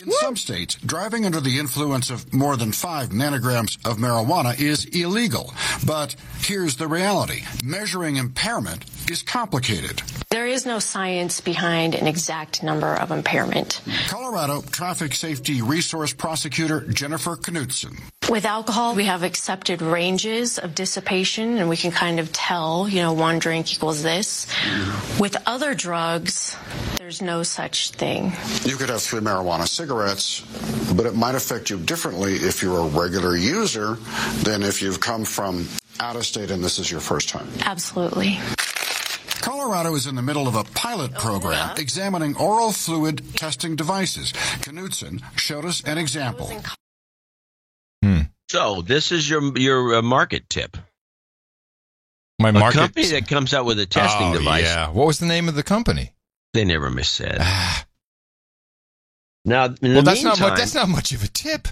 In some states, driving under the influence of more than 5 nanograms of marijuana is illegal. But here's the reality. Measuring impairment is complicated. There is no science behind an exact number of impairment. Colorado Traffic Safety Resource Prosecutor Jennifer Knutson. With alcohol, we have accepted ranges of dissipation, and we can kind of tell, 1 drink equals this. With other drugs, there's no such thing. You could have 3 marijuana cigarettes, but it might affect you differently if you're a regular user than if you've come from out of state and this is your first time. Absolutely. Colorado is in the middle of a pilot program examining oral fluid testing devices. Knutson showed us an example. So this is your market tip. My market a company that comes out with a testing device. Yeah. What was the name of the company? They never missaid. Now, that's not much of a tip.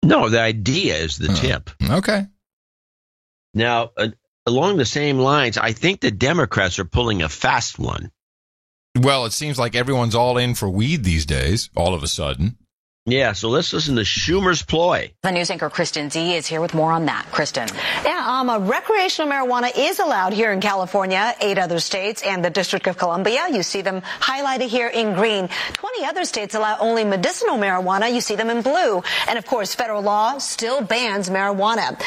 No, the idea is the tip. Okay. Now, along the same lines, I think the Democrats are pulling a fast one. Well, it seems like everyone's all in for weed these days, all of a sudden. Yeah, so let's listen to Schumer's ploy. The news anchor Kristen Z is here with more on that. Kristen. Yeah, recreational marijuana is allowed here in California, 8 other states, and the District of Columbia. You see them highlighted here in green. 20 other states allow only medicinal marijuana. You see them in blue. And, of course, federal law still bans marijuana.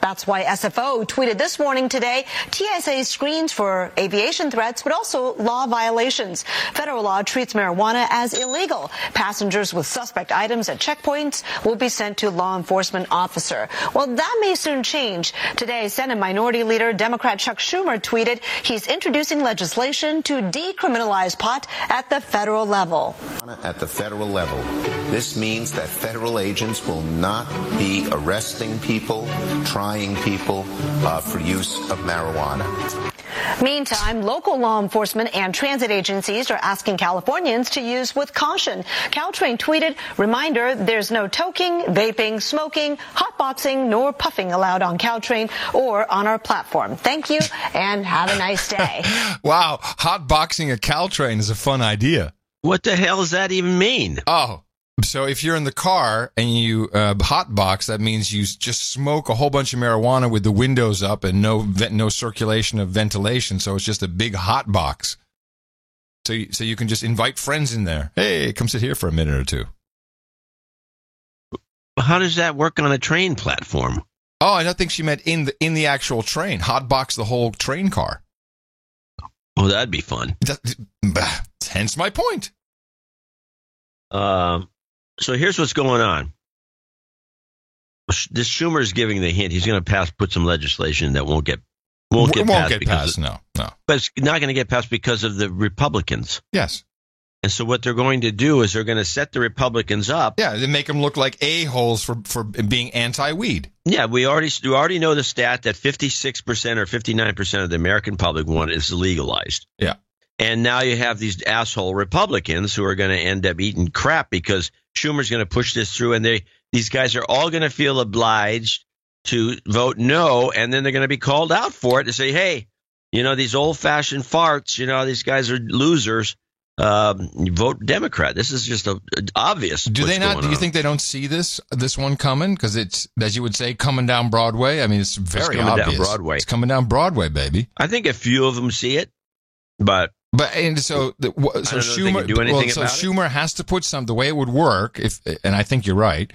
That's why SFO tweeted this morning today, TSA screens for aviation threats, but also law violations. Federal law treats marijuana as illegal. Passengers with suspect items at checkpoints will be sent to law enforcement officer. Well, that may soon change. Today, Senate Minority Leader Democrat Chuck Schumer tweeted he's introducing legislation to decriminalize pot at the federal level. At the federal level, this means that federal agents will not be arresting people, trying people for use of marijuana. Meantime, local law enforcement and transit agencies are asking Californians to use with caution. Caltrain tweeted, reminder, there's no toking, vaping, smoking, hotboxing, nor puffing allowed on Caltrain or on our platform. Thank you, and have a nice day. Wow, hotboxing a Caltrain is a fun idea. What the hell does that even mean? Oh, so if you're in the car and you hotbox, that means you just smoke a whole bunch of marijuana with the windows up and no circulation of ventilation. So it's just a big hot box. So you can just invite friends in there. Hey, come sit here for a minute or two. How does that work on a train platform? Oh, I don't think she meant in the actual train. Hotbox the whole train car. Oh, that'd be fun. Hence my point. So here's what's going on. This Schumer is giving the hint. He's going to put some legislation that won't get passed. No. But it's not going to get passed because of the Republicans. Yes. And so what they're going to do is they're going to set the Republicans up. Yeah, they make them look like a-holes for being anti-weed. Yeah, we already know the stat that 56% or 59% of the American public want it is legalized. Yeah. And now you have these asshole Republicans who are going to end up eating crap because Schumer's going to push this through, and these guys are all going to feel obliged to vote no, and then they're going to be called out for it to say, hey, these old-fashioned farts, these guys are losers. Vote Democrat. This is just obvious. Do they not? Do you think they don't see this one coming? Because it's, as you would say, coming down Broadway. I mean, it's very obvious. Down Broadway. It's coming down Broadway, baby. I think a few of them see it, but Schumer has to put the way it would work, and I think you're right,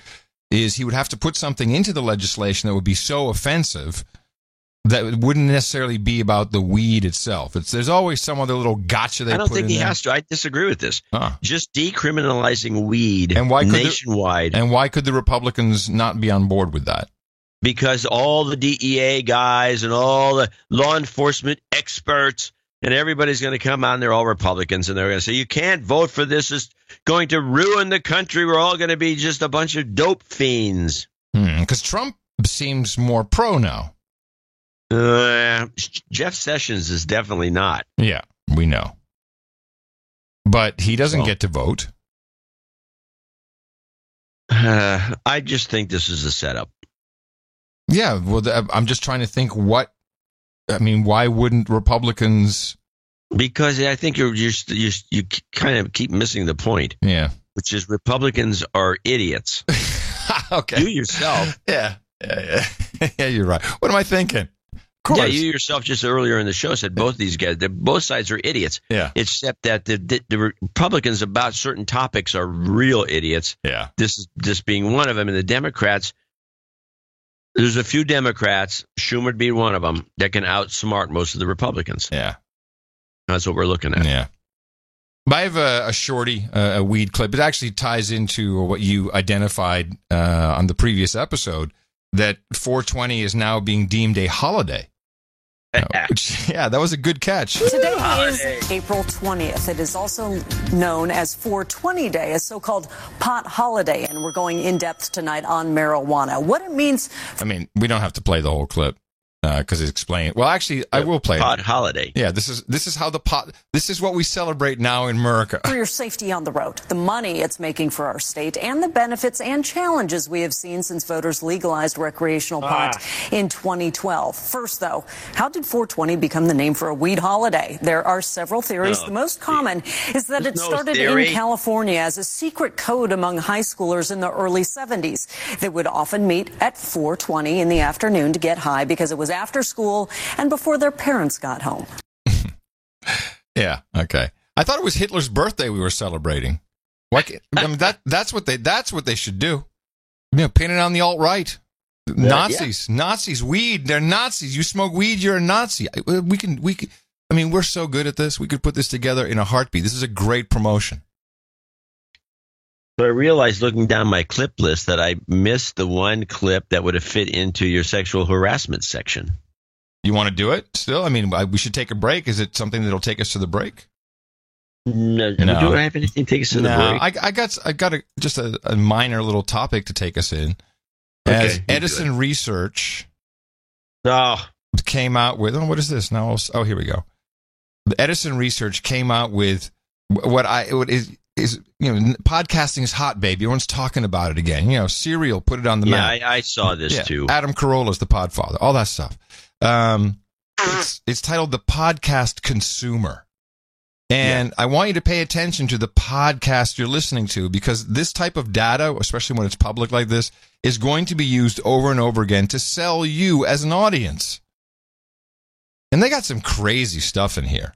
is he would have to put something into the legislation that would be so offensive that it wouldn't necessarily be about the weed itself. There's always some other little gotcha they put in there. I don't think he has to. I disagree with this. Just decriminalizing weed nationwide. And why could the Republicans not be on board with that? Because all the DEA guys and all the law enforcement experts and everybody's going to come out and they're all Republicans and they're going to say, you can't vote for this. It's going to ruin the country. We're all going to be just a bunch of dope fiends. Because Trump seems more pro now. Jeff Sessions is definitely not. Yeah, we know. But he doesn't get to vote. I just think this is a setup. Yeah, well, I'm just trying to think why wouldn't Republicans? Because I think you kind of keep missing the point. Yeah. Which is Republicans are idiots. Okay. You yourself. Yeah, you're right. What am I thinking? Yeah, you yourself just earlier in the show said both these guys, both sides are idiots. Yeah. Except that the Republicans about certain topics are real idiots. Yeah. This being one of them. And the Democrats, there's a few Democrats, Schumer being one of them, that can outsmart most of the Republicans. Yeah. That's what we're looking at. Yeah. But I have a shorty, a weed clip. It actually ties into what you identified on the previous episode, that 420 is now being deemed a holiday. Yeah, that was a good catch. Today is April 20th. It is also known as 420 Day, a so-called pot holiday, and we're going in depth tonight on marijuana. What it means. I mean, we don't have to play the whole clip because it's explained. Well, actually, I will play pot it. holiday. Yeah, this is how the pot. This is what we celebrate now in America. For your safety on the road, the money it's making for our state, and the benefits and challenges we have seen since voters legalized recreational pot in 2012. First, though, how did 420 become the name for a weed holiday? There are several theories. The most common is that it started in California as a secret code among high schoolers in the early 70s. They would often meet at 420 in the afternoon to get high because it was after school and before their parents got home. Yeah, okay. I thought it was Hitler's birthday we were celebrating. Why I mean, that's what they should do. You know, pin it on the alt-right. Nazis, weed, they're Nazis. You smoke weed, you're a Nazi. We can, I mean, we're so good at this. We could put this together in a heartbeat. This is a great promotion. So I realized looking down my clip list that I missed the one clip that would have fit into your sexual harassment section. You want to do it still? I mean, we should take a break. Is it something that'll take us to the break? No. Do I have anything to take us to the break? I got just a minor little topic to take us in. As Edison Research came out with, what is this? Now, here we go. The Edison Research came out with what is podcasting is hot, baby. Everyone's talking about it again. You know, Serial put it on the map. Yeah, I saw this too. Adam Carolla's the podfather, all that stuff. It's titled The Podcast Consumer. And I want you to pay attention to the podcast you're listening to, because this type of data, especially when it's public like this, is going to be used over and over again to sell you as an audience. And they got some crazy stuff in here.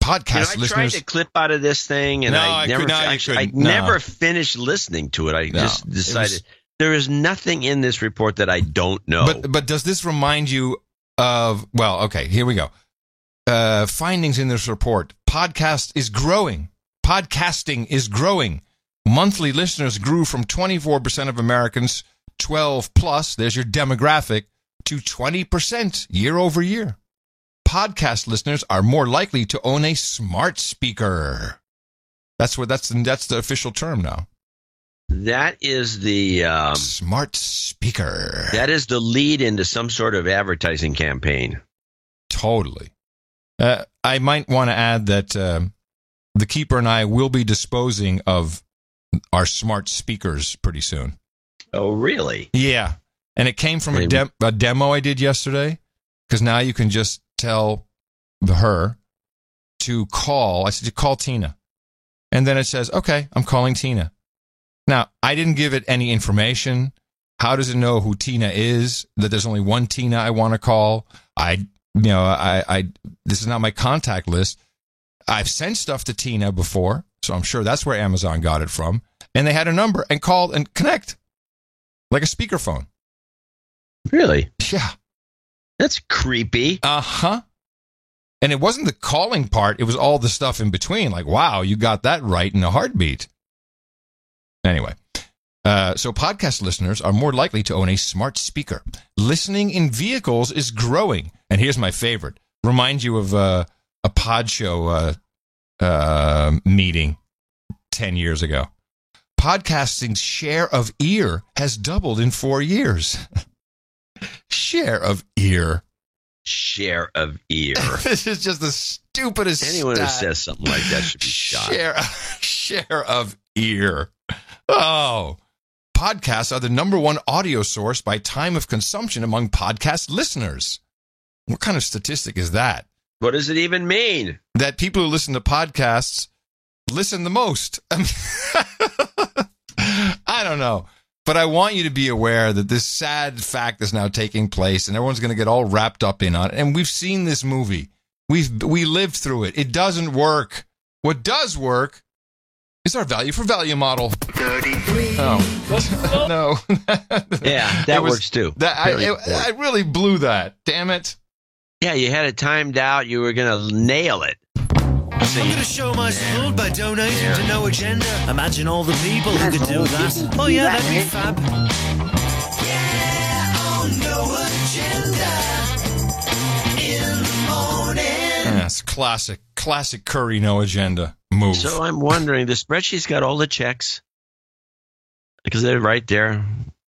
Podcast listeners. I tried to clip out of this thing, and I never finished listening to it. I just decided there is nothing in this report that I don't know. But does this remind you of? Well, okay, here we go. Findings in this report: podcasting is growing. Monthly listeners grew from 24% of Americans 12 plus. There's your demographic, to 20% year over year. Podcast listeners are more likely to own a smart speaker. That's the official term now. That is the smart speaker. That is the lead into some sort of advertising campaign. Totally. I might want to add that the Keeper and I will be disposing of our smart speakers pretty soon. Oh, really? Yeah. And it came from a demo I did yesterday, because now you can just tell her to call. I said, call Tina. And then it says, okay, I'm calling Tina. Now, I didn't give it any information. How does it know who Tina is? That there's only one Tina I want to call? This is not my contact list. I've sent stuff to Tina before, so I'm sure that's where Amazon got it from. And they had a number and called and connect. Like a speakerphone. Really? Yeah. That's creepy. Uh-huh. And it wasn't the calling part. It was all the stuff in between. Like, wow, you got that right in a heartbeat. Anyway. So podcast listeners are more likely to own a smart speaker. Listening in vehicles is growing. And here's my favorite. Remind you of a pod show meeting 10 years ago. Podcasting's share of ear has doubled in 4 years. Share of ear. Share of ear. This is just the stupidest Anyone who says something like that should be shot. Share of ear. Oh. Podcasts are the number one audio source by time of consumption among podcast listeners. What kind of statistic is that? What does it even mean? That people who listen to podcasts listen the most. I don't know. But I want you to be aware that this sad fact is now taking place, and everyone's going to get all wrapped up in on it. And we've seen this movie. We lived through it. It doesn't work. What does work is our value for value model. 33. Oh. No. Yeah, that works too. I really blew that. Damn it. Yeah, you had it timed out. You were going to nail it. I'm going to show my support by donating to No Agenda. Imagine all the people who could do that. Oh yeah, that'd be fab. Yeah, on No Agenda. classic Curry no agenda move. So I'm wondering, the spreadsheet's got all the checks because they're right there.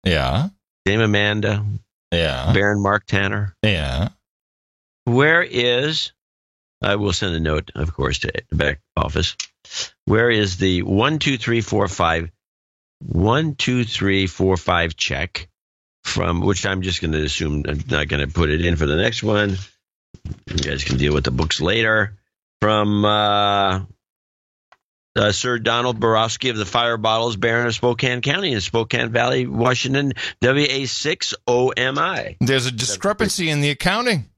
Yeah. Dame Amanda. Yeah. Baron Mark Tanner. Yeah. Where is, I will send a note, of course, to the back office. Where is the 12345 check from, which I'm just going to assume I'm not going to put it in for the next one. You guys can deal with the books later. From Sir Donald Borowski of the Fire Bottles Baron of Spokane County in Spokane Valley, Washington, WA6OMI. There's a discrepancy in the accounting.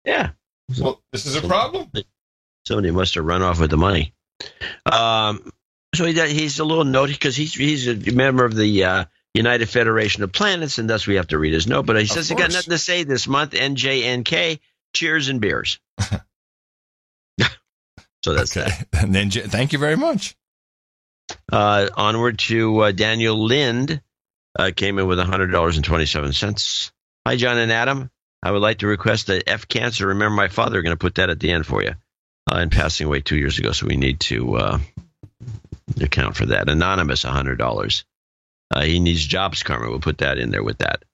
Yeah. Well, this is a problem. Somebody must have run off with the money. So he's a little note because he's a member of the United Federation of Planets, and thus we have to read his note. But he says he got nothing to say this month. NJNK, cheers and beers. So that's that. And then, thank you very much. Onward to Daniel Lind, came in with $100.27. Hi, John and Adam. I would like to request that F Cancer, Remember My Father. Going to put that at the end for you. And passing away 2 years ago, so we need to account for that. Anonymous, $100. He needs Jobs Karma. We'll put that in there with that.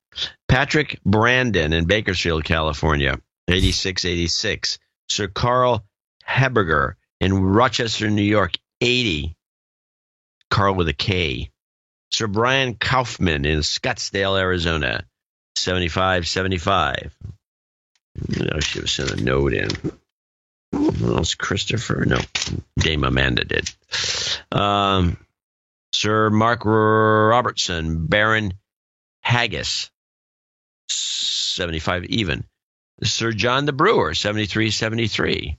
Patrick Brandon in Bakersfield, California, 8686. Sir Carl Heberger in Rochester, New York, 80. Carl with a K. Sir Brian Kaufman in Scottsdale, Arizona, 7575. I should have sent a note in. Who else? Christopher? No. Dame Amanda did. Sir Mark Robertson, Baron Haggis, 75 even. Sir John the Brewer, 7373.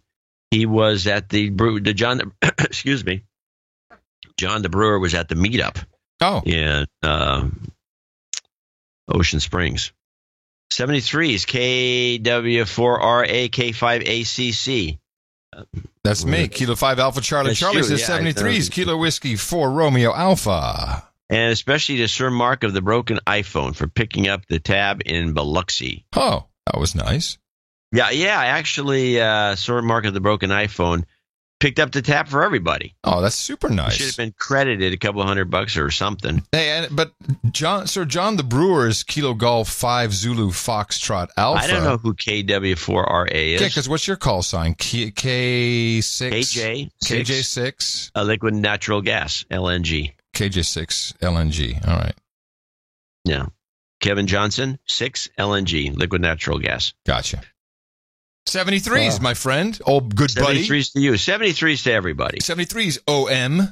He was at excuse me. John the Brewer was at the meetup. In Ocean Springs. 73 is KW4RAK5ACC. That's me. Kilo 5 Alpha Charlie. Charlie says 73 is Kilo Whiskey 4 Romeo Alpha. And especially to Sir Mark of the Broken iPhone for picking up the tab in Biloxi. Oh, that was nice. Yeah. Actually, Sir Mark of the Broken iPhone picked up the tab for everybody. Oh, that's super nice. Should have been credited a couple $100 or something. Hey, but Sir John the Brewer is Kilo Golf 5 Zulu Foxtrot Alpha. I don't know who KW4RA is. Yeah, because what's your call sign? K6? KJ6. Liquid natural gas, LNG. KJ6 LNG. All right. Yeah. Kevin Johnson, 6 LNG, liquid natural gas. Gotcha. 73s, my friend. Oh, good buddy. 73s to you. 73s to everybody. 73s, OM.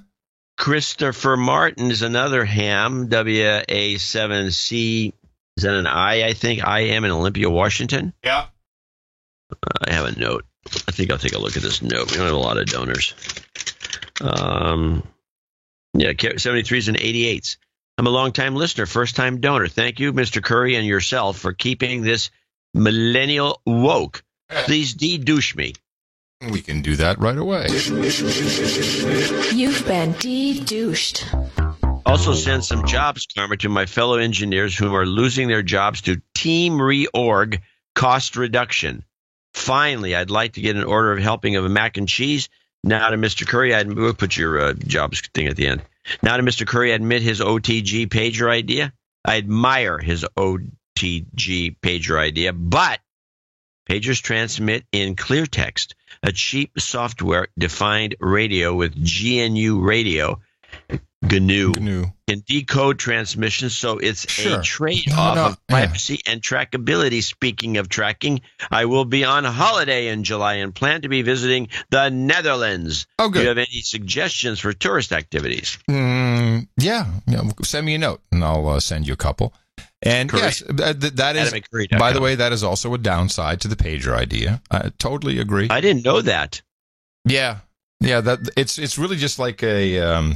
Christopher Martin is another ham, WA7C. Is that an I think? I am in Olympia, Washington. Yeah. I have a note. I think I'll take a look at this note. We don't have a lot of donors. 73s and 88s. I'm a long-time listener, first-time donor. Thank you, Mr. Curry, and yourself for keeping this millennial woke. Please de-douche me. We can do that right away. You've been de-douched. Also send some jobs karma to my fellow engineers who are losing their jobs to team reorg cost reduction. Finally, I'd like to get an order of helping of a mac and cheese. Now to Mr. Curry, we'll put your jobs thing at the end. Now to Mr. Curry, I admit his OTG pager idea. I admire his OTG pager idea, but pagers transmit in clear text, a cheap software-defined radio with GNU radio, GNU, can decode transmissions, so it's a trade-off of privacy and trackability. Speaking of tracking, I will be on holiday in July and plan to be visiting the Netherlands. Oh, good. Do you have any suggestions for tourist activities? Yeah. Send me a note, and I'll send you a couple. And yes, that is, by the way, that is also a downside to the pager idea. I totally agree. I didn't know that. Yeah. That it's really just like a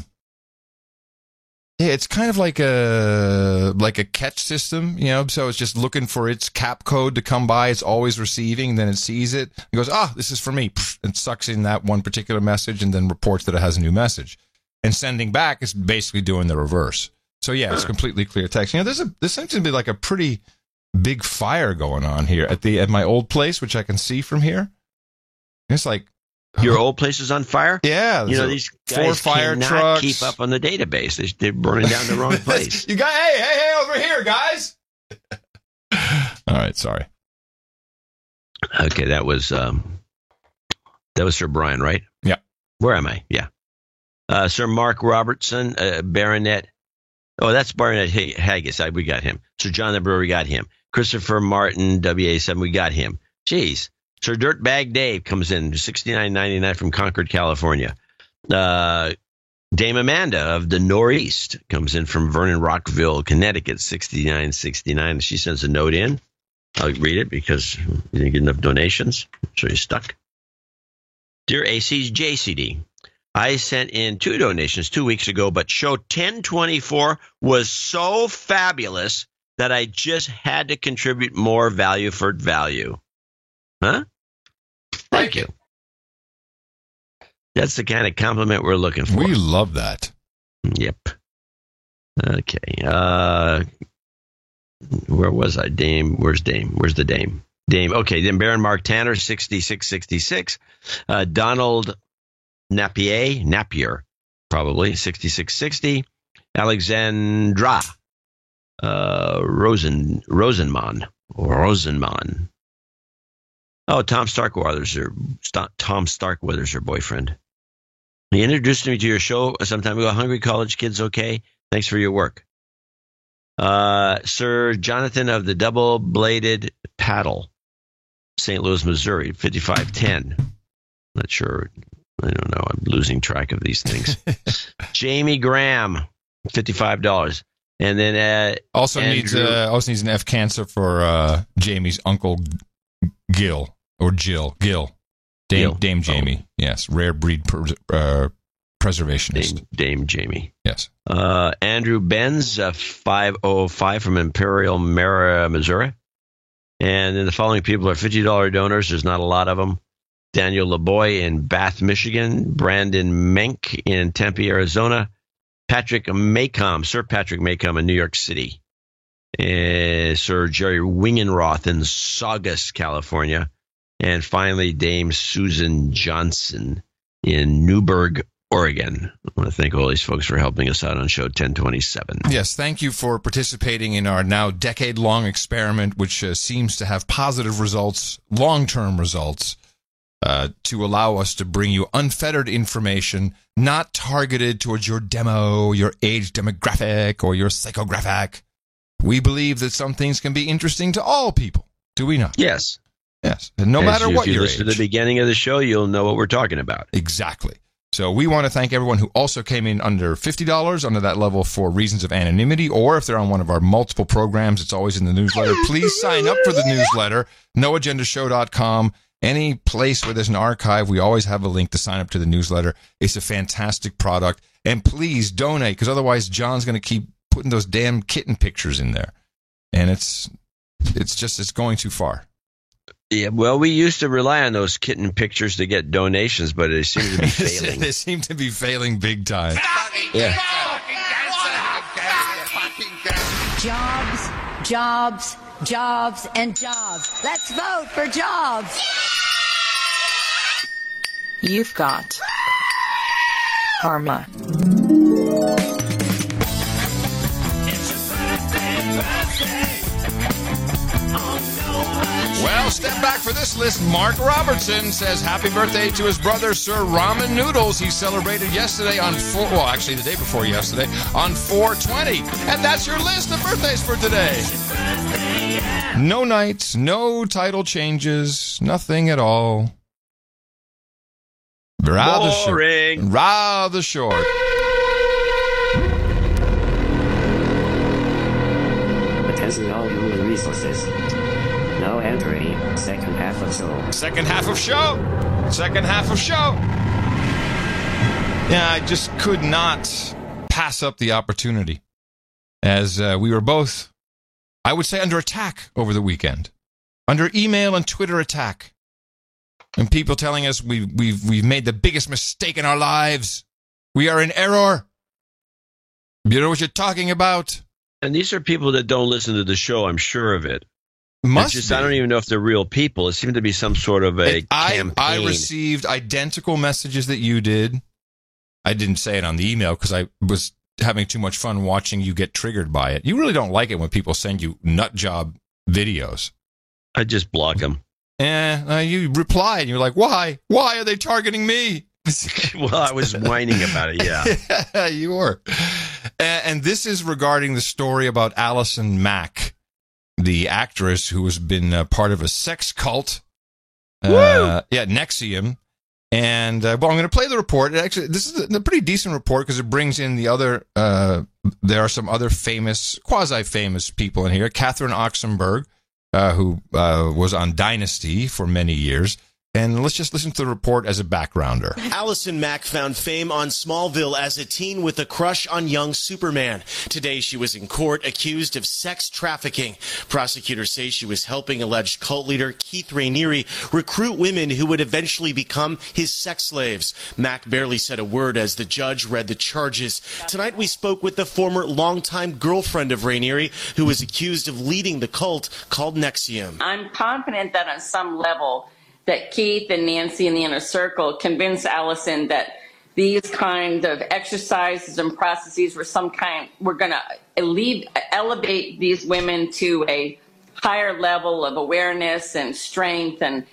it's kind of like a catch system, so it's just looking for its cap code to come by. It's always receiving, and then it sees it and goes, this is for me, and sucks in that one particular message and then reports that it has a new message. And sending back is basically doing the reverse. So yeah, it's completely clear text. There seems to be like a pretty big fire going on here at my old place, which I can see from here. It's like your old place is on fire. Yeah, these guys 4 fire cannot trucks. keep up on the database. They're burning down the wrong place. You got hey, over here, guys. All right, sorry. Okay, that was Sir Brian, right? Yeah. Where am I? Yeah. Sir Mark Robertson, Baronet. Oh, that's Baronet Haggis. We got him. Sir John the Brewer, we got him. Christopher Martin, WA7, we got him. Jeez. Sir Dirtbag Dave comes in, $69.99 from Concord, California. Dame Amanda of the Northeast comes in from Vernon Rockville, Connecticut, $69.69. She sends a note in. I'll read it because you didn't get enough donations, so you're stuck. Dear AC's JCD, I sent in 2 donations 2 weeks ago, but show 1024 was so fabulous that I just had to contribute more value for value. Huh? Thank you. That's the kind of compliment we're looking for. We love that. Yep. Okay. Where was I? Dame. Where's Dame? Where's the Dame? Dame. Okay. Then Baron Mark Tanner, 6666. Donald Napier, probably, 6660. Alexandra Rosenman. Oh, Tom Starkweather's her boyfriend. He introduced me to your show some time ago. Hungry College Kids, okay? Thanks for your work. Sir Jonathan of the Double-Bladed Paddle, St. Louis, Missouri, 5510. Not sure. I don't know. I'm losing track of these things. Jamie Graham, $55. And then also needs an F cancer for Jamie's uncle Gil. Or Jill. Gil. Dame Jamie. Oh. Yes. Rare breed preservationist. Dame Jamie. Yes. Andrew Benz, 505 from Imperial Mara, Missouri. And then the following people are $50 donors. There's not a lot of them. Daniel LeBoy in Bath, Michigan. Brandon Menk in Tempe, Arizona. Sir Patrick Maycomb in New York City. Sir Jerry Wingenroth in Saugus, California. And finally, Dame Susan Johnson in Newberg, Oregon. I want to thank all these folks for helping us out on show 1027. Yes, thank you for participating in our now decade-long experiment, which seems to have positive results, long-term results, to allow us to bring you unfettered information, not targeted towards your demo, your age demographic, or your psychographic. We believe that some things can be interesting to all people. Do we not? Yes. Yes. And no matter what your age. If you listen to the beginning of the show, you'll know what we're talking about. Exactly. So we want to thank everyone who also came in under $50 under that level for reasons of anonymity, or if they're on one of our multiple programs, it's always in the newsletter. Please sign up for the newsletter, noagendashow.com. Any place where there's an archive, we always have a link to sign up to the newsletter. It's a fantastic product. And please donate, because otherwise John's going to keep putting those damn kitten pictures in there. And it's going too far. Yeah, well, we used to rely on those kitten pictures to get donations, but they seem to be failing. They seem to be failing big time. Yeah. Jobs, and jobs. Let's vote for jobs. You've got karma. Well, step back for this list. Mark Robertson says happy birthday to his brother, Sir Ramen Noodles. He celebrated yesterday the day before yesterday, on 4/20. And that's your list of birthdays for today. No nights, no title changes, nothing at all. Boring. Rather short. Attention all human resources. No entry. Second half of show. Second half of show. Yeah, I just could not pass up the opportunity, as we were both, I would say, under attack over the weekend, under email and Twitter attack, and people telling us we've made the biggest mistake in our lives. We are in error. You know what you're talking about. And these are people that don't listen to the show. I'm sure of it. Must be. I don't even know if they're real people. It seemed to be some sort of a campaign. I received identical messages that you did. I didn't say it on the email because I was having too much fun watching you get triggered by it. You really don't like it when people send you nut job videos. I just block them. You replied and you're like, why? Why are they targeting me? Well, I was whining about it, yeah. You were. And this is regarding the story about Allison Mack, the actress who has been part of a sex cult. NXIVM. And, I'm going to play the report. Actually, this is a pretty decent report because it brings in the other, there are some other famous, quasi-famous people in here. Catherine Oxenberg, who was on Dynasty for many years. And let's just listen to the report as a backgrounder. Allison Mack found fame on Smallville as a teen with a crush on young Superman. Today she was in court accused of sex trafficking. Prosecutors say she was helping alleged cult leader Keith Raniere recruit women who would eventually become his sex slaves. Mack barely said a word as the judge read the charges. Tonight we spoke with the former longtime girlfriend of Raniere, who was accused of leading the cult called NXIVM. I'm confident that on some level that Keith and Nancy in the inner circle convinced Allison that these kind of exercises and processes were going to elevate these women to a higher level of awareness and strength. And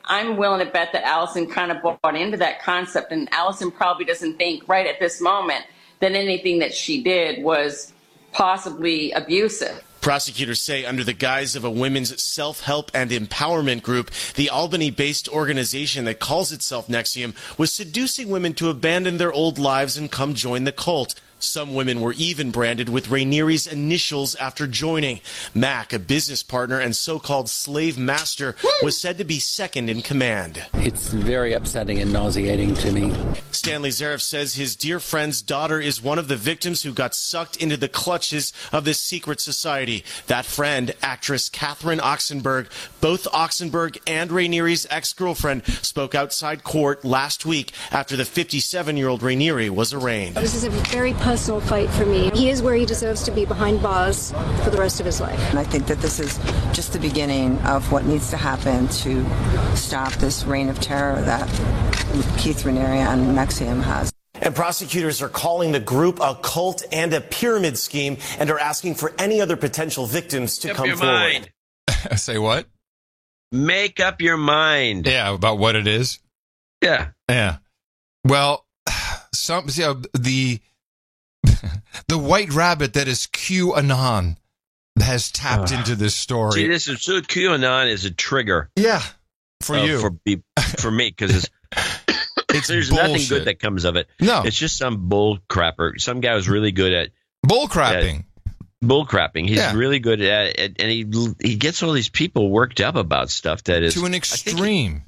I'm willing to bet that Allison kind of bought into that concept. And Allison probably doesn't think right at this moment that anything that she did was possibly abusive. Prosecutors say under the guise of a women's self-help and empowerment group, the Albany-based organization that calls itself NXIVM was seducing women to abandon their old lives and come join the cult. Some women were even branded with Raniere's initials after joining. Mack, a business partner and so-called slave master, was said to be second in command. It's very upsetting and nauseating to me. Stanley Zareff says his dear friend's daughter is one of the victims who got sucked into the clutches of this secret society. That friend, actress Catherine Oxenberg, both Oxenberg and Raniere's ex-girlfriend, spoke outside court last week after the 57-year-old Raniere was arraigned. This is a very personal fight for me. He is where he deserves to be, behind bars, for the rest of his life. And I think that this is just the beginning of what needs to happen to stop this reign of terror that Keith Raniere and NXIVM has. And prosecutors are calling the group a cult and a pyramid scheme and are asking for any other potential victims to come forward. Say what? Make up your mind. Yeah, about what it is? Yeah. Yeah. Well, the white rabbit that is QAnon has tapped into this story. See, this is so QAnon is a trigger. Yeah, for you, for me, because there's bullshit. Nothing good that comes of it. No, it's just some bull crapper. Some guy who's really good at bull crapping. He's really good at it, and he gets all these people worked up about stuff that is to an extreme.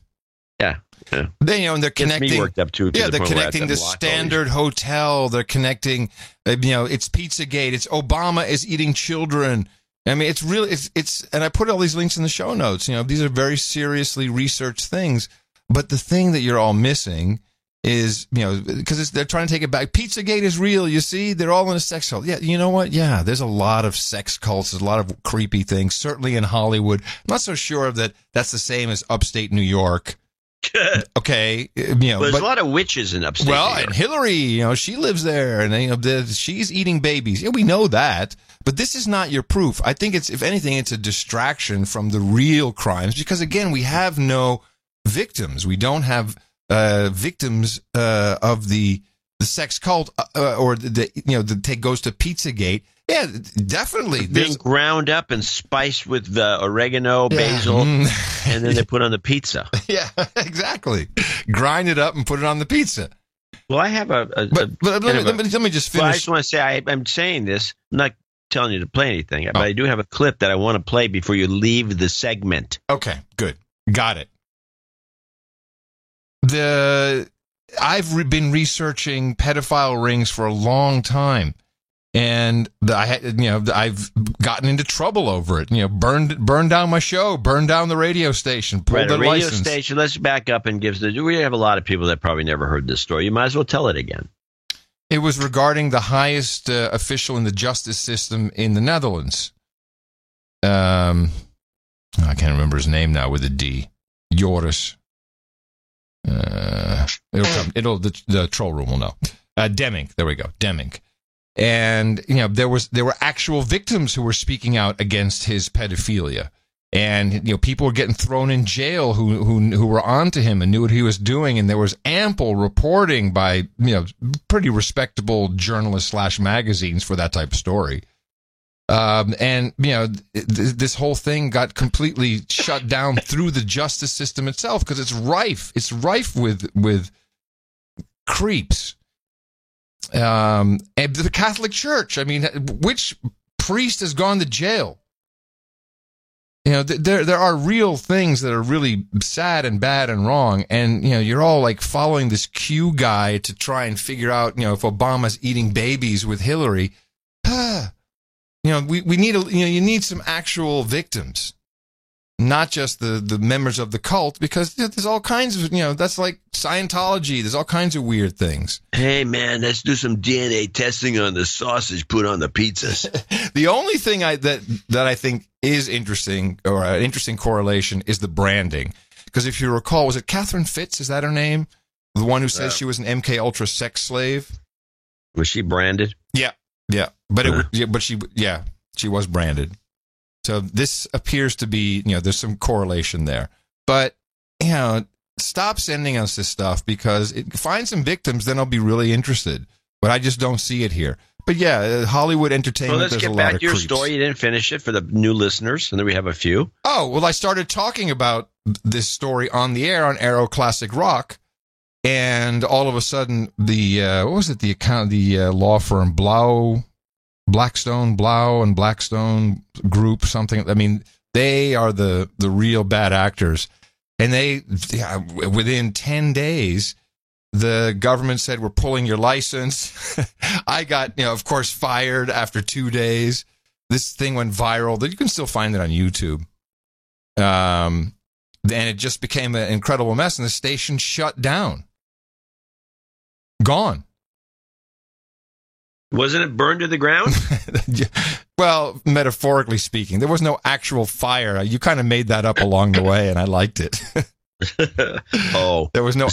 Yeah. And they're connecting. Me worked up too. Yeah, they're connecting the Standard Hotel. They're connecting. It's Pizzagate. It's Obama is eating children. I mean, it's really it's. And I put all these links in the show notes. These are very seriously researched things. But the thing that you're all missing is, because they're trying to take it back. Pizzagate is real. You see, they're all in a sex cult. Yeah, you know what? Yeah, there's a lot of sex cults. There's a lot of creepy things. Certainly in Hollywood. I'm not so sure that that's the same as upstate New York. Okay, but there's a lot of witches in upstate. Well, New York. and Hillary, she lives there, and she's eating babies. Yeah, we know that, but this is not your proof. I think if anything, it's a distraction from the real crimes because again, we have no victims. We don't have victims of the sex cult or the goes to Pizzagate. Yeah, definitely. Being ground up and spiced with oregano, basil, and then they put on the pizza. Yeah, exactly. Grind it up and put it on the pizza. Well, I have But let me just finish. Well, I just want to say I'm saying this. I'm not telling you to play anything, but I do have a clip that I want to play before you leave the segment. Okay, good. Got it. I've been researching pedophile rings for a long time. And I've gotten into trouble over it. Burned down my show, burned down the radio station, pulled the radio license. Station. Let's back up and we have a lot of people that probably never heard this story. You might as well tell it again. It was regarding the highest official in the justice system in the Netherlands. I can't remember his name now with a D. Joris. It'll come. The troll room will know. Deming. There we go. Deming. And there were actual victims who were speaking out against his pedophilia, and people were getting thrown in jail who were onto him and knew what he was doing, and there was ample reporting by pretty respectable journalists / magazines for that type of story. And this whole thing got completely shut down through the justice system itself because it's rife. It's rife with creeps. And the Catholic Church. I mean, which priest has gone to jail? There are real things that are really sad and bad and wrong, and you're all like following this Q guy to try and figure out if Obama's eating babies with Hillary. We need you need some actual victims, not just the members of the cult, because there's all kinds of that's like Scientology. There's all kinds of weird things. Hey man, let's do some DNA testing on the sausage put on the pizzas. The only thing that I think is interesting, or an interesting correlation, is the branding. Because if you recall, was it Catherine Fitz? Is that her name? The one who says she was an MK Ultra sex slave. Was she branded? Yeah. Yeah, but she was branded. So this appears to be, there's some correlation there. But, stop sending us this stuff because find some victims, then I'll be really interested. But I just don't see it here. But yeah, Hollywood entertainment. Well, let's get back to your story. You didn't finish it for the new listeners, and then we have a few. Oh, well, I started talking about this story on the air on Arrow Classic Rock. And all of a sudden, the law firm Blackstone Group, something. I mean, they are the real bad actors. And within 10 days, the government said, we're pulling your license. I got, of course, fired after 2 days. This thing went viral. You can still find it on YouTube. And it just became an incredible mess, and the station shut down. Gone. Wasn't it burned to the ground? Well, metaphorically speaking, there was no actual fire. You kind of made that up along the way, and I liked it. There was no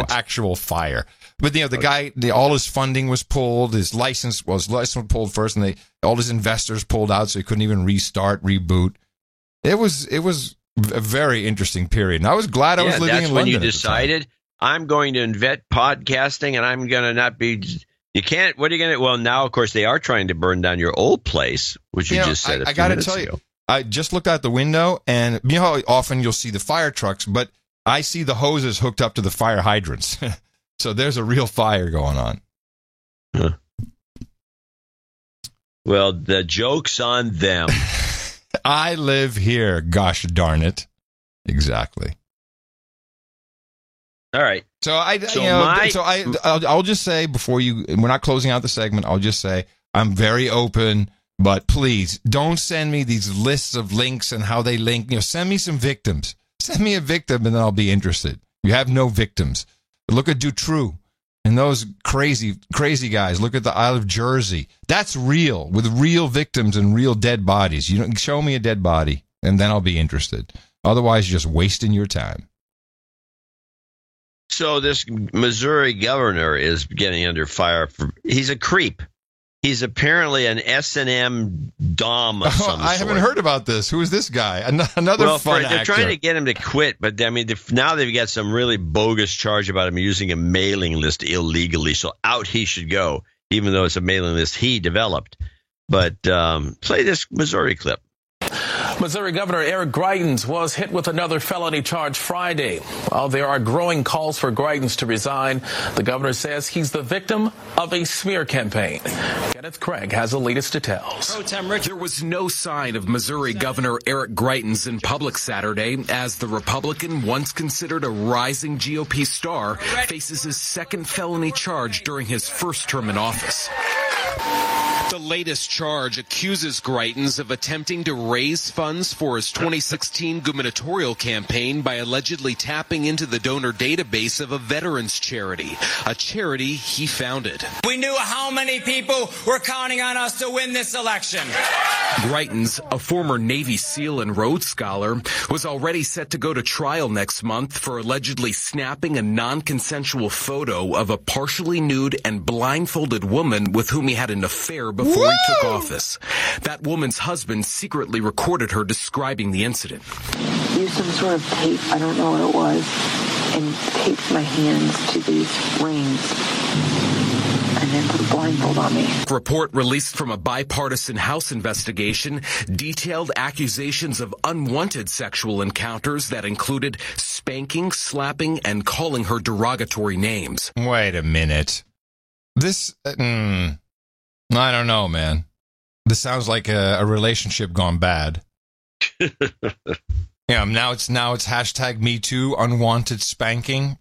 actual fire. But the guy, all his funding was pulled. His license was pulled first, and all his investors pulled out, so he couldn't even reboot. It was a very interesting period, and I was glad I was living in London. When you decided, I'm going to invent podcasting, and I'm going to not be. You can't. What are you going to? Well, now of course they are trying to burn down your old place, which you just said. I got to tell you, I just looked out the window, and how often you'll see the fire trucks, but I see the hoses hooked up to the fire hydrants. So there's a real fire going on. Huh. Well, the joke's on them. I live here. Gosh darn it! Exactly. All right. So I'll just say before we're not closing out the segment. I'll just say I'm very open, but please don't send me these lists of links and how they link. Send me some victims. Send me a victim, and then I'll be interested. You have no victims. Look at Dutroux and those crazy guys. Look at the Isle of Jersey. That's real, with real victims and real dead bodies. Show me a dead body, and then I'll be interested. Otherwise, you're just wasting your time. So this Missouri governor is getting under fire. He's a creep. He's apparently an S&M dom of some sort. I haven't heard about this. Who is this guy? Another fun actor. They're trying to get him to quit, but I mean, now they've got some really bogus charge about him using a mailing list illegally. So out he should go, even though it's a mailing list he developed. But play this Missouri clip. Missouri Governor Eric Greitens was hit with another felony charge Friday. While there are growing calls for Greitens to resign, the governor says he's the victim of a smear campaign. Kenneth Craig has the latest details. There was no sign of Missouri Governor Eric Greitens in public Saturday as the Republican, once considered a rising GOP star, faces his second felony charge during his first term in office. The latest charge accuses Greitens of attempting to raise funds for his 2016 gubernatorial campaign by allegedly tapping into the donor database of a veterans charity, a charity he founded. We knew how many people were counting on us to win this election. Greitens, a former Navy SEAL and Rhodes Scholar, was already set to go to trial next month for allegedly snapping a non-consensual photo of a partially nude and blindfolded woman with whom he had an affair before he took office. That woman's husband secretly recorded her describing the incident. Used some sort of tape, I don't know what it was, and taped my hands to these rings. And then put a blindfold on me. A report released from a bipartisan House investigation detailed accusations of unwanted sexual encounters that included spanking, slapping, and calling her derogatory names. Wait a minute. This, I don't know, man. This sounds like a relationship gone bad. Yeah, now it's hashtag Me Too, unwanted spanking.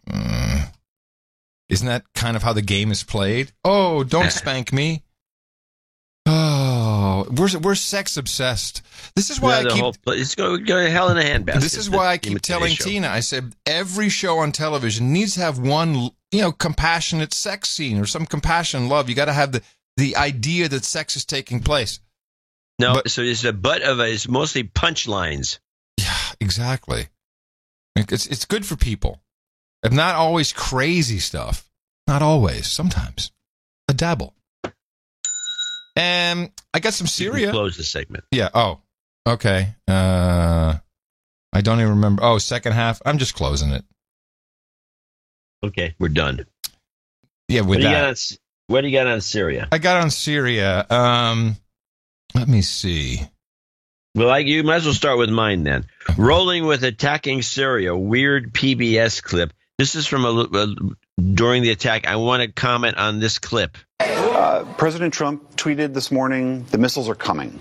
Isn't that kind of how the game is played? Oh, don't spank me. Oh, we're sex obsessed. This is why it's going to hell in a handbasket. This is why I keep telling Tina. I said every show on television needs to have one, compassionate sex scene or some compassion and love. You got to have the idea that sex is taking place. No, so it's mostly punchlines. Yeah, exactly. It's good for people. If not always crazy stuff. Not always. Sometimes. A dabble. And I got some Syria. Close the segment. Yeah. Oh, okay. I don't even remember. Oh, second half. I'm just closing it. Okay, we're done. Yeah, with that. What do you got on Syria? I got on Syria. Let me see. Well, you might as well start with mine then. Rolling with attacking Syria. Weird PBS clip. This is from during the attack. I want to comment on this clip. President Trump tweeted this morning, the missiles are coming.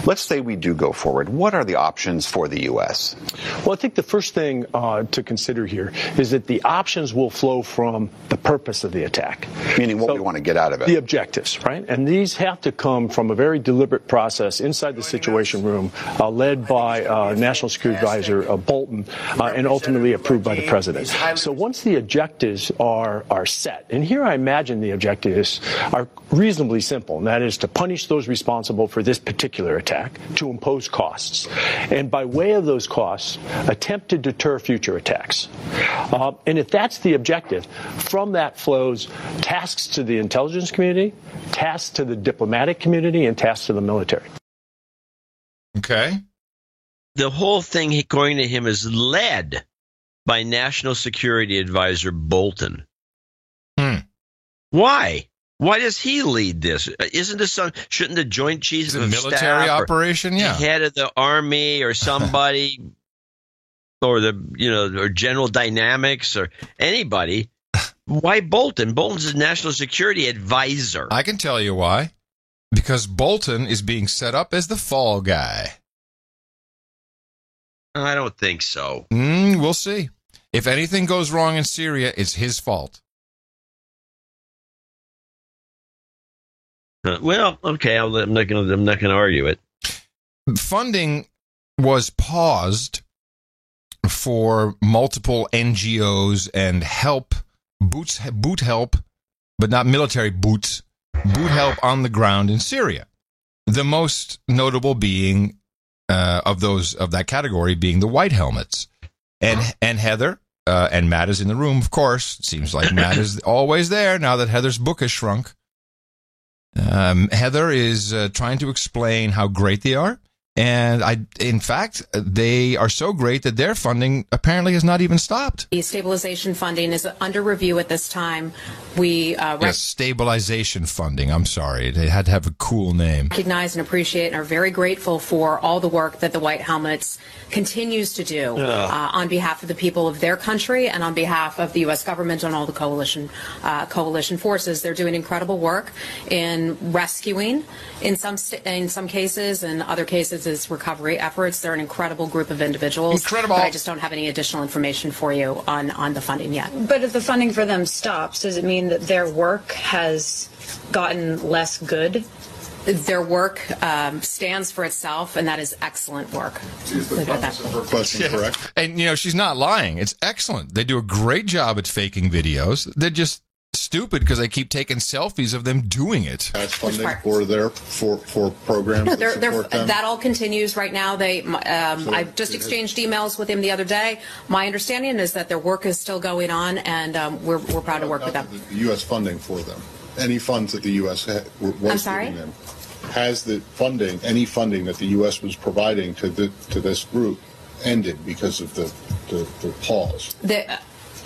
Let's say we do go forward. What are the options for the U.S.? Well, I think the first thing to consider here is that the options will flow from the purpose of the attack. Meaning what we want to get out of it. The objectives, right? And these have to come from a very deliberate process inside the Situation Room, led by National Security Advisor Bolton, and ultimately approved by the President. So once the objectives are set, and here I imagine the objectives are reasonably simple, and that is to punish those responsible for this particular attack, to impose costs, and by way of those costs, attempt to deter future attacks. And if that's the objective, from that flows tasks to the intelligence community, tasks to the diplomatic community, and tasks to the military. Okay. The whole thing, according to him, is led by National Security Advisor Bolton. Why? Why does he lead this? Isn't this shouldn't the Joint Chiefs of military Staff operation? Yeah, head of the Army or somebody, or or General Dynamics or anybody? Why Bolton? Bolton's a national security advisor. I can tell you why. Because Bolton is being set up as the fall guy. I don't think so. We'll see. If anything goes wrong in Syria, it's his fault. Well, okay, I'm not going to argue it. Funding was paused for multiple NGOs and boot help, but not military boots, boot help on the ground in Syria. The most notable being of that category being the white helmets, and Heather and Matt is in the room. Of course, it seems like Matt is always there now that Heather's book has shrunk. Heather is trying to explain how great they are. And in fact, they are so great that their funding apparently has not even stopped. The stabilization funding is under review at this time. Stabilization funding. I'm sorry. They had to have a cool name. Recognize and appreciate and are very grateful for all the work that the White Helmets continues to do on behalf of the people of their country and on behalf of the U.S. government and all the coalition forces. They're doing incredible work in rescuing in some cases, and other cases is recovery efforts. They're an incredible group of individuals. Incredible. But I just don't have any additional information for you on the funding yet. But if the funding for them stops, does it mean that their work has gotten less good? Their work stands for itself, and that is excellent work. Is the premise of her question correct? And, she's not lying. It's excellent. They do a great job at faking videos. They're just stupid because they keep taking selfies of them doing it. That's funding for programs No, that support them? that all continues right now. I just exchanged emails with him the other day. My understanding is that their work is still going on, and we're proud to work with them. The U.S. funding for them. Any funds that the U.S. was giving them. Has the funding, any funding that the U.S. was providing to this group ended because of the pause?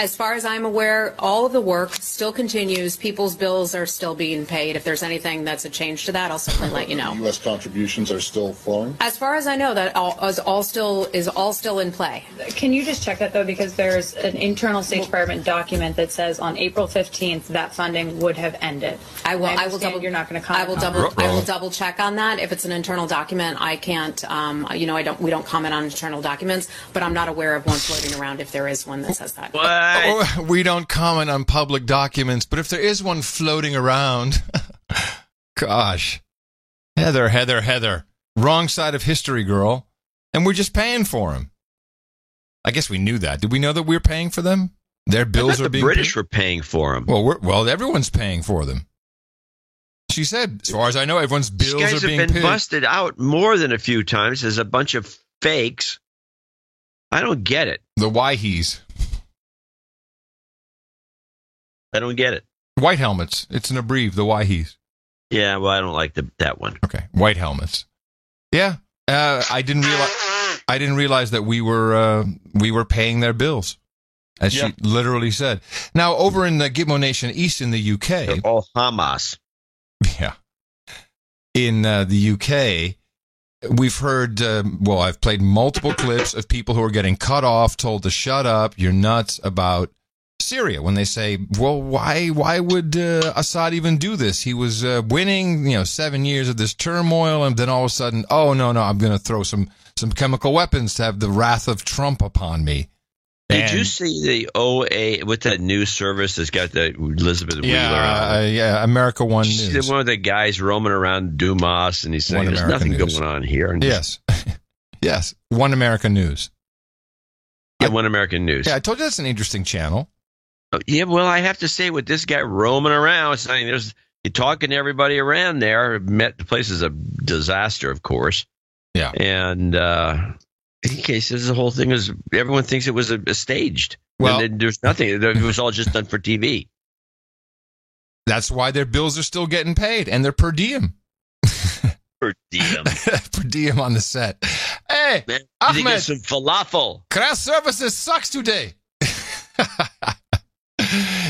As far as I'm aware, all of the work still continues. People's bills are still being paid. If there's anything that's a change to that, I'll certainly let you know. U.S. contributions are still flowing? As far as I know, that is all still in play. Can you just check that, though? Because there's an internal State Department document that says on April 15th that funding would have ended. I will double. You're not going to comment. I will double check on that. If it's an internal document, I can't. We don't comment on internal documents, but I'm not aware of one floating around. If there is one that says that. We don't comment on public documents, but if there is one floating around, gosh, Heather, wrong side of history, girl, and we're just paying for them. I guess we knew that. Did we know that we were paying for them? Their bills are being the British were paying for them. Well, everyone's paying for them. She said, as far as I know, everyone's bills are being paid. These guys have been busted out more than a few times as a bunch of fakes. I don't get it. The Waihees. I don't get it. White helmets. It's an abbrev, the Waihees. Yeah, well, I don't like that one. Okay, white helmets. Yeah, I didn't realize that we were paying their bills, as she literally said. Now, over in the Gitmo Nation East in the UK, they're all Hamas. Yeah, in the UK, we've heard. I've played multiple clips of people who are getting cut off, told to shut up. You're nuts about Syria, when they say, well, why would Assad even do this? He was winning, 7 years of this turmoil, and then all of a sudden, oh, no, I'm going to throw some chemical weapons to have the wrath of Trump upon me. Did you see the OA with that news service that's got the Elizabeth Wheeler on? Yeah, America One News. News. One of the guys roaming around Dumas, and he's saying there's nothing going on here. And yes, yes, One America News. Yeah, One American News. Yeah, I told you that's an interesting channel. Yeah, well, I have to say, with this guy roaming around, you're talking to everybody around there. The place is a disaster, of course. Yeah. And he says the whole thing is, everyone thinks it was a staged. Well, and there's nothing. It was all just done for TV. That's why their bills are still getting paid, and they're per diem. Per diem. Per diem on the set. Hey, man, Ahmed, get some falafel. Craft services sucks today.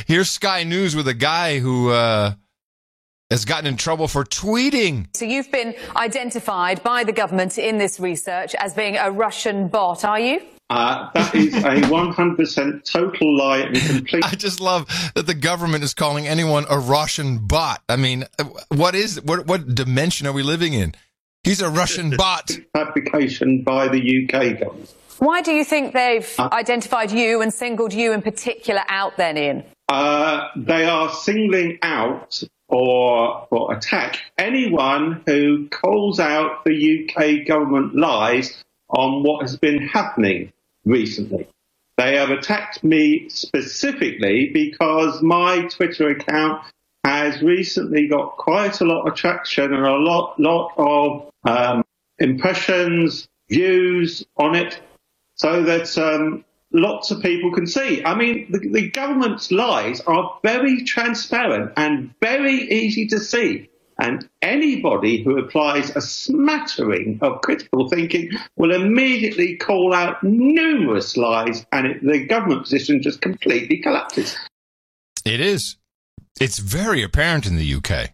Here's Sky News with a guy who has gotten in trouble for tweeting. So you've been identified by the government in this research as being a Russian bot, are you? That is a 100% total lie and complete. I just love that the government is calling anyone a Russian bot. I mean, what dimension are we living in? He's a Russian bot. Fabrication by the UK government. Why do you think they've identified you and singled you in particular out then, Ian? They are singling out or attack anyone who calls out the UK government lies on what has been happening recently. They have attacked me specifically because my Twitter account has recently got quite a lot of traction and a lot of impressions, views on it, so that lots of people can see. I mean, the government's lies are very transparent and very easy to see. And anybody who applies a smattering of critical thinking will immediately call out numerous lies, and the government position just completely collapses. It is. It's very apparent in the UK.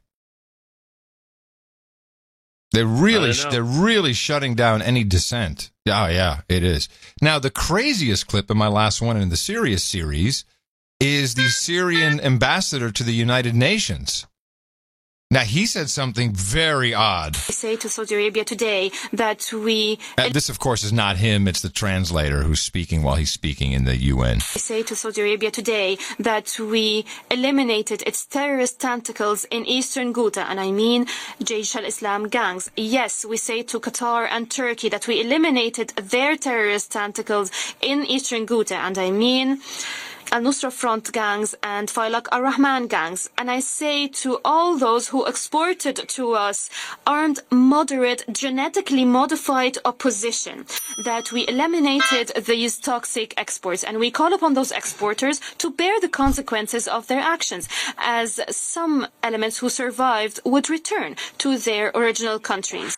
They're really shutting down any dissent. Oh, yeah, it is. Now, the craziest clip in my last one in the Syria series is the Syrian ambassador to the United Nations. Now, he said something very odd. I say to Saudi Arabia today that we... This, of course, is not him. It's the translator who's speaking while he's speaking in the UN. I say to Saudi Arabia today that we eliminated its terrorist tentacles in eastern Ghouta, and I mean Jaish al-Islam gangs. Yes, we say to Qatar and Turkey that we eliminated their terrorist tentacles in eastern Ghouta, and I mean Al-Nusra Front gangs and Faylaq al-Rahman gangs. And I say to all those who exported to us armed, moderate, genetically modified opposition that we eliminated these toxic exports. And we call upon those exporters to bear the consequences of their actions, as some elements who survived would return to their original countries.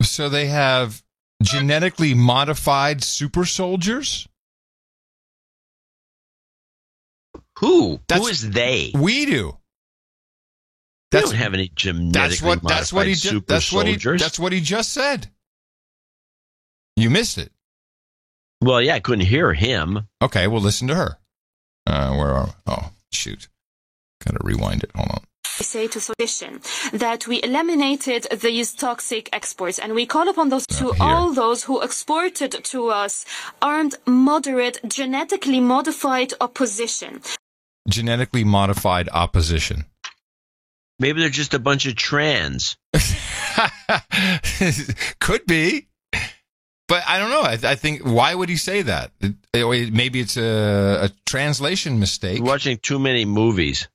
So they have genetically modified super soldiers? Who is they? We do. We don't have any genetically modified super soldiers. That's what he just said. You missed it. Well, yeah, I couldn't hear him. Okay, well, listen to her. Where are we? Oh, shoot. Gotta rewind it. Hold on. I say to Sedition that we eliminated these toxic exports, and we call upon those all those who exported to us armed, moderate, genetically modified opposition. Genetically modified opposition. Maybe they're just a bunch of trans. Could be. But I don't know. I think, why would he say that? Maybe it's a translation mistake. You're watching too many movies.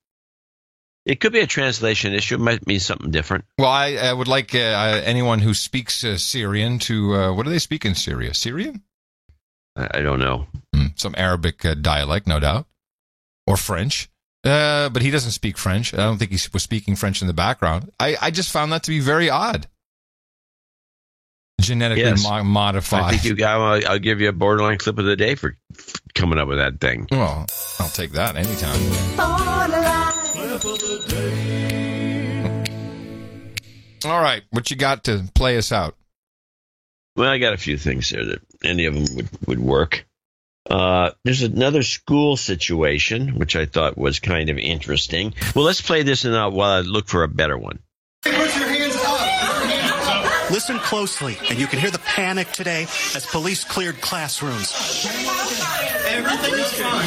It could be a translation issue. It might mean something different. Well, I would like anyone who speaks Syrian to, what do they speak in Syria? Syrian? I don't know. Some Arabic dialect, no doubt. Or French. But he doesn't speak French. I don't think he was speaking French in the background. I just found that to be very odd. Genetically modified. I think I'll give you a borderline clip of the day for coming up with that thing. Well, I'll take that anytime. All right, what you got to play us out? Well, I got a few things there that any of them would work. There's another school situation, which I thought was kind of interesting. Well, let's play this while I look for a better one. Put your hands up. Listen closely, and you can hear the panic today as police cleared classrooms. Everything is fine.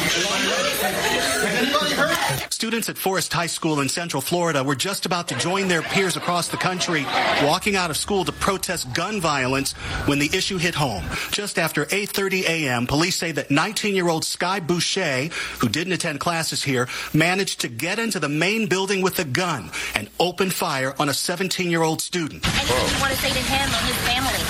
Anybody hurt? Students at Forest High School in Central Florida were just about to join their peers across the country, walking out of school to protest gun violence when the issue hit home. Just after 8:30 a.m., police say that 19-year-old Sky Boucher, who didn't attend classes here, managed to get into the main building with a gun and open fire on a 17-year-old student. Anything you want to say to him and his family?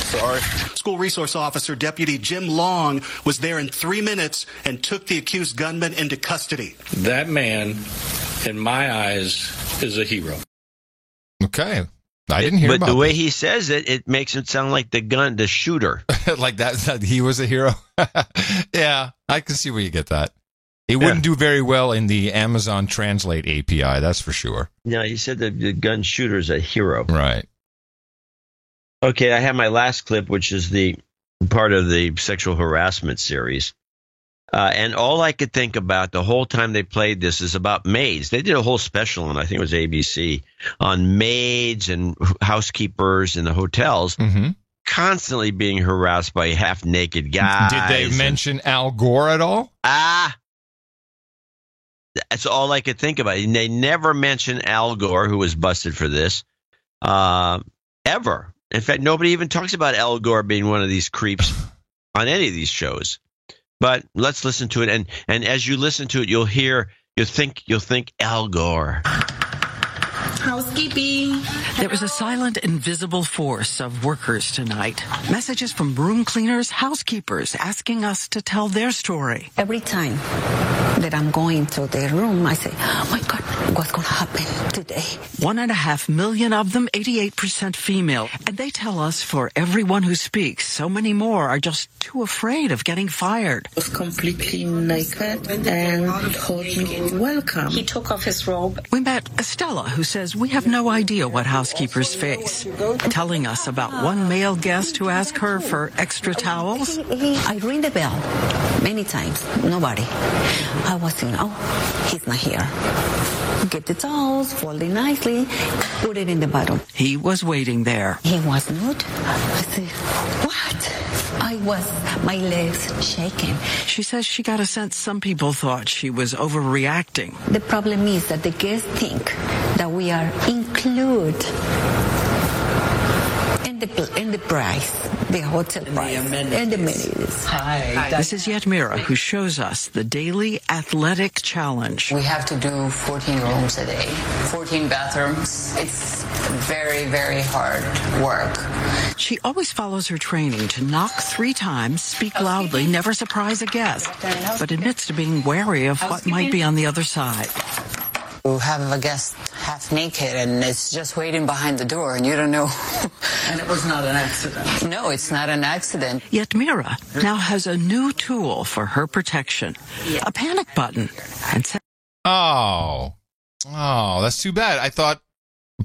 Sorry. School resource officer Deputy Jim Long was there in 3 minutes and took the accused gunman into custody. That man, in my eyes, is a hero. Okay. I didn't hear about But the way he says it, it makes it sound like the shooter. like that he was a hero? Yeah, I can see where you get that. It wouldn't do very well in the Amazon Translate API, that's for sure. No, he said that the gun shooter is a hero. Right. Okay, I have my last clip, which is the part of the sexual harassment series. And all I could think about the whole time they played this is about maids. They did a whole special on, I think it was ABC, on maids and housekeepers in the hotels constantly being harassed by half-naked guys. Did they mention Al Gore at all? That's all I could think about. And they never mention Al Gore, who was busted for this, ever. In fact, nobody even talks about Al Gore being one of these creeps on any of these shows. But let's listen to it, and as you listen to it, you'll think Al Gore. Housekeeping. There was a silent, invisible force of workers tonight. Messages from room cleaners, housekeepers, asking us to tell their story. Every time that I'm going to their room, I say, oh my God, what's going to happen today? 1.5 million of them, 88% female. And they tell us for everyone who speaks, so many more are just too afraid of getting fired. Was completely naked and told me, welcome. He took off his robe. We met Estella, who says we have no idea what housekeepers face, telling us about one male guest who asked her for extra towels. I ring the bell many times. Nobody. I was thinking, oh, he's not here. get the towels, fold it nicely, put it in the bottle. He was waiting there. He was not. I said, what? My legs shaking. She says she got a sense some people thought she was overreacting. The problem is that the guests think that we are included in the price, the hotel price, and the amenities. Hi. This is Yetmira, who shows us the daily athletic challenge. We have to do 14 rooms a day, 14 bathrooms. It's very, very hard work. She always follows her training to knock 3 times, speak loudly, never surprise a guest, but admits to being wary of what might be on the other side. You have a guest half naked and it's just waiting behind the door and you don't know. And it was not an accident. No, it's not an accident. Yet Mira now has a new tool for her protection, a panic button. Oh, that's too bad. I thought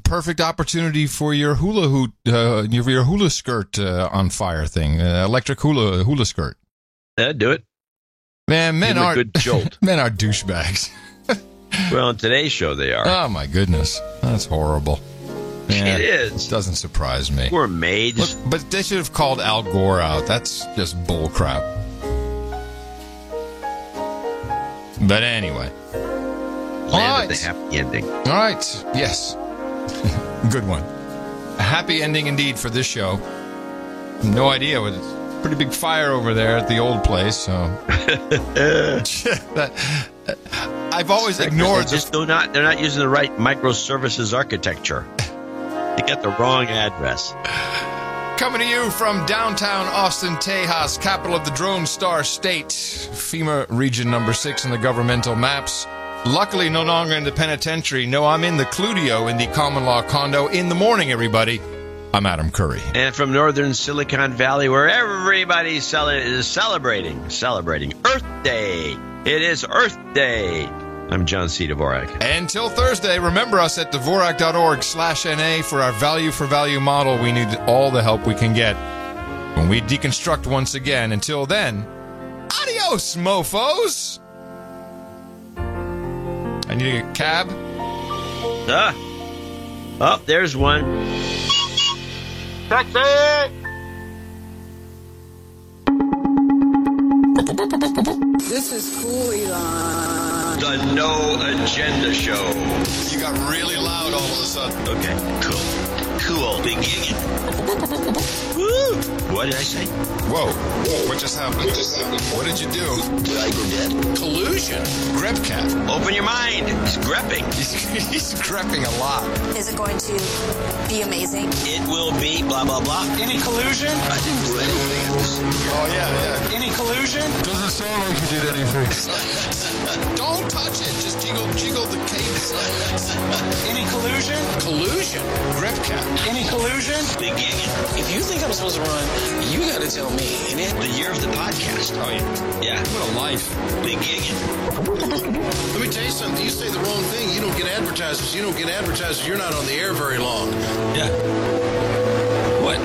perfect opportunity for your hula skirt on fire thing, electric hula skirt. Do it. Man, men are good jolt. Men are douchebags. Well, on today's show, they are. Oh, my goodness. That's horrible. It is. Doesn't surprise me. We're maids. Look, but they should have called Al Gore out. That's just bull crap. But anyway. Land of the happy ending. All right. Yes. Good one. A happy ending indeed for this show. No idea what it's. Pretty big fire over there at the old place, so I've always ignored this. They're not using the right microservices architecture. They got the wrong address. Coming to you from downtown Austin, Tejas, capital of the Drone Star State, FEMA region number 6 in the governmental maps. Luckily, no longer in the penitentiary. No, I'm in the Cludio in the common law condo. In the morning, everybody. I'm Adam Curry. And from northern Silicon Valley, where everybody is celebrating Earth Day. It is Earth Day. I'm John C. Dvorak. Until Thursday, remember us at Dvorak.org/NA for our value for value model. We need all the help we can get when we deconstruct once again. Until then, adios, mofos. I need a cab. Oh, there's one. Taxi! This is cool, Elon. The No Agenda Show. You got really loud all of a sudden. Okay, cool. Big gig. Woo! What did I say? Whoa. What just happened? What did you do? Did I go dead? Collusion. Grepcat. Open your mind. He's grepping. He's grepping a lot. Is it going to be amazing? It will be blah, blah, blah. Any collusion? I didn't do anything. Oh, yeah. Any collusion? Doesn't sound like you did anything. Don't touch it. Just jiggle the case. Any collusion? Collusion. Grepcat. Any collusion? Big gig. If you think I'm supposed to run, you gotta tell me. The year of the podcast. Oh, yeah. What a life. Big gig. Let me tell you something. You say the wrong thing, you don't get advertisers. You don't get advertisers, you're not on the air very long. Yeah. What?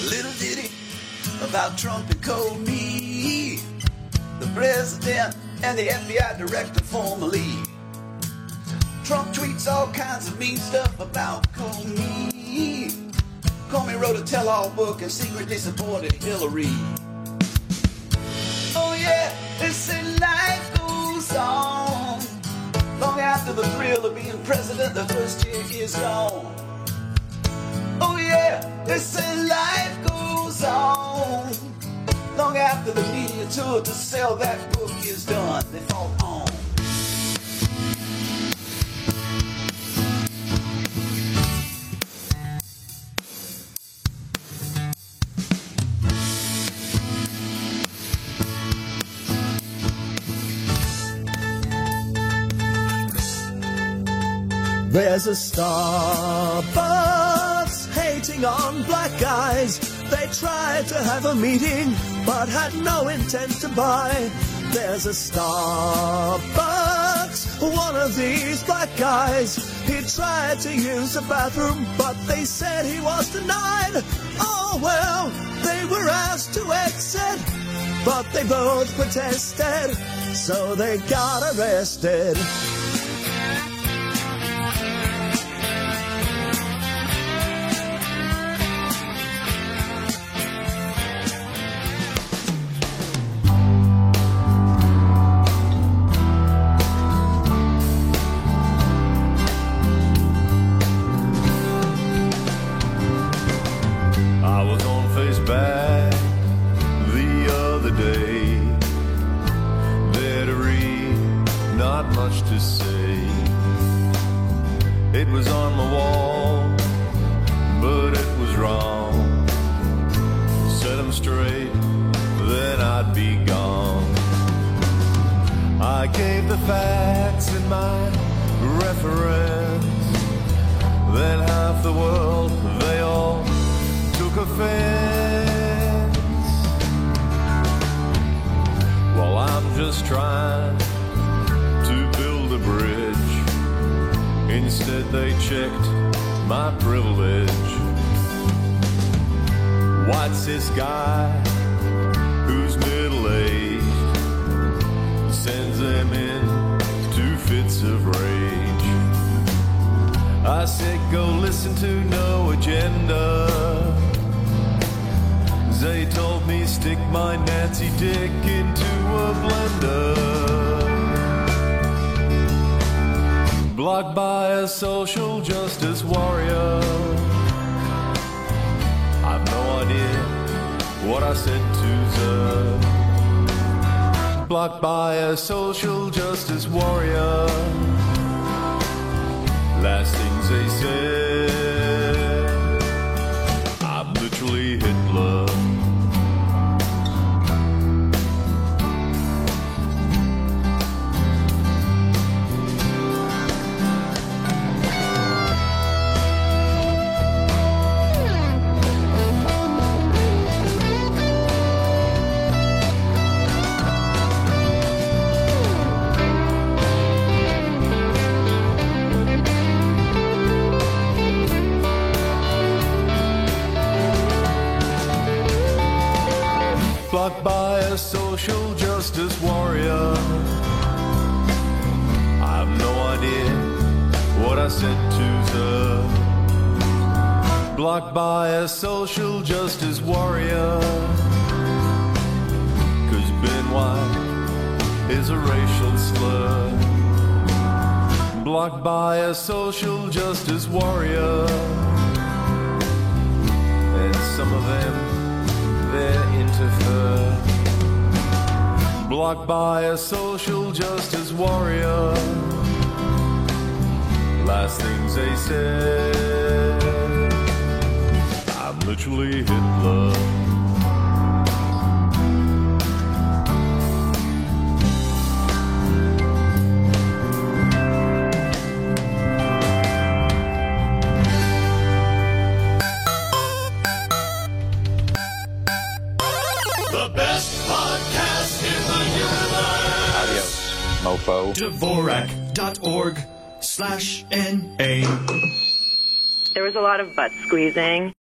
Little ditty about Trump and Comey, the president and the FBI director formerly. Trump tweets all kinds of mean stuff about Comey. Comey wrote a tell-all book and secretly supported Hillary. Oh yeah, they say life goes on. Long after the thrill of being president, the first year is gone. Oh yeah, they say life goes on. Long after the media tour to sell that book is done, they fall on. There's a Starbucks hating on black guys. They tried to have a meeting, but had no intent to buy. There's a Starbucks, one of these black guys. He tried to use the bathroom, but they said he was denied. Oh well, they were asked to exit, but they both protested, so they got arrested. It was on my wall, but it was wrong. Set 'em straight, then I'd be gone. I gave the facts in my reference. Then half the world, they all took offense. Well, I'm just trying to build a bridge. Instead they checked my privilege. What's this guy who's middle-aged sends them in to fits of rage? I said go listen to No Agenda. They told me stick my Nancy dick into a blender. Blocked by a social justice warrior. I've no idea what I said to her. Blocked by a social justice warrior. Last things they said, I'm literally Hitler. Blocked by a social justice warrior. I have no idea what I said to her. Blocked by a social justice warrior. 'Cause being white is a racial slur. Blocked by a social justice warrior. And some of them, they're interfere. Blocked by a social justice warrior. Last things they said, I'm literally Hitler. Mofo. Dvorak.org/NA. There was a lot of butt squeezing.